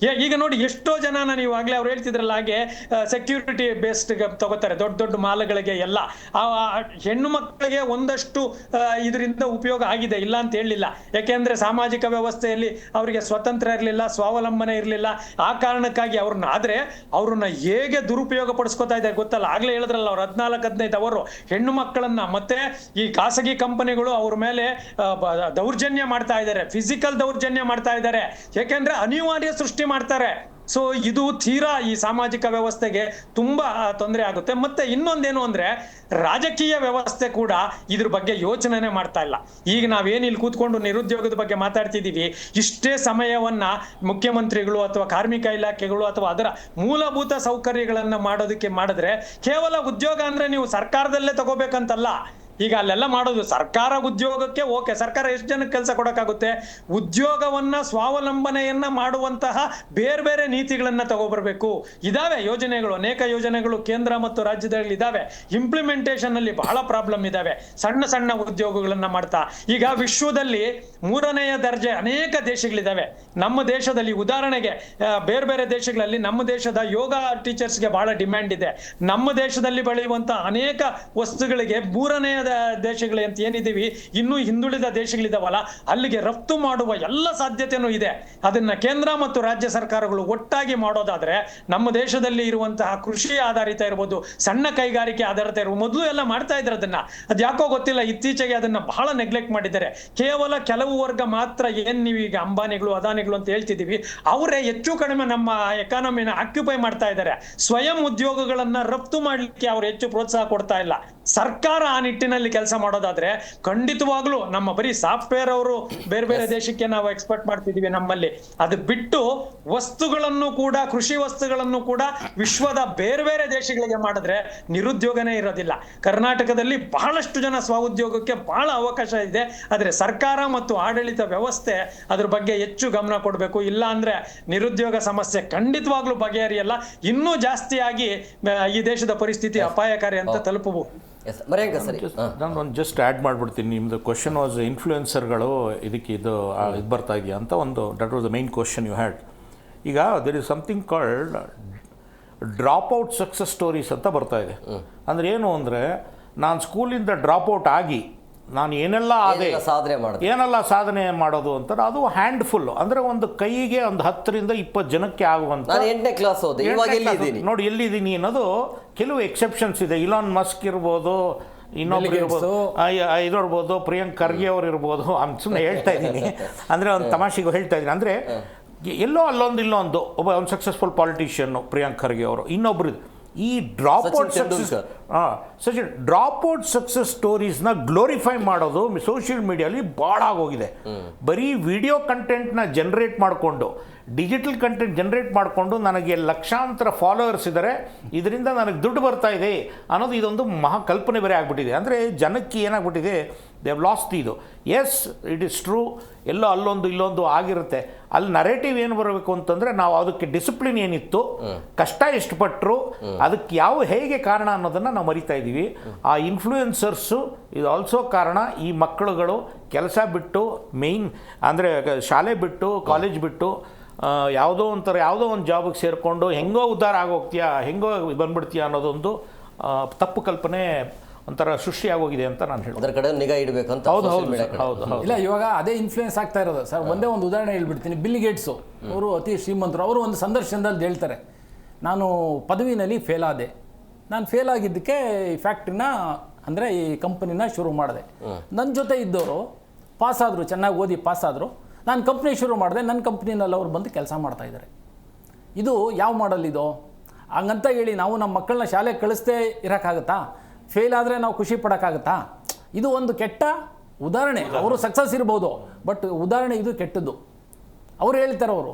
ಈಗ ನೋಡಿ, ಎಷ್ಟೋ ಜನ ನೀವು ಆಗ್ಲೇ ಅವ್ರು ಹೇಳ್ತಿದ್ರಲ್ಲ ಹಾಗೆ ಸೆಕ್ಯೂರಿಟಿ ಬೇಸ್ಡ್ ತಗೋತಾರೆ ದೊಡ್ಡ ದೊಡ್ಡ ಮಾಲ್ಗಳಿಗೆ ಎಲ್ಲ. ಹೆಣ್ಣು ಮಕ್ಕಳಿಗೆ ಒಂದಷ್ಟು ಇದರಿಂದ ಉಪಯೋಗ ಆಗಿದೆ, ಇಲ್ಲ ಅಂತ ಹೇಳಲಿಲ್ಲ. ಯಾಕೆಂದ್ರೆ ಸಾಮಾಜಿಕ ವ್ಯವಸ್ಥೆಯಲ್ಲಿ ಅವರಿಗೆ ಸ್ವತಂತ್ರ ಇರಲಿಲ್ಲ, ಸ್ವಾವಲಂಬನೆ ಇರಲಿಲ್ಲ. ಆ ಕಾರಣಕ್ಕಾಗಿ ಅವ್ರನ್ನ ಹೇಗೆ ದುರುಪಯೋಗ ಪಡಿಸ್ಕೊತಾ ಇದ್ದಾರೆ ಗೊತ್ತಲ್ಲ. ಆಗ್ಲೇ ಹೇಳಿದ್ರಲ್ಲ, ಅವ್ರು 14-15 ಅವರು ಹೆಣ್ಣು ಮಕ್ಕಳನ್ನ ಮತ್ತೆ ಈ ಖಾಸಗಿ ಕಂಪನಿಗಳು ಅವ್ರ ಮೇಲೆ ದೌರ್ಜನ್ಯ ಮಾಡ್ತಾ ಇದ್ದಾರೆ, ಫಿಸಿಕಲ್ ದೌರ್ಜನ್ಯ ಮಾಡ್ತಾ ಇದ್ದಾರೆ. ಯಾಕೆಂದ್ರೆ ಅನಿವಾರ್ಯ ಸೃಷ್ಟಿ ಮಾಡ್ತಾರೆ. ಸೊ ಇದು ತೀರಾ ಈ ಸಾಮಾಜಿಕ ವ್ಯವಸ್ಥೆಗೆ ತುಂಬಾ ತೊಂದರೆ ಆಗುತ್ತೆ. ಮತ್ತೆ ಇನ್ನೊಂದೇನು ಅಂದ್ರೆ, ರಾಜಕೀಯ ವ್ಯವಸ್ಥೆ ಕೂಡ ಇದ್ರ ಬಗ್ಗೆ ಯೋಚನೆ ಮಾಡ್ತಾ ಇಲ್ಲ. ಈಗ ನಾವೇನಿಲ್ಲಿ ಕೂತ್ಕೊಂಡು ನಿರುದ್ಯೋಗದ ಬಗ್ಗೆ ಮಾತಾಡ್ತಿದೀವಿ, ಇಷ್ಟೇ ಸಮಯವನ್ನ ಮುಖ್ಯಮಂತ್ರಿಗಳು ಅಥವಾ ಕಾರ್ಮಿಕ ಇಲಾಖೆಗಳು ಅಥವಾ ಅದರ ಮೂಲಭೂತ ಸೌಕರ್ಯಗಳನ್ನ ಮಾಡಿದ್ರೆ, ಕೇವಲ ಉದ್ಯೋಗ ಅಂದ್ರೆ ನೀವು ಸರ್ಕಾರದಲ್ಲೇ ತಗೋಬೇಕಂತಲ್ಲ. ಈಗ ಅಲ್ಲೆಲ್ಲ ಮಾಡೋದು ಸರ್ಕಾರ ಉದ್ಯೋಗಕ್ಕೆ ಓಕೆ, ಸರ್ಕಾರ ಎಷ್ಟು ಜನಕ್ಕೆ ಕೆಲಸ ಕೊಡಕ್ಕಾಗುತ್ತೆ? ಉದ್ಯೋಗವನ್ನ ಸ್ವಾವಲಂಬನೆಯನ್ನ ಮಾಡುವಂತಹ ಬೇರೆ ಬೇರೆ ನೀತಿಗಳನ್ನ ತಗೋಬರ್ಬೇಕು. ಇದಾವೆ ಯೋಜನೆಗಳು, ಅನೇಕ ಯೋಜನೆಗಳು ಕೇಂದ್ರ ಮತ್ತು ರಾಜ್ಯದಲ್ಲಿ ಇದಾವೆ. ಇಂಪ್ಲಿಮೆಂಟೇಷನ್ ಅಲ್ಲಿ ಬಹಳ ಪ್ರಾಬ್ಲಮ್ ಇದಾವೆ. ಸಣ್ಣ ಸಣ್ಣ ಉದ್ಯೋಗಗಳನ್ನ ಮಾಡ್ತಾ ಈಗ ವಿಶ್ವದಲ್ಲಿ 3ನೆಯ ದರ್ಜೆ ಅನೇಕ ದೇಶಗಳಿದಾವೆ. ನಮ್ಮ ದೇಶದಲ್ಲಿ ಉದಾಹರಣೆಗೆ ಬೇರೆ ಬೇರೆ ದೇಶಗಳಲ್ಲಿ ನಮ್ಮ ದೇಶದ ಯೋಗ ಟೀಚರ್ಸ್ಗೆ ಬಹಳ ಡಿಮ್ಯಾಂಡ್ ಇದೆ. ನಮ್ಮ ದೇಶದಲ್ಲಿ ಬೆಳೆಯುವಂತ ಅನೇಕ ವಸ್ತುಗಳಿಗೆ 3ನೇ ದೇಶಗಳು ಅಂತ ಏನಿದೀವಿ, ಇನ್ನೂ ಹಿಂದುಳಿದ ದೇಶಗಳಿದಾವಲ್ಲ, ಅಲ್ಲಿಗೆ ರಫ್ತು ಮಾಡುವ ಎಲ್ಲ ಸಾಧ್ಯತೆನೂ ಇದೆ. ಅದನ್ನ ಕೇಂದ್ರ ಮತ್ತು ರಾಜ್ಯ ಸರ್ಕಾರಗಳು ಒಟ್ಟಾಗಿ ಮಾಡೋದಾದ್ರೆ ನಮ್ಮ ದೇಶದಲ್ಲಿ ಇರುವಂತಹ ಕೃಷಿ ಆಧಾರಿತ ಇರ್ಬೋದು, ಸಣ್ಣ ಕೈಗಾರಿಕೆ ಆಧಾರಿತ ಇರ್ಬೋದು, ಮೊದಲು ಎಲ್ಲ ಮಾಡ್ತಾ ಇದ್ರು ಅದನ್ನ. ಅದ್ಯಾಕೋ ಗೊತ್ತಿಲ್ಲ, ಇತ್ತೀಚೆಗೆ ಅದನ್ನ ಬಹಳ ನೆಗ್ಲೆಕ್ಟ್ ಮಾಡಿದ್ದಾರೆ. ಕೇವಲ ಕೆಲವು ವರ್ಗ ಮಾತ್ರ, ಏನ್ ನೀವೀಗ ಅಂಬಾನಿಗಳು ಅದಾನಿಗಳು ಅಂತ ಹೇಳ್ತಿದೀವಿ, ಅವರೇ ಹೆಚ್ಚು ಕಡಿಮೆ ನಮ್ಮ ಎಕಾನಮಿನ ಆಕ್ಯುಪೈ ಮಾಡ್ತಾ ಇದ್ದಾರೆ. ಸ್ವಯಂ ಉದ್ಯೋಗಗಳನ್ನ ರಫ್ತು ಮಾಡ್ಲಿಕ್ಕೆ ಅವ್ರು ಹೆಚ್ಚು ಪ್ರೋತ್ಸಾಹ ಕೊಡ್ತಾ ಇಲ್ಲ. ಸರ್ಕಾರ ಆ ನಿಟ್ಟಿನಲ್ಲಿ ಕೆಲಸ ಮಾಡೋದಾದ್ರೆ ಖಂಡಿತವಾಗ್ಲೂ ನಮ್ಮ ಬರೀ ಸಾಫ್ಟ್ವೇರ್ ಅವರು ಬೇರೆ ಬೇರೆ ದೇಶಕ್ಕೆ ನಾವು ಎಕ್ಸ್ಪೋರ್ಟ್ ಮಾಡ್ತಿದೀವಿ, ನಮ್ಮಲ್ಲಿ ಅದು ಬಿಟ್ಟು ವಸ್ತುಗಳನ್ನು ಕೂಡ, ಕೃಷಿ ವಸ್ತುಗಳನ್ನು ಕೂಡ ವಿಶ್ವದ ಬೇರೆ ಬೇರೆ ದೇಶಗಳಿಗೆ ಮಾಡಿದ್ರೆ ನಿರುದ್ಯೋಗನೇ ಇರೋದಿಲ್ಲ. ಕರ್ನಾಟಕದಲ್ಲಿ ಬಹಳಷ್ಟು ಜನ ಸ್ವಉದ್ಯೋಗಕ್ಕೆ ಬಹಳ ಅವಕಾಶ ಇದೆ. ಆದ್ರೆ ಸರ್ಕಾರ ಮತ್ತು ಆಡಳಿತ ವ್ಯವಸ್ಥೆ ಅದ್ರ ಬಗ್ಗೆ ಹೆಚ್ಚು ಗಮನ ಕೊಡಬೇಕು. ಇಲ್ಲ ಅಂದ್ರೆ ನಿರುದ್ಯೋಗ ಸಮಸ್ಯೆ ಖಂಡಿತವಾಗ್ಲೂ ಬಗೆಹರಿಯಲ್ಲ, ಇನ್ನೂ ಜಾಸ್ತಿಯಾಗಿ ಈ ದೇಶದ ಪರಿಸ್ಥಿತಿ ಅಪಾಯಕಾರಿ ಅಂತ ತಲುಪಬಹುದು. ನಾನು ಒಂದು ಜಸ್ಟ್ ಆ್ಯಡ್ ಮಾಡಿಬಿಡ್ತೀನಿ. ನಿಮ್ಮದು ಕ್ವಶನ್ ವಾಸ್ ಇನ್ಫ್ಲೂಯೆನ್ಸರ್ಗಳು ಇದಕ್ಕೆ ಇದು ಬರ್ತಾ ಇದೆಯಾ ಅಂತ ಒಂದು, that was the main question you had. ಈಗ there is something called drop out success stories ಅಂತ ಬರ್ತಾ ಇದೆ. ಅಂದರೆ ಏನು ಅಂದರೆ, ನಾನು ಸ್ಕೂಲಿಂದ ಡ್ರಾಪ್ ಔಟ್ ಆಗಿ ನಾನು ಏನೆಲ್ಲ ಸಾಧನೆ ಮಾಡೋದು ಅಂತ, ಅದು ಹ್ಯಾಂಡ್ಫುಲ್. ಅಂದರೆ ಒಂದು ಕೈಗೆ ಒಂದು 10-20 ಜನಕ್ಕೆ ಆಗುವಂಥ, 8ನೇ ಕ್ಲಾಸ್ ನೋಡಿ ಎಲ್ಲಿದ್ದೀನಿ ಅನ್ನೋದು. ಕೆಲವು ಎಕ್ಸೆಪ್ಷನ್ಸ್ ಇದೆ. ಇಲಾನ್ ಮಸ್ಕ್ ಇರ್ಬೋದು, ಇನ್ನೊಬ್ರು ಇರ್ಬೋದು, ಇದಿರ್ಬೋದು, ಪ್ರಿಯಾಂಕ್ ಖರ್ಗೆ ಅವ್ರು ಇರ್ಬೋದು. ಸುಮ್ಮನೆ ಹೇಳ್ತಾ ಇದ್ದೀನಿ, ಅಂದರೆ ಒಂದು ತಮಾಷೆಗೂ ಹೇಳ್ತಾ ಇದ್ದೀನಿ. ಅಂದರೆ ಎಲ್ಲೋ ಅಲ್ಲೊಂದು ಇಲ್ಲೊಂದು ಒಂದು ಸಕ್ಸಸ್ಫುಲ್ ಪಾಲಿಟಿಷಿಯನ್ನು ಪ್ರಿಯಾಂಕ್ ಖರ್ಗೆ ಅವರು, ಇನ್ನೊಬ್ರು. ಈ ಡ್ರಾಪ್ ಔಟ್ ಸಕ್ಸಸ್ ಸ್ಟೋರೀಸ್ನ ಗ್ಲೋರಿಫೈ ಮಾಡೋದು ಸೋಷಿಯಲ್ ಮೀಡಿಯಲ್ಲಿ ಭಾಳ ಆಗೋಗಿದೆ. ಬರೀ ವಿಡಿಯೋ ಕಂಟೆಂಟ್ನ ಜನ್ರೇಟ್ ಮಾಡಿಕೊಂಡು, ಡಿಜಿಟಲ್ ಕಂಟೆಂಟ್ ಜನ್ರೇಟ್ ಮಾಡಿಕೊಂಡು, ನನಗೆ ಲಕ್ಷಾಂತರ ಫಾಲೋವರ್ಸ್ ಇದ್ದಾರೆ, ಇದರಿಂದ ನನಗೆ ದುಡ್ಡು ಬರ್ತಾ ಇದೆ ಅನ್ನೋದು ಇದೊಂದು ಮಹಾಕಲ್ಪನೆ ಬೇರೆ ಆಗಿಬಿಟ್ಟಿದೆ. ಅಂದರೆ ಜನಕ್ಕೆ ಏನಾಗ್ಬಿಟ್ಟಿದೆ, ದೇ ಹ್ಯಾವ್ ಲಾಸ್ಟ್ ಇದು. ಎಸ್, ಇಟ್ ಈಸ್ ಟ್ರೂ, ಎಲ್ಲೋ ಅಲ್ಲೊಂದು ಇಲ್ಲೊಂದು ಆಗಿರುತ್ತೆ. ಅಲ್ಲಿ ನರೇಟಿವ್ ಏನು ಬರಬೇಕು ಅಂತಂದರೆ, ನಾವು ಅದಕ್ಕೆ ಡಿಸಿಪ್ಲಿನ್ ಏನಿತ್ತು, ಕಷ್ಟ ಎಷ್ಟು ಪಟ್ಟರು, ಅದಕ್ಕೆ ಹೇಗೆ ಕಾರಣ ಅನ್ನೋದನ್ನು ನಾವು ಮರಿತಾ ಇದ್ದೀವಿ. ಆ ಇನ್ಫ್ಲೂಯೆನ್ಸರ್ಸು ಇದು ಆಲ್ಸೋ ಕಾರಣ. ಈ ಮಕ್ಕಳುಗಳು ಕೆಲಸ ಬಿಟ್ಟು, ಮೇಯ್ನ್ ಅಂದರೆ ಶಾಲೆ ಬಿಟ್ಟು, ಕಾಲೇಜ್ ಬಿಟ್ಟು, ಯಾವುದೋ ಒಂದು ಜಾಬಿಗೆ ಸೇರಿಕೊಂಡು ಹೆಂಗೋ ಉದ್ಧಾರ ಆಗೋಗ್ತೀಯಾ, ಹೆಂಗೋ ಬಂದ್ಬಿಡ್ತೀಯಾ ಅನ್ನೋದೊಂದು ತಪ್ಪು ಕಲ್ಪನೆ ಒಂಥರ ಸೃಷ್ಟಿಯಾಗೋಗಿದೆ ಅಂತ ನಾನು ಹೇಳ್ತೀನಿ. ಅದರ ಕಡೆ ನಿಗಾ ಇಡಬೇಕಂತ. ಹೌದು. ಇಲ್ಲ, ಇವಾಗ ಅದೇ ಇನ್ಫ್ಲೂಯೆನ್ಸ್ ಆಗ್ತಾ ಇರೋದು ಸರ್. ಒಂದೇ ಒಂದು ಉದಾಹರಣೆ ಹೇಳ್ಬಿಡ್ತೀನಿ. ಬಿಲ್ ಗೇಟ್ಸು ಅವರು ಅತಿ ಶ್ರೀಮಂತರು. ಅವರು ಒಂದು ಸಂದರ್ಶನದಲ್ಲಿ ಹೇಳ್ತಾರೆ, ನಾನು ಪದವಿನಲ್ಲಿ ಫೇಲ್ ಆದೆ. ನಾನು ಫೇಲ್ ಆಗಿದ್ದಕ್ಕೆ ಈ ಫ್ಯಾಕ್ಟ್ರಿನ, ಅಂದರೆ ಈ ಕಂಪನಿನ ಶುರು ಮಾಡಿದೆ. ನನ್ನ ಜೊತೆ ಇದ್ದವರು ಪಾಸಾದರು, ಚೆನ್ನಾಗಿ ಓದಿ ಪಾಸಾದರು. ನಾನು ಕಂಪ್ನಿ ಶುರು ಮಾಡಿದೆ, ನನ್ನ ಕಂಪ್ನಿನಲ್ಲಿ ಅವ್ರು ಬಂದು ಕೆಲಸ ಮಾಡ್ತಾಯಿದ್ದಾರೆ. ಇದು ಯಾವ ಮಾಡಲ್ ಇದು? ಹಂಗಂತ ಹೇಳಿ ನಾವು ನಮ್ಮ ಮಕ್ಕಳನ್ನ ಶಾಲೆಗೆ ಕಳಿಸ್ತೇ ಇರೋಕ್ಕಾಗತ್ತಾ? ಫೇಲ್ ಆದರೆ ನಾವು ಖುಷಿ ಪಡೋಕ್ಕಾಗತ್ತಾ? ಇದು ಒಂದು ಕೆಟ್ಟ ಉದಾಹರಣೆ ಅವರು ಸಕ್ಸಸ್ ಇರ್ಬೋದು, ಬಟ್ ಉದಾಹರಣೆ ಇದು ಕೆಟ್ಟದ್ದು. ಅವ್ರು ಹೇಳ್ತಾರೆ ಅವರು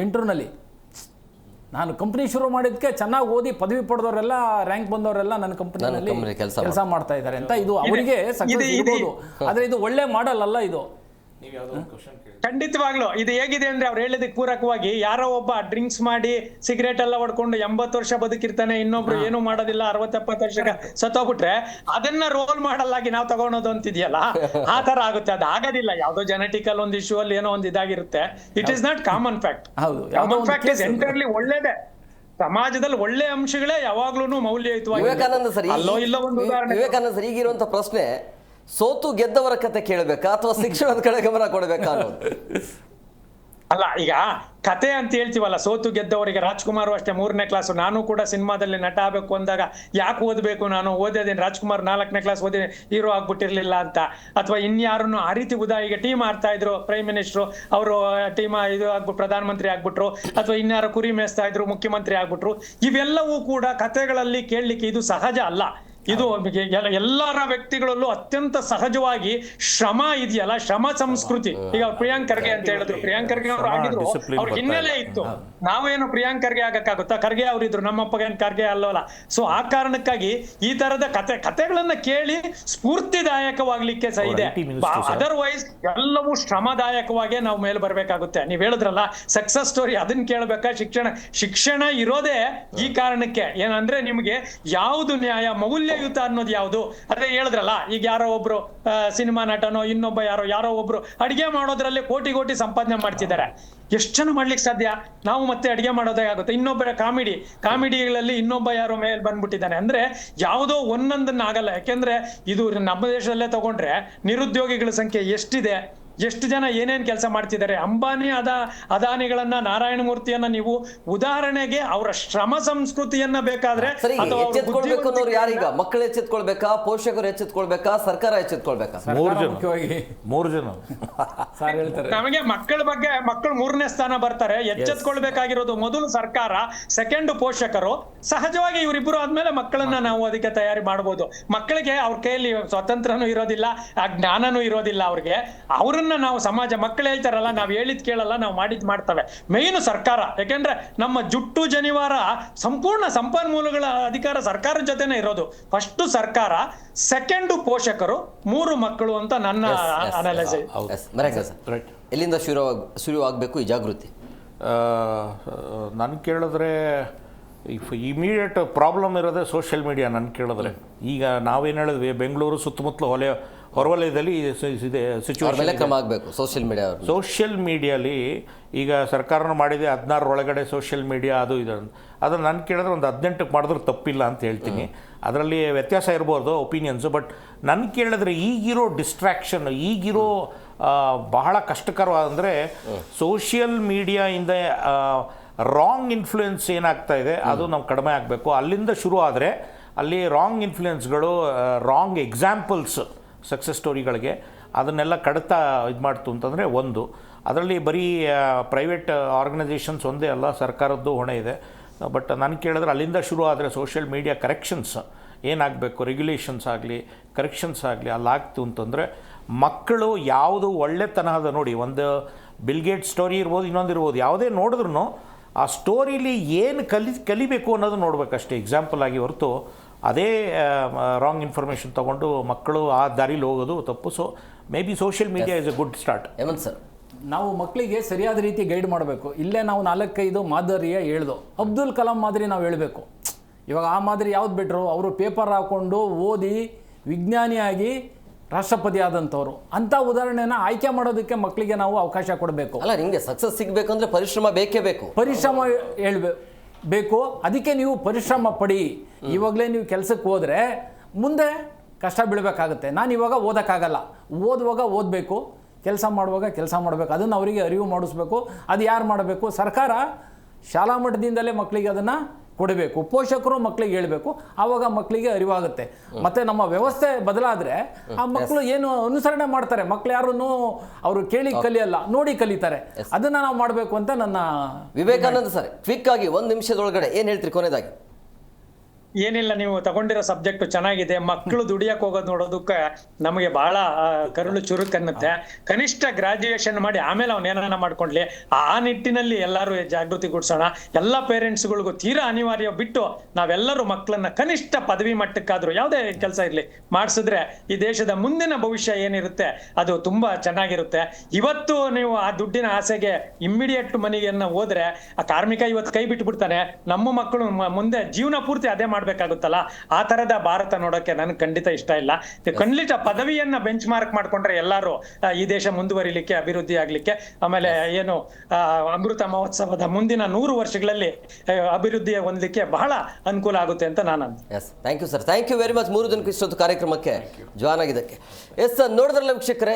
ಇಂಟರ್ವ್ಯೂನಲ್ಲಿ, ನಾನು ಕಂಪ್ನಿ ಶುರು ಮಾಡಿದ್ದಕ್ಕೆ ಚೆನ್ನಾಗಿ ಓದಿ ಪದವಿ ಪಡೆದವರೆಲ್ಲ ರ್ಯಾಂಕ್ ಬಂದವರೆಲ್ಲ ನನ್ನ ಕಂಪ್ನಿನಲ್ಲಿ ಕೆಲಸ ಮಾಡ್ತಾ ಇದ್ದಾರೆ ಅಂತ. ಇದು ಅವರಿಗೆ ಸಕ್ಸಸ್ ಇರ್ಬೋದು, ಆದರೆ ಇದು ಒಳ್ಳೆ ಮಾಡಲ್ ಅಲ್ಲ ಇದು. ಖಂಡಿತವಾಗ್ಲು ಇದು ಹೇಗಿದೆ ಅಂದ್ರೆ ಅವ್ರು ಹೇಳಿದಕ್ಕೆ ಪೂರಕವಾಗಿ ಯಾರೋ ಒಬ್ಬ ಡ್ರಿಂಕ್ಸ್ ಮಾಡಿ ಸಿಗರೇಟ್ ಎಲ್ಲ ಹೊಡ್ಕೊಂಡು 80 ವರ್ಷ ಬದುಕಿರ್ತಾನೆ, ಇನ್ನೊಬ್ರು ಏನು ಮಾಡೋದಿಲ್ಲ 60-70 ವರ್ಷಕ್ಕೆ ಸತ್ತೋಗ್ಬಿಟ್ರೆ ಅದನ್ನ ರೋಲ್ ಮಾಡಲ್ಲಾಗಿ ನಾವು ತಗೊಳೋದು ಅಂತಿದ್ಯಲ್ಲ, ಆ ತರ ಆಗುತ್ತೆ. ಅದು ಆಗೋದಿಲ್ಲ. ಯಾವ್ದೋ ಜೆನೆಟಿಕಲ್ ಒಂದು ಇಶ್ಯೂ ಅಲ್ಲಿ ಏನೋ ಒಂದು ಇದಾಗಿರುತ್ತೆ. It is not common fact. Common fact is entirely ಒಳ್ಳೇದೇ. ಸಮಾಜದಲ್ಲಿ ಒಳ್ಳೆ ಅಂಶಗಳೇ ಯಾವಾಗ್ಲೂ ಮೌಲ್ಯಯುತವಾಗಿ. ವಿವೇಕಾನಂದ ಸರ್, ಅಲ್ಲೋ ಇಲ್ಲೋ ಒಂದು ಉದಾಹರಣೆ. ವಿವೇಕಾನಂದ ಸರ್, ಈಗಿರುವಂತ ಪ್ರಶ್ನೆ ಸೋತು ಗೆದ್ದವರ ಕತೆ ಕೇಳಬೇಕಾ ಅಥವಾ ಶಿಕ್ಷಣದ ಕಡೆ ಗಮನ ಕೊಡಬೇಕಾ ಅನ್ನೋದು. ಅಲ್ಲ, ಈಗ ಕತೆ ಅಂತ ಹೇಳ್ತೀವಲ್ಲ, ಸೋತು ಗೆದ್ದವರಿಗೆ. ರಾಜ್ಕುಮಾರ್ ಅಷ್ಟೇ 3ನೇ ಕ್ಲಾಸ್. ನಾನು ಕೂಡ ಸಿನಿಮಾದಲ್ಲಿ ನಟ ಆಗ್ಬೇಕು ಅಂದಾಗ ಯಾಕೆ ಓದ್ಬೇಕು, ನಾನು ಓದಿದ್ದೀನಿ. ರಾಜ್ಕುಮಾರ್ 4ನೇ ಕ್ಲಾಸ್ ಓದಿ ಹೀರೋ ಆಗ್ಬಿಟ್ಟಿರ್ಲಿಲ್ಲ ಅಂತ, ಅಥವಾ ಇನ್ಯಾರನ್ನು ಆ ರೀತಿ ಈಗ ಟೀಮ್ ಆಡ್ತಾ ಇದ್ರು ಪ್ರೈಮ್ ಮಿನಿಸ್ಟರ್, ಅವರು ಟೀಮ್ ಇದು ಆಗ್ಬಿಟ್ಟು ಪ್ರಧಾನಮಂತ್ರಿ ಆಗ್ಬಿಟ್ರು, ಅಥವಾ ಇನ್ಯಾರ ಕುರಿ ಮೇಯಿಸ್ತಾ ಇದ್ರು ಮುಖ್ಯಮಂತ್ರಿ ಆಗ್ಬಿಟ್ರು. ಇವೆಲ್ಲವೂ ಕೂಡ ಕತೆಗಳಲ್ಲಿ ಕೇಳಲಿಕ್ಕೆ ಇದು ಸಹಜ ಅಲ್ಲ. ಇದು ಎಲ್ಲರ ವ್ಯಕ್ತಿಗಳಲ್ಲೂ ಅತ್ಯಂತ ಸಹಜವಾಗಿ ಶ್ರಮ ಇದೆಯಲ್ಲ, ಶ್ರಮ ಸಂಸ್ಕೃತಿ. ಈಗ ಪ್ರಿಯಾಂಕ್ ಖರ್ಗೆ ಅಂತ ಹೇಳಿದ್ರು, ಪ್ರಿಯಾಂಕ್ ಖರ್ಗೆ ಅವರು ಆಗಿದ್ರು, ಅವ್ರ ಹಿನ್ನೆಲೆ ಇತ್ತು. ನಾವೇನು ಪ್ರಿಯಾಂಕ್ ಖರ್ಗೆ ಆಗಕ್ಕಾಗುತ್ತಾ? ಖರ್ಗೆ ಅವರಿದ್ರು, ನಮ್ಮಪ್ಪಗೇನು ಖರ್ಗೆ ಅಲ್ಲವಲ್ಲ. ಸೊ ಆ ಕಾರಣಕ್ಕಾಗಿ ಈ ತರದ ಕತೆಗಳನ್ನ ಕೇಳಿ ಸ್ಫೂರ್ತಿದಾಯಕವಾಗ್ಲಿಕ್ಕೆ ಸಹ ಇದೆ. ಅದರ್ವೈಸ್ ಎಲ್ಲವೂ ಶ್ರಮದಾಯಕವಾಗೇ ನಾವು ಮೇಲೆ ಬರ್ಬೇಕಾಗುತ್ತೆ. ನೀವ್ ಹೇಳಿದ್ರಲ್ಲ ಸಕ್ಸಸ್ ಸ್ಟೋರಿ, ಅದನ್ನ ಕೇಳ್ಬೇಕಾ? ಶಿಕ್ಷಣ ಇರೋದೇ ಈ ಕಾರಣಕ್ಕೆ. ಏನಂದ್ರೆ ನಿಮ್ಗೆ ಯಾವ್ದು ನ್ಯಾಯ, ಮೌಲ್ಯಯುತ ಅನ್ನೋದು ಯಾವುದು? ಅದೇ ಹೇಳಿದ್ರಲ್ಲ, ಈಗ ಯಾರೋ ಒಬ್ರು ಸಿನಿಮಾ ನಟನೋ ಇನ್ನೊಬ್ಬ ಯಾರೋ ಒಬ್ರು ಅಡಿಗೆ ಮಾಡೋದ್ರಲ್ಲಿ ಕೋಟಿ ಸಂಪಾದನೆ ಮಾಡ್ತಿದ್ದಾರೆ. ಎಷ್ಟು ಜನ ಮಾಡ್ಲಿಕ್ಕೆ ಸಾಧ್ಯ? ನಾವು ಮತ್ತೆ ಅಡಿಗೆ ಮಾಡೋದೇ ಆಗುತ್ತೆ. ಇನ್ನೊಬ್ಬರ ಕಾಮಿಡಿಗಳಲ್ಲಿ ಇನ್ನೊಬ್ಬ ಯಾರೋ ಮೇಲೆ ಬಂದ್ಬಿಟ್ಟಿದ್ದಾನೆ ಅಂದ್ರೆ ಯಾವುದೋ ಒಂದೊಂದನ್ನ ಆಗಲ್ಲ. ಯಾಕೆಂದ್ರೆ ಇದು ನಮ್ಮ ದೇಶದಲ್ಲೇ ತಗೊಂಡ್ರೆ ನಿರುದ್ಯೋಗಿಗಳ ಸಂಖ್ಯೆ ಎಷ್ಟಿದೆ, ಎಷ್ಟು ಜನ ಏನೇನ್ ಕೆಲಸ ಮಾಡ್ತಿದ್ದಾರೆ. ಅಂಬಾನಿ ಅದಾನಿಗಳನ್ನ, ನಾರಾಯಣ ಮೂರ್ತಿಯನ್ನ ನೀವು ಉದಾಹರಣೆಗೆ ಅವರ ಶ್ರಮ ಸಂಸ್ಕೃತಿಯನ್ನ ಬೇಕಾದ್ರೆ ಎಚ್ಚೆತ್ಕೊಳ್ಬೇಕು. ಯಾರೀಗ ಮಕ್ಕಳು ಎಚ್ಚೆತ್ಕೊಳ್ಬೇಕಾ, ಪೋಷಕರು ಎಚ್ಚೆತ್ಕೊಳ್ಬೇಕಾ, ಸರ್ಕಾರ ಎಚ್ಚೆತ್ಕೊಳ್ಬೇಕಾ? ಮೂರು ಜನ ನಮಗೆ ಮಕ್ಕಳು 3ನೇ ಸ್ಥಾನ ಬರ್ತಾರೆ. ಎಚ್ಚೆತ್ಕೊಳ್ಬೇಕಾಗಿರೋದು ಮೊದಲು ಸರ್ಕಾರ, ಸೆಕೆಂಡ್ ಪೋಷಕರು. ಸಹಜವಾಗಿ ಇವರಿಬ್ಬರು ಆದ್ಮೇಲೆ ಮಕ್ಕಳನ್ನ ನಾವು ಅದಕ್ಕೆ ತಯಾರಿ ಮಾಡ್ಬೋದು. ಮಕ್ಕಳಿಗೆ ಅವ್ರ ಕೈಯಲ್ಲಿ ಸ್ವತಂತ್ರನೂ ಇರೋದಿಲ್ಲ, ಆ ಜ್ಞಾನನೂ ಇರೋದಿಲ್ಲ ಅವ್ರಿಗೆ. ಅವ್ರನ್ನ ನಾವು ಸಮಾಜ, ಮಕ್ಕಳು ಹೇಳ್ತಾರಲ್ಲ ನಾವು ಹೇಳಿದ್ ಕೇಳಲ್ಲ, ನಾವು ಮಾಡಿದ್ ಮಾಡ್ತವೆ. ಮೇಯ್ನು ಸರ್ಕಾರ. ಯಾಕೆಂದ್ರೆ ನಮ್ಮ ಜುಟ್ಟು ಜನಿವಾರ ಸಂಪೂರ್ಣ ಸಂಪನ್ಮೂಲಗಳ ಅಧಿಕಾರ ಸರ್ಕಾರದ ಜೊತೆನೆ ಇರೋದು. ಫಸ್ಟ್ ಸರ್ಕಾರ, ಸೆಕೆಂಡ್ ಪೋಷಕರು, 3 ಮಕ್ಕಳು ಅಂತ ನನ್ನ ಅನಾಲಿಸಿಸ್. ಎಲ್ಲಿಂದ ಶುರುವಾಗಬೇಕು ಈ ಜಾಗೃತಿ? ನಾನು ಕೇಳಿದ್ರೆ ಇಮಿಡಿಯೇಟ್ ಪ್ರಾಬ್ಲಮ್ ಇರೋದೇ ಸೋಷಿಯಲ್ ಮೀಡಿಯಾ. ನಾನು ಕೇಳಿದ್ರೆ ಈಗ ನಾವೇನು ಹೇಳಿದ್ವಿ, ಬೆಂಗಳೂರು ಸುತ್ತಮುತ್ತಲು ಹೊರವಲಯದಲ್ಲಿ ಇದೆ ಸಿಚುವೇಶನ್. ಕ್ರಮ ಆಗಬೇಕು ಸೋಷಿಯಲ್ ಮೀಡಿಯಾಲಿ. ಈಗ ಸರ್ಕಾರನೂ ಮಾಡಿದೆ 16 ಒಳಗಡೆ ಸೋಷಿಯಲ್ ಮೀಡಿಯಾ ಅದು ಇದು. ಅದನ್ನು ನಾನು ಕೇಳಿದ್ರೆ ಒಂದು 18ಕ್ಕೆ ಮಾಡಿದ್ರೆ ತಪ್ಪಿಲ್ಲ ಅಂತ ಹೇಳ್ತೀನಿ. ಅದರಲ್ಲಿ ವ್ಯತ್ಯಾಸ ಇರ್ಬೋದು ಒಪಿನಿಯನ್ಸು. ಬಟ್ ನನ್ನ ಕೇಳಿದ್ರೆ ಈಗಿರೋ ಡಿಸ್ಟ್ರಾಕ್ಷನ್, ಈಗಿರೋ ಬಹಳ ಕಷ್ಟಕರವಾದಂದರೆ ಸೋಷಿಯಲ್ ಮೀಡಿಯಾಯಿಂದ ರಾಂಗ್ ಇನ್ಫ್ಲೂಯೆನ್ಸ್ ಏನಾಗ್ತಾ ಇದೆ ಅದು ನಾವು ಕಡಿಮೆ ಆಗಬೇಕು. ಅಲ್ಲಿಂದ ಶುರು ಆದರೆ ಅಲ್ಲಿ ರಾಂಗ್ ಇನ್ಫ್ಲೂಯೆನ್ಸ್ಗಳು, ರಾಂಗ್ ಎಕ್ಸಾಂಪಲ್ಸ್ ಸಕ್ಸಸ್ ಸ್ಟೋರಿಗಳಿಗೆ ಅದನ್ನೆಲ್ಲ ಕಡಿತ ಇದು ಮಾಡ್ತು ಅಂತಂದರೆ ಒಂದು. ಅದರಲ್ಲಿ ಬರೀ ಪ್ರೈವೇಟ್ ಆರ್ಗನೈಸೇಷನ್ಸ್ ಒಂದೇ ಅಲ್ಲ, ಸರ್ಕಾರದ್ದು ಹೊಣೆ ಇದೆ. ಬಟ್ ನಾನು ಕೇಳಿದ್ರೆ ಅಲ್ಲಿಂದ ಶುರು ಆದರೆ ಸೋಷಿಯಲ್ ಮೀಡಿಯಾ ಕರೆಕ್ಷನ್ಸ್ ಏನಾಗಬೇಕು, ರೆಗ್ಯುಲೇಷನ್ಸ್ ಆಗಲಿ ಕರೆಕ್ಷನ್ಸ್ ಆಗಲಿ ಅಲ್ಲಾಗ್ತು ಅಂತಂದರೆ ಮಕ್ಕಳು ಯಾವುದು ಒಳ್ಳೆತನದ ನೋಡಿ, ಒಂದು ಬಿಲ್ಗೇಟ್ ಸ್ಟೋರಿ ಇರ್ಬೋದು, ಇನ್ನೊಂದು ಇರ್ಬೋದು, ಯಾವುದೇ ನೋಡಿದ್ರೂ ಆ ಸ್ಟೋರಿಲಿ ಏನು ಕಲಿಬೇಕು ಅನ್ನೋದು ನೋಡಬೇಕಷ್ಟೇ ಎಕ್ಸಾಂಪಲ್ ಆಗಿ, ಹೊರತು ಅದೇ ರಾಂಗ್ ಇನ್ಫಾರ್ಮೇಷನ್ ತೊಗೊಂಡು ಮಕ್ಕಳು ಆ ದಾರಿಲಿ ಹೋಗೋದು ತಪ್ಪು. So may be social media is A good start. Sir, ನಾವು ಮಕ್ಕಳಿಗೆ ಸರಿಯಾದ ರೀತಿ ಗೈಡ್ ಮಾಡಬೇಕು. ಇಲ್ಲೇ ನಾವು 4-5 ಮಾದರಿಯ ಹೇಳ್ದು. ಅಬ್ದುಲ್ ಕಲಾಂ ಮಾದರಿ ನಾವು ಹೇಳಬೇಕು. ಇವಾಗ ಆ ಮಾದರಿ ಯಾವ್ದು ಬಿಟ್ಟರು? ಅವರು ಪೇಪರ್ ಹಾಕ್ಕೊಂಡು ಓದಿ ವಿಜ್ಞಾನಿಯಾಗಿ ರಾಷ್ಟ್ರಪತಿ ಆದಂಥವ್ರು. ಅಂಥ ಉದಾಹರಣೆನ ಆಯ್ಕೆ ಮಾಡೋದಕ್ಕೆ ಮಕ್ಕಳಿಗೆ ನಾವು ಅವಕಾಶ ಕೊಡಬೇಕು. ಅಲ್ಲ, ನಿಮಗೆ ಸಕ್ಸಸ್ ಸಿಗಬೇಕಂದ್ರೆ ಪರಿಶ್ರಮ ಬೇಕೇ ಬೇಕು. ಪರಿಶ್ರಮ ಬೇಕು. ಅದಕ್ಕೆ ನೀವು ಪರಿಶ್ರಮ ಪಡಿ. ಇವಾಗಲೇ ನೀವು ಕೆಲಸಕ್ಕೆ ಹೋದರೆ ಮುಂದೆ ಕಷ್ಟ ಬೀಳಬೇಕಾಗುತ್ತೆ. ನಾನು ಇವಾಗ ಓದೋಕ್ಕಾಗಲ್ಲ, ಓದುವಾಗ ಓದಬೇಕು, ಕೆಲಸ ಮಾಡುವಾಗ ಕೆಲಸ ಮಾಡಬೇಕು. ಅದನ್ನು ಅವರಿಗೆ ಅರಿವು ಮಾಡಿಸ್ಬೇಕು. ಅದು ಯಾರು ಮಾಡಬೇಕು? ಸರ್ಕಾರ ಶಾಲಾ ಮಟ್ಟದಿಂದಲೇ ಮಕ್ಕಳಿಗೆ ಅದನ್ನು ಕೊಡಬೇಕು. ಪೋಷಕರು ಮಕ್ಕಳಿಗೆ ಹೇಳಬೇಕು. ಆವಾಗ ಮಕ್ಕಳಿಗೆ ಅರಿವಾಗುತ್ತೆ. ಮತ್ತು ನಮ್ಮ ವ್ಯವಸ್ಥೆ ಬದಲಾದರೆ ಆ ಮಕ್ಕಳು ಏನು ಅನುಸರಣೆ ಮಾಡ್ತಾರೆ. ಮಕ್ಕಳು ಯಾರನ್ನು ಅವರು ಕೇಳಿ ಕಲಿಯಲ್ಲ, ನೋಡಿ ಕಲಿತಾರೆ. ಅದನ್ನು ನಾವು ಮಾಡಬೇಕು ಅಂತ ನನ್ನ ವಿವೇಕಾನಂದ ಸರ್, ಕ್ವಿಕ್ ಆಗಿ 1 ನಿಮಿಷದೊಳಗಡೆ ಏನು ಹೇಳ್ತೀರಿ ಕೊನೆಯದಾಗಿ? ಏನಿಲ್ಲ, ನೀವು ತಗೊಂಡಿರೋ ಸಬ್ಜೆಕ್ಟ್ ಚೆನ್ನಾಗಿದೆ. ಮಕ್ಕಳು ದುಡಿಯಕ್ ಹೋಗೋದು ನೋಡೋದಕ್ಕೆ ನಮಗೆ ಬಹಳ ಕರುಳು ಚುರುಕನ್ನುತ್ತೆ. ಕನಿಷ್ಠ ಗ್ರಾಜುಯೇಷನ್ ಮಾಡಿ ಆಮೇಲೆ ಅವ್ನ ಏನಾನ ಮಾಡ್ಕೊಂಡ್ಲಿ, ಆ ನಿಟ್ಟಿನಲ್ಲಿ ಎಲ್ಲರೂ ಜಾಗೃತಿ ಗುಡ್ಸೋಣ. ಎಲ್ಲಾ ಪೇರೆಂಟ್ಸ್ಗಳಿಗೂ ತೀರಾ ಅನಿವಾರ್ಯ ಬಿಟ್ಟು ನಾವೆಲ್ಲರೂ ಮಕ್ಕಳನ್ನ ಕನಿಷ್ಠ ಪದವಿ ಮಟ್ಟಕ್ಕಾದ್ರೂ ಯಾವುದೇ ಕೆಲಸ ಇರ್ಲಿ ಮಾಡಿಸಿದ್ರೆ ಈ ದೇಶದ ಮುಂದಿನ ಭವಿಷ್ಯ ಏನಿರುತ್ತೆ ಅದು ತುಂಬಾ ಚೆನ್ನಾಗಿರುತ್ತೆ. ಇವತ್ತು ನೀವು ಆ ದುಡ್ಡಿನ ಆಸೆಗೆ ಇಮ್ಮಿಡಿಯೇಟ್ ಮನಿಗೆನ್ನ ಹೋದ್ರೆ ಆ ಕಾರ್ಮಿಕ ಇವತ್ತು ಕೈ ಬಿಟ್ಟು ಬಿಡ್ತಾನೆ. ನಮ್ಮ ಮಕ್ಕಳು ಮುಂದೆ ಜೀವನ ಪೂರ್ತಿ ಅದೇ ಮಾಡ್ಬೇಕಾಗುತ್ತಲ್ಲ. ಆ ತರದ ಭಾರತ ನೋಡೋಕೆ ನನ್ಗೆ ಖಂಡಿತ ಇಷ್ಟ ಇಲ್ಲ. ಖಂಡಿತ ಪದವಿಯನ್ನ ಬೆಂಚ್ ಮಾರ್ಕ್ ಮಾಡ್ಕೊಂಡ್ರೆ ಎಲ್ಲಾರು ಈ ದೇಶ ಮುಂದುವರಿಲಿಕ್ಕೆ, ಅಭಿವೃದ್ಧಿ ಆಗ್ಲಿಕ್ಕೆ, ಆಮೇಲೆ ಏನು ಅಮೃತ ಮಹೋತ್ಸವದ ಮುಂದಿನ 100 ವರ್ಷಗಳಲ್ಲಿ ಅಭಿವೃದ್ಧಿ ಹೊಂದಲಿಕ್ಕೆ ಬಹಳ ಅನುಕೂಲ ಆಗುತ್ತೆ ಅಂತ ನಾನು. Yes, thank you sir, thank you very much. 3 ಜನಕ್ಕೆ ಇಷ್ಟೊತ್ತು ಕಾರ್ಯಕ್ರಮಕ್ಕೆ ಜಾಯ್ನ್ ಆಗಿದ್ದಕ್ಕೆ. ಎಸ್ ಸರ್, ನೋಡಿದ್ರಲ್ಲ ವೀಕ್ಷಕರೇ,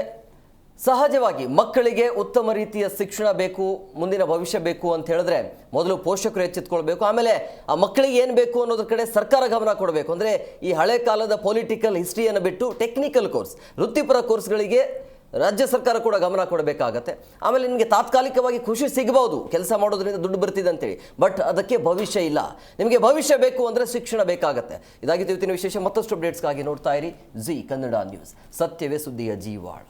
ಸಹಜವಾಗಿ ಮಕ್ಕಳಿಗೆ ಉತ್ತಮ ರೀತಿಯ ಶಿಕ್ಷಣ ಬೇಕು, ಮುಂದಿನ ಭವಿಷ್ಯ ಬೇಕು ಅಂತ ಹೇಳಿದ್ರೆ ಮೊದಲು ಪೋಷಕರು ಎಚ್ಚೆತ್ಕೊಳ್ಬೇಕು. ಆಮೇಲೆ ಆ ಮಕ್ಕಳಿಗೆ ಏನು ಬೇಕು ಅನ್ನೋದ್ರ ಕಡೆ ಸರ್ಕಾರ ಗಮನ ಕೊಡಬೇಕು. ಅಂದರೆ ಈ ಹಳೆ ಕಾಲದ ಪೊಲಿಟಿಕಲ್ ಹಿಸ್ಟ್ರಿಯನ್ನು ಬಿಟ್ಟು ಟೆಕ್ನಿಕಲ್ ಕೋರ್ಸ್, ವೃತ್ತಿಪರ ಕೋರ್ಸ್ಗಳಿಗೆ ರಾಜ್ಯ ಸರ್ಕಾರ ಕೂಡ ಗಮನ ಕೊಡಬೇಕಾಗತ್ತೆ. ಆಮೇಲೆ ನಿಮಗೆ ತಾತ್ಕಾಲಿಕವಾಗಿ ಖುಷಿ ಸಿಗಬಹುದು, ಕೆಲಸ ಮಾಡೋದ್ರಿಂದ ದುಡ್ಡು ಬರ್ತಿದೆ ಅಂತೇಳಿ, ಬಟ್ ಅದಕ್ಕೆ ಭವಿಷ್ಯ ಇಲ್ಲ. ನಿಮಗೆ ಭವಿಷ್ಯ ಬೇಕು ಅಂದರೆ ಶಿಕ್ಷಣ ಬೇಕಾಗತ್ತೆ. ಇದಾಗಿತ್ತು ಇವತ್ತಿನ ವಿಶೇಷ. ಮತ್ತಷ್ಟು ಅಪ್ಡೇಟ್ಸ್ಗಾಗಿ ನೋಡ್ತಾ ಇರಿ ಜಿ ಕನ್ನಡ ನ್ಯೂಸ್. ಸತ್ಯವೇ ಸುದ್ದಿಯ ಜೀವಾಳ.